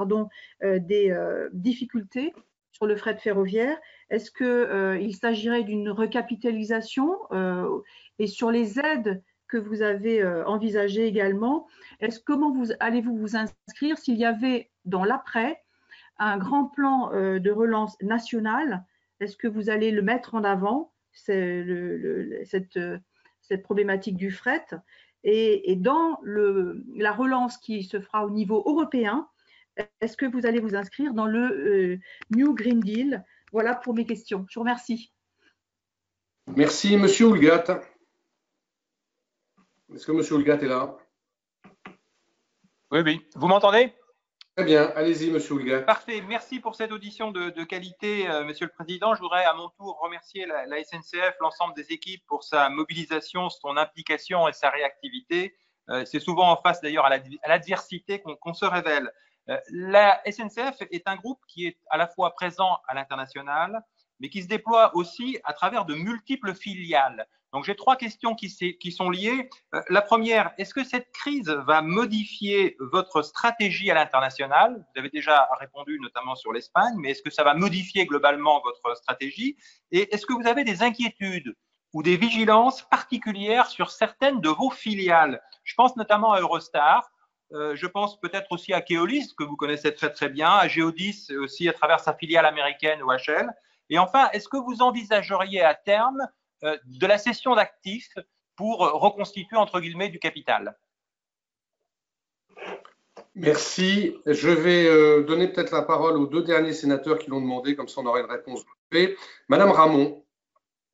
des difficultés sur le fret ferroviaire, est-ce qu'il s'agirait d'une recapitalisation et sur les aides que vous avez envisagées également, comment allez-vous vous inscrire s'il y avait dans l'après un grand plan de relance national? Est-ce que vous allez le mettre en avant, cette problématique du fret? Et dans la relance qui se fera au niveau européen, est-ce que vous allez vous inscrire dans le New Green Deal? Voilà pour mes questions. Je vous remercie. Merci, Monsieur Houllegatte. Est-ce que Monsieur Houllegatte est là? Oui, oui. Vous m'entendez? Très bien. Allez-y, Monsieur Houllegatte. Parfait. Merci pour cette audition de qualité, Monsieur le Président. Je voudrais à mon tour remercier la SNCF, l'ensemble des équipes pour sa mobilisation, son implication et sa réactivité. C'est souvent en face d'ailleurs à l'adversité qu'on se révèle. La SNCF est un groupe qui est à la fois présent à l'international, mais qui se déploie aussi à travers de multiples filiales. Donc, j'ai trois questions qui sont liées. La première, est-ce que cette crise va modifier votre stratégie à l'international? Vous avez déjà répondu notamment sur l'Espagne, mais est-ce que ça va modifier globalement votre stratégie? Et est-ce que vous avez des inquiétudes ou des vigilances particulières sur certaines de vos filiales? Je pense notamment à Eurostar. Je pense peut-être aussi à Keolis, que vous connaissez très très bien, à Geodis aussi à travers sa filiale américaine OHL. Et enfin, est-ce que vous envisageriez à terme de la cession d'actifs pour reconstituer entre guillemets du capital? Merci. Je vais donner peut-être la parole aux deux derniers sénateurs qui l'ont demandé, comme ça on aura une réponse groupée. Madame Ramon.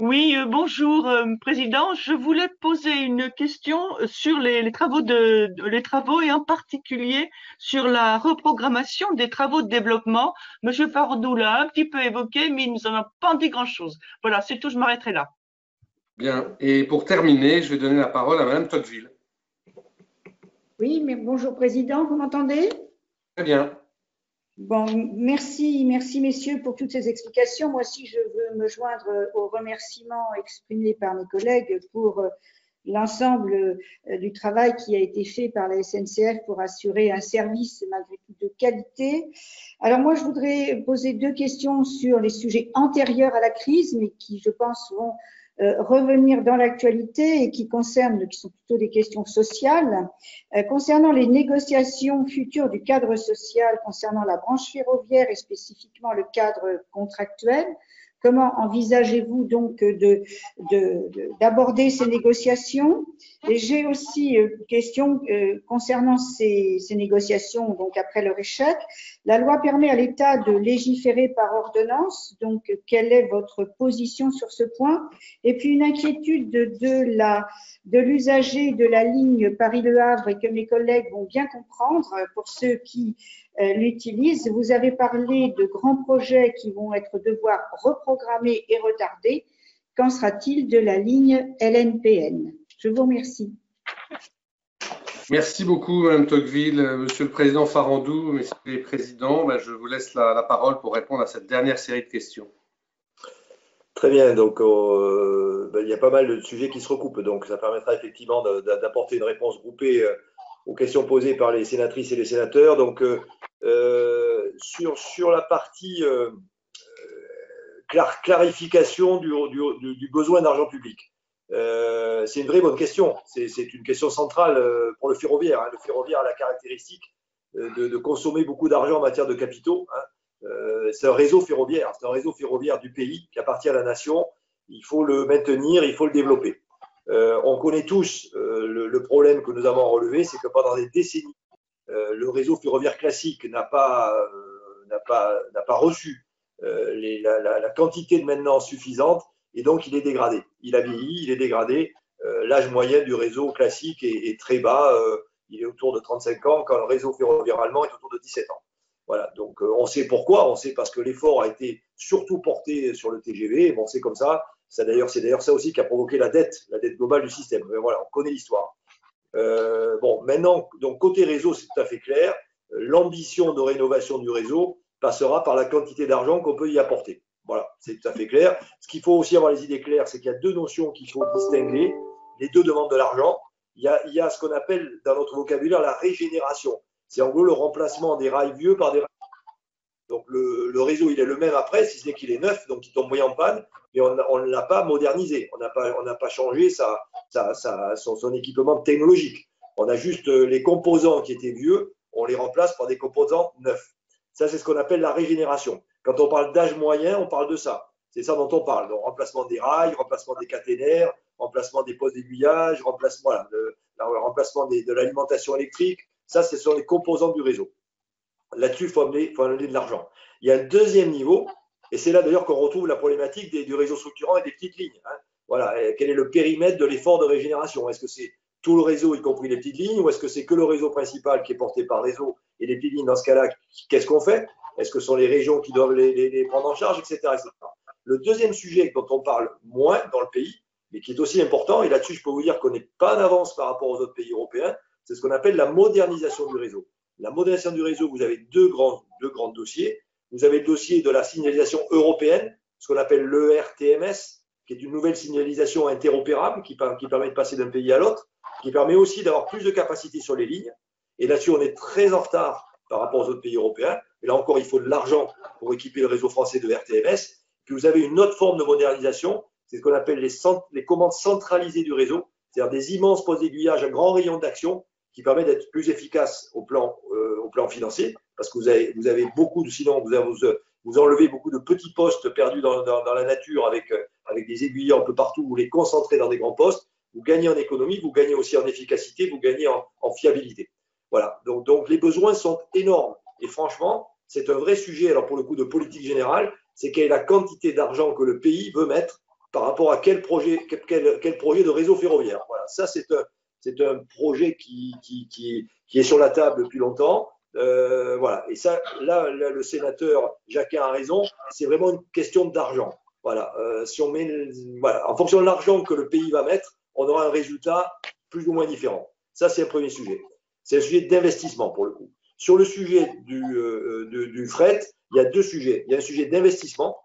Oui, bonjour, Président. Je voulais poser une question sur les travaux et en particulier sur la reprogrammation des travaux de développement. Monsieur Farandou l'a un petit peu évoqué, mais il ne nous en a pas dit grand-chose. Voilà, c'est tout, je m'arrêterai là. Bien. Et pour terminer, je vais donner la parole à Madame Tocqueville. Oui, mais bonjour, Président, vous m'entendez? Très bien. Bon, merci messieurs pour toutes ces explications. Moi aussi, je veux me joindre aux remerciements exprimés par mes collègues pour l'ensemble du travail qui a été fait par la SNCF pour assurer un service malgré tout de qualité. Alors moi, je voudrais poser deux questions sur les sujets antérieurs à la crise, mais qui, je pense, vont revenir dans l'actualité et qui sont plutôt des questions sociales. Concernant les négociations futures du cadre social concernant la branche ferroviaire et spécifiquement le cadre contractuel, comment envisagez-vous donc d'aborder ces négociations? Et j'ai aussi une question concernant ces négociations, donc après leur échec. La loi permet à l'État de légiférer par ordonnance, donc quelle est votre position sur ce point? Et puis une inquiétude de l'usager de la ligne Paris-Le Havre et que mes collègues vont bien comprendre pour ceux qui l'utilisent. Vous avez parlé de grands projets qui vont devoir reprogrammer et retarder. Qu'en sera-t-il de la ligne LNPN? Je vous remercie. Merci beaucoup, Mme Tocqueville. Monsieur le Président Farandou, Messieurs les Présidents, je vous laisse la parole pour répondre à cette dernière série de questions. Très bien, donc il y a pas mal de sujets qui se recoupent, donc ça permettra effectivement d'apporter une réponse groupée aux questions posées par les sénatrices et les sénateurs. Donc, sur la partie clarification du besoin d'argent public, c'est une vraie bonne question. C'est une question centrale pour le ferroviaire. Le ferroviaire a la caractéristique de consommer beaucoup d'argent en matière de capitaux. C'est un réseau ferroviaire, du pays qui appartient à la nation. Il faut le maintenir, il faut le développer. On connaît tous le problème que nous avons relevé, c'est que pendant des décennies, le réseau ferroviaire classique n'a pas reçu la quantité de maintenance suffisante et donc il est dégradé. Il a vieilli, il est dégradé. L'âge moyen du réseau classique est très bas. Il est autour de 35 ans quand le réseau ferroviaire allemand est autour de 17 ans. Voilà, donc on sait pourquoi. On sait parce que l'effort a été surtout porté sur le TGV. Bon, c'est comme ça. C'est d'ailleurs ça aussi qui a provoqué la dette globale du système. Mais voilà, on connaît l'histoire. Bon, maintenant, donc côté réseau, c'est tout à fait clair. L'ambition de rénovation du réseau passera par la quantité d'argent qu'on peut y apporter. Voilà, c'est tout à fait clair. Ce qu'il faut aussi avoir les idées claires, c'est qu'il y a deux notions qu'il faut distinguer. Les deux demandent de l'argent. Il y a ce qu'on appelle dans notre vocabulaire la régénération. C'est en gros le remplacement des rails vieux par des rails. Donc le réseau, il est le même après, si ce n'est qu'il est neuf, donc il tombe en panne, mais on ne l'a pas modernisé. On n'a pas changé son équipement technologique. On a juste les composants qui étaient vieux, on les remplace par des composants neufs. Ça, c'est ce qu'on appelle la régénération. Quand on parle d'âge moyen, on parle de ça. C'est ça dont on parle. Donc, remplacement des rails, remplacement des caténaires, remplacement des postes d'aiguillage, remplacement de l'alimentation électrique. Ça, ce sont les composants du réseau. Là-dessus, il faut amener de l'argent. Il y a un deuxième niveau, et c'est là d'ailleurs qu'on retrouve la problématique du réseau structurant et des petites lignes. Hein. Voilà. Quel est le périmètre de l'effort de régénération? Est-ce que c'est tout le réseau, y compris les petites lignes, ou est-ce que c'est que le réseau principal qui est porté par le réseau et les petites lignes? Dans ce cas-là, qu'est-ce qu'on fait? Est-ce que ce sont les régions qui doivent les prendre en charge, etc., etc. Le deuxième sujet dont on parle moins dans le pays, mais qui est aussi important, et là-dessus, je peux vous dire qu'on n'est pas en avance par rapport aux autres pays européens, c'est ce qu'on appelle la modernisation du réseau. La modernisation du réseau, vous avez deux grands dossiers. Vous avez le dossier de la signalisation européenne, ce qu'on appelle l'ERTMS, qui est une nouvelle signalisation interopérable qui permet de passer d'un pays à l'autre, qui permet aussi d'avoir plus de capacité sur les lignes. Et là-dessus, on est très en retard par rapport aux autres pays européens. Et là encore, il faut de l'argent pour équiper le réseau français de RTMS. Puis vous avez une autre forme de modernisation, c'est ce qu'on appelle les commandes centralisées du réseau, c'est-à-dire des immenses postes d'aiguillage à grand rayon d'action qui permettent d'être plus efficaces au plan financier, parce que vous avez beaucoup de, sinon vous enlevez beaucoup de petits postes perdus dans la nature avec des aiguilles un peu partout, vous les concentrez dans des grands postes, vous gagnez en économie, vous gagnez aussi en efficacité, vous gagnez en fiabilité. Voilà, donc les besoins sont énormes. Et franchement, c'est un vrai sujet, alors pour le coup de politique générale, c'est quelle est la quantité d'argent que le pays veut mettre par rapport à quel projet de réseau ferroviaire. Voilà, ça c'est un projet qui est sur la table depuis longtemps. Voilà, et ça, là, le sénateur Jacquin a raison, c'est vraiment une question d'argent. Voilà, si on met, voilà, en fonction de l'argent que le pays va mettre, on aura un résultat plus ou moins différent. Ça, c'est un premier sujet. C'est un sujet d'investissement pour le coup. Sur le sujet du fret, il y a deux sujets. Il y a un sujet d'investissement.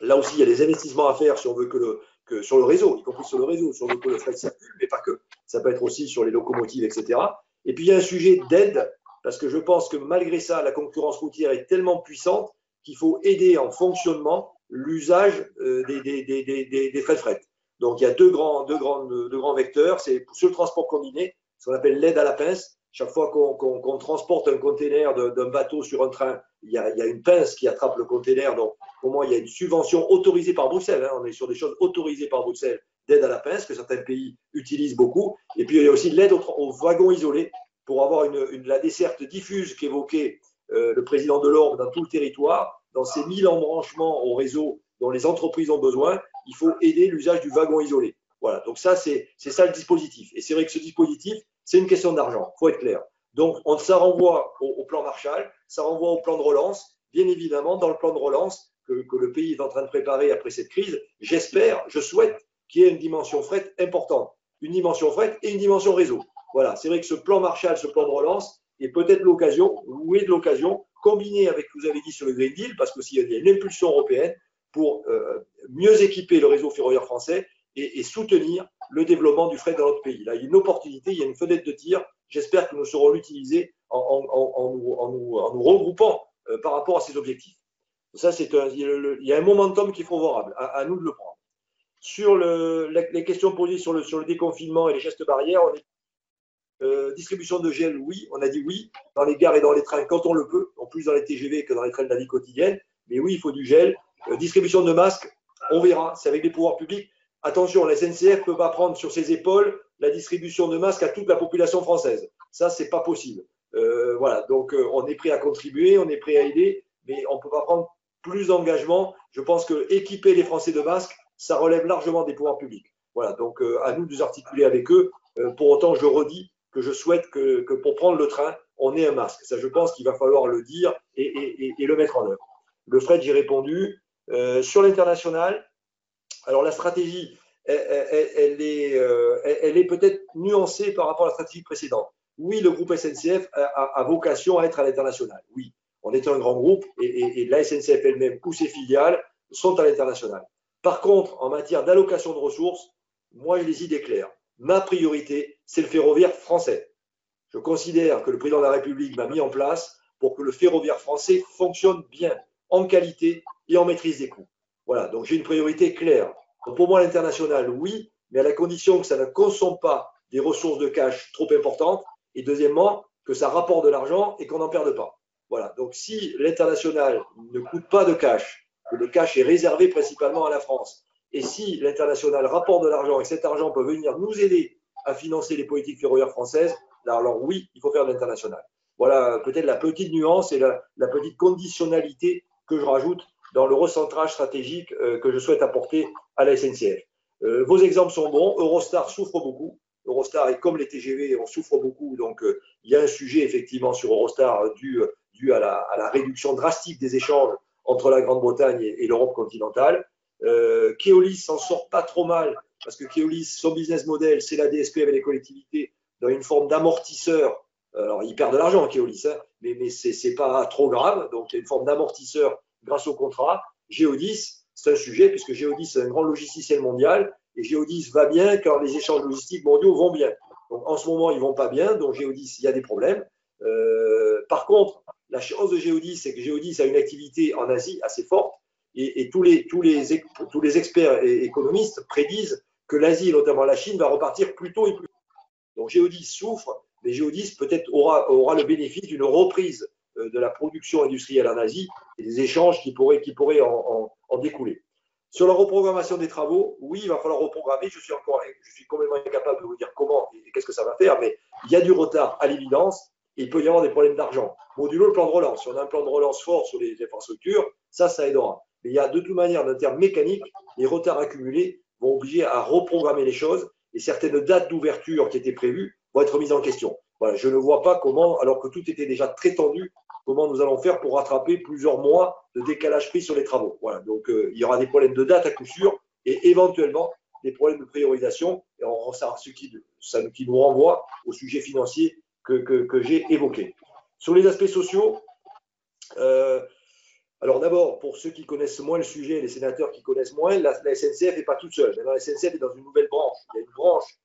Là aussi, il y a des investissements à faire si on veut que sur le réseau, y compris sur le réseau, si on veut que le fret circule, mais pas que. Ça peut être aussi sur les locomotives, etc. Et puis, il y a un sujet d'aide, parce que je pense que malgré ça, la concurrence routière est tellement puissante qu'il faut aider en fonctionnement l'usage des frais de fret. Donc, il y a deux grands vecteurs. C'est sur le transport combiné, ce qu'on appelle l'aide à la pince. Chaque fois qu'on transporte un container d'un bateau sur un train, il y a une pince qui attrape le container. Donc, au moins, il y a une subvention autorisée par Bruxelles. Hein. On est sur des choses autorisées par Bruxelles d'aide à la pince, que certains pays utilisent beaucoup. Et puis, il y a aussi l'aide aux wagons isolés pour avoir la desserte diffuse qu'évoquait le président Delorme dans tout le territoire. Dans ces 1000 embranchements au réseau dont les entreprises ont besoin, il faut aider l'usage du wagon isolé. Voilà, donc ça, c'est ça le dispositif. Et c'est vrai que ce dispositif, c'est une question d'argent, il faut être clair. Donc, ça renvoie au plan Marshall, ça renvoie au plan de relance. Bien évidemment, dans le plan de relance que le pays est en train de préparer après cette crise, je souhaite qu'il y ait une dimension fret importante. Une dimension fret et une dimension réseau. Voilà, c'est vrai que ce plan Marshall, ce plan de relance, est peut-être l'occasion, ou est de l'occasion, combiné avec ce que vous avez dit sur le Green Deal, parce qu'il y a une impulsion européenne pour mieux équiper le réseau ferroviaire français et soutenir le développement du fret dans notre pays. Là, il y a une opportunité, il y a une fenêtre de tir. J'espère que nous saurons l'utiliser en nous regroupant par rapport à ces objectifs. Ça, il y a un momentum qui est favorable, à nous de le prendre. Sur les questions posées sur le déconfinement et les gestes barrières, Distribution de gel, oui, on a dit oui, dans les gares et dans les trains quand on le peut, en plus dans les TGV que dans les trains de la vie quotidienne, mais oui, il faut du gel. Distribution de masques, on verra, c'est avec les pouvoirs publics. Attention, la SNCF ne peut pas prendre sur ses épaules la distribution de masques à toute la population française. Ça, c'est pas possible. Voilà, donc on est prêt à contribuer, on est prêt à aider, mais on ne peut pas prendre plus d'engagement. Je pense que équiper les Français de masques, ça relève largement des pouvoirs publics. Voilà, donc à nous de nous articuler avec eux. Pour autant, je redis que je souhaite que pour prendre le train, on ait un masque. Ça, je pense qu'il va falloir le dire et le mettre en œuvre. Le fret, j'ai répondu. Sur l'international, alors la stratégie, elle est peut-être nuancée par rapport à la stratégie précédente. Oui, le groupe SNCF a vocation à être à l'international. Oui, on est un grand groupe et la SNCF elle-même ou ses filiales sont à l'international. Par contre, en matière d'allocation de ressources, moi, j'ai les idées claires. Ma priorité, c'est le ferroviaire français. Je considère que le président de la République m'a mis en place pour que le ferroviaire français fonctionne bien, en qualité et en maîtrise des coûts. Voilà, donc j'ai une priorité claire. Donc pour moi, l'international, oui, mais à la condition que ça ne consomme pas des ressources de cash trop importantes et deuxièmement, que ça rapporte de l'argent et qu'on n'en perde pas. Voilà, donc si l'international ne coûte pas de cash, que le cash est réservé principalement à la France, et si l'international rapporte de l'argent et que cet argent peut venir nous aider à financer les politiques ferroviaires françaises, là, alors oui, il faut faire de l'international. Voilà peut-être la petite nuance et la petite conditionnalité que je rajoute dans le recentrage stratégique que je souhaite apporter à la SNCF. Vos exemples sont bons. Eurostar souffre beaucoup. Eurostar est comme les TGV, on souffre beaucoup. Donc, il y a un sujet effectivement sur Eurostar dû à la réduction drastique des échanges entre la Grande-Bretagne et l'Europe continentale. Keolis s'en sort pas trop mal parce que Keolis, son business model, c'est la DSP avec les collectivités dans une forme d'amortisseur. Alors, ils perdent de l'argent, Keolis, hein, mais c'est pas trop grave. Donc, il y a une forme d'amortisseur grâce au contrat. Géodis, c'est un sujet puisque Géodis est un grand logisticiel mondial et Géodis va bien quand les échanges logistiques mondiaux vont bien. Donc, en ce moment, ils vont pas bien. Donc, Géodis, il y a des problèmes. Par contre, la chance de Géodis, c'est que Géodis a une activité en Asie assez forte. Et tous les experts et économistes prédisent que l'Asie, et notamment la Chine, va repartir plus tôt et plus tôt. Donc Géodis souffre, mais Géodis peut-être aura le bénéfice d'une reprise de la production industrielle en Asie et des échanges qui pourraient en découler. Sur la reprogrammation des travaux, oui, il va falloir reprogrammer. Je suis complètement incapable de vous dire comment et qu'est-ce que ça va faire, mais il y a du retard à l'évidence. Il peut y avoir des problèmes d'argent. Modulo le plan de relance. Si on a un plan de relance fort sur les infrastructures, ça aidera. Mais il y a de toute manière, d'un terme mécanique, les retards accumulés vont obliger à reprogrammer les choses et certaines dates d'ouverture qui étaient prévues vont être mises en question. Voilà, je ne vois pas comment, alors que tout était déjà très tendu, comment nous allons faire pour rattraper plusieurs mois de décalage pris sur les travaux. Voilà, donc il y aura des problèmes de date à coup sûr et éventuellement des problèmes de priorisation. Et ce qui nous renvoie au sujet financier que j'ai évoqué. Sur les aspects sociaux, alors d'abord, pour ceux qui connaissent moins le sujet, les sénateurs qui connaissent moins, la SNCF n'est pas toute seule. Maintenant, la SNCF est dans une nouvelle branche. Il y a une branche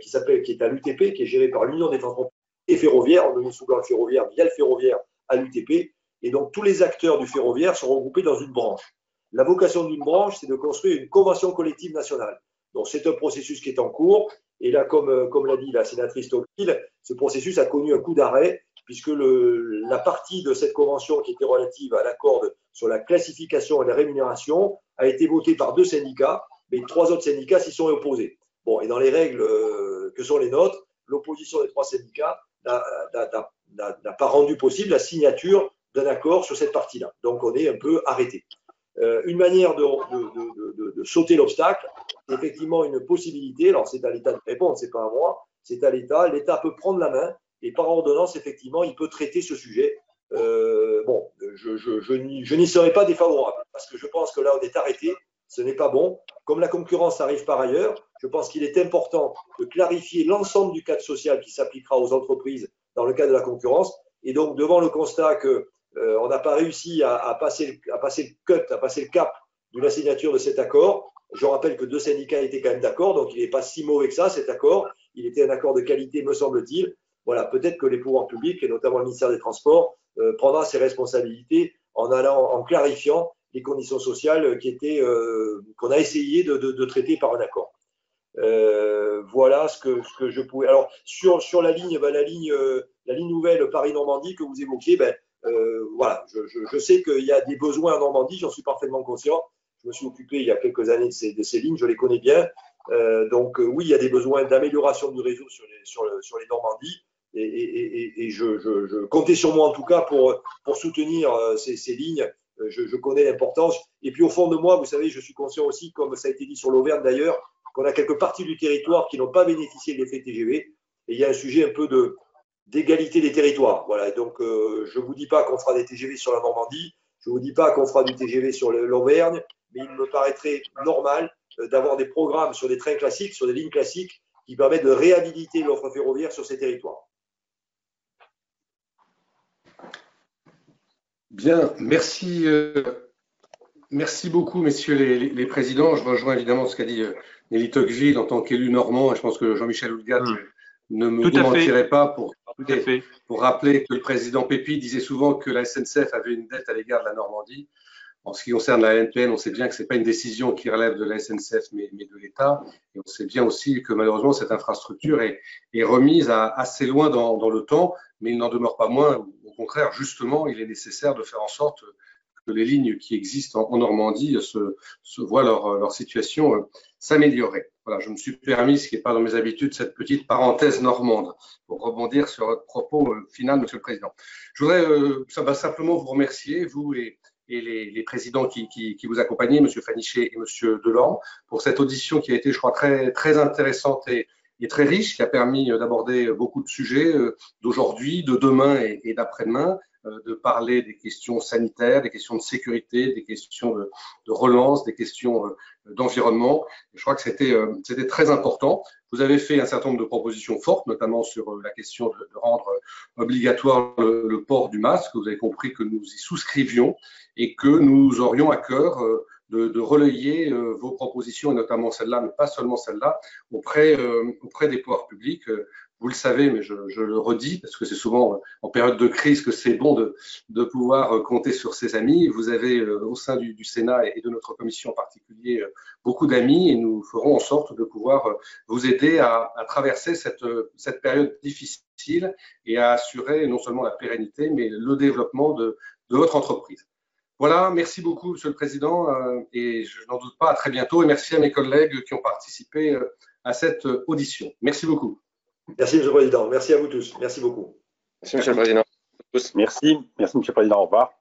qui est à l'UTP, qui est gérée par l'Union des transports et ferroviaires. On a mis sous le ferroviaire via le ferroviaire à l'UTP. Et donc, tous les acteurs du ferroviaire sont regroupés dans une branche. La vocation d'une branche, c'est de construire une convention collective nationale. Donc, c'est un processus qui est en cours. Et là, comme l'a dit la sénatrice Tocqueville, ce processus a connu un coup d'arrêt puisque la partie de cette convention qui était relative à l'accord sur la classification et la rémunération a été votée par 2 syndicats, mais 3 autres syndicats s'y sont opposés. Bon, et dans les règles que sont les nôtres, l'opposition des 3 syndicats n'a pas rendu possible la signature d'un accord sur cette partie-là. Donc, on est un peu arrêté. Une manière de sauter l'obstacle, c'est effectivement une possibilité. Alors, c'est à l'État de répondre, c'est pas à moi, c'est à l'État. L'État peut prendre la main et par ordonnance, effectivement, il peut traiter ce sujet. Bon, je n'y serai pas défavorable parce que je pense que là, on est arrêté. Ce n'est pas bon. Comme la concurrence arrive par ailleurs, je pense qu'il est important de clarifier l'ensemble du cadre social qui s'appliquera aux entreprises dans le cadre de la concurrence. Et donc, devant le constat que on n'a pas réussi à passer le cap de la signature de cet accord. Je rappelle que 2 syndicats étaient quand même d'accord, donc il n'est pas si mauvais que ça, cet accord. Il était un accord de qualité, me semble-t-il. Voilà, peut-être que les pouvoirs publics, et notamment le ministère des Transports, prendra ses responsabilités en clarifiant les conditions sociales qu'on a essayé de traiter par un accord. Voilà ce que je pouvais. Alors sur la ligne, la ligne nouvelle Paris-Normandie que vous évoquiez, voilà, je sais qu'il y a des besoins en Normandie, j'en suis parfaitement conscient. Je me suis occupé il y a quelques années de ces lignes, je les connais bien. Donc oui, il y a des besoins d'amélioration du réseau sur les Normandies. Et je comptais sur moi en tout cas pour soutenir ces lignes. Je connais l'importance. Et puis au fond de moi, vous savez, je suis conscient aussi, comme ça a été dit sur l'Auvergne d'ailleurs, qu'on a quelques parties du territoire qui n'ont pas bénéficié de l'effet TGV. Et il y a un sujet un peu d'égalité des territoires. Voilà. Et donc je ne vous dis pas qu'on fera des TGV sur la Normandie, je ne vous dis pas qu'on fera du TGV sur l'Auvergne, mais il me paraîtrait normal d'avoir des programmes sur des trains classiques, sur des lignes classiques, qui permettent de réhabiliter l'offre ferroviaire sur ces territoires. Bien, merci beaucoup, messieurs les présidents. Je rejoins évidemment ce qu'a dit Nelly Tocqueville en tant qu'élu normand, et je pense que Jean-Michel Houllegatte ne me démentirait pas pour rappeler que le président Pépi disait souvent que la SNCF avait une dette à l'égard de la Normandie. En ce qui concerne la NPN, on sait bien que ce n'est pas une décision qui relève de la SNCF, mais de l'État. Et on sait bien aussi que malheureusement, cette infrastructure est remise assez loin dans le temps, mais il n'en demeure pas moins. Au contraire, justement, il est nécessaire de faire en sorte que les lignes qui existent en Normandie se voient leur situation s'améliorer. Voilà, je me suis permis, ce qui n'est pas dans mes habitudes, cette petite parenthèse normande pour rebondir sur votre propos final, Monsieur le Président. Je voudrais simplement vous remercier, vous et les présidents qui vous accompagnaient, M. Fanichet et M. Delorme, pour cette audition qui a été, je crois, très, très intéressante et très riche, qui a permis d'aborder beaucoup de sujets d'aujourd'hui, de demain et d'après-demain, de parler des questions sanitaires, des questions de sécurité, des questions de relance, des questions d'environnement. Je crois que c'était très important. Vous avez fait un certain nombre de propositions fortes, notamment sur la question de rendre obligatoire le port du masque. Vous avez compris que nous y souscrivions et que nous aurions à cœur de relayer vos propositions, et notamment celle-là, mais pas seulement celle-là, auprès des pouvoirs publics. Vous le savez, mais je le redis, parce que c'est souvent en période de crise que c'est bon de pouvoir compter sur ses amis. Vous avez au sein du Sénat et de notre commission en particulier beaucoup d'amis, et nous ferons en sorte de pouvoir vous aider à traverser cette période difficile et à assurer non seulement la pérennité, mais le développement de votre entreprise. Voilà, merci beaucoup, Monsieur le Président, et je n'en doute pas, à très bientôt, et merci à mes collègues qui ont participé à cette audition. Merci beaucoup. Merci, Monsieur le Président. Merci à vous tous. Merci beaucoup. Merci, Monsieur le Président. Merci, Monsieur le Président. Au revoir.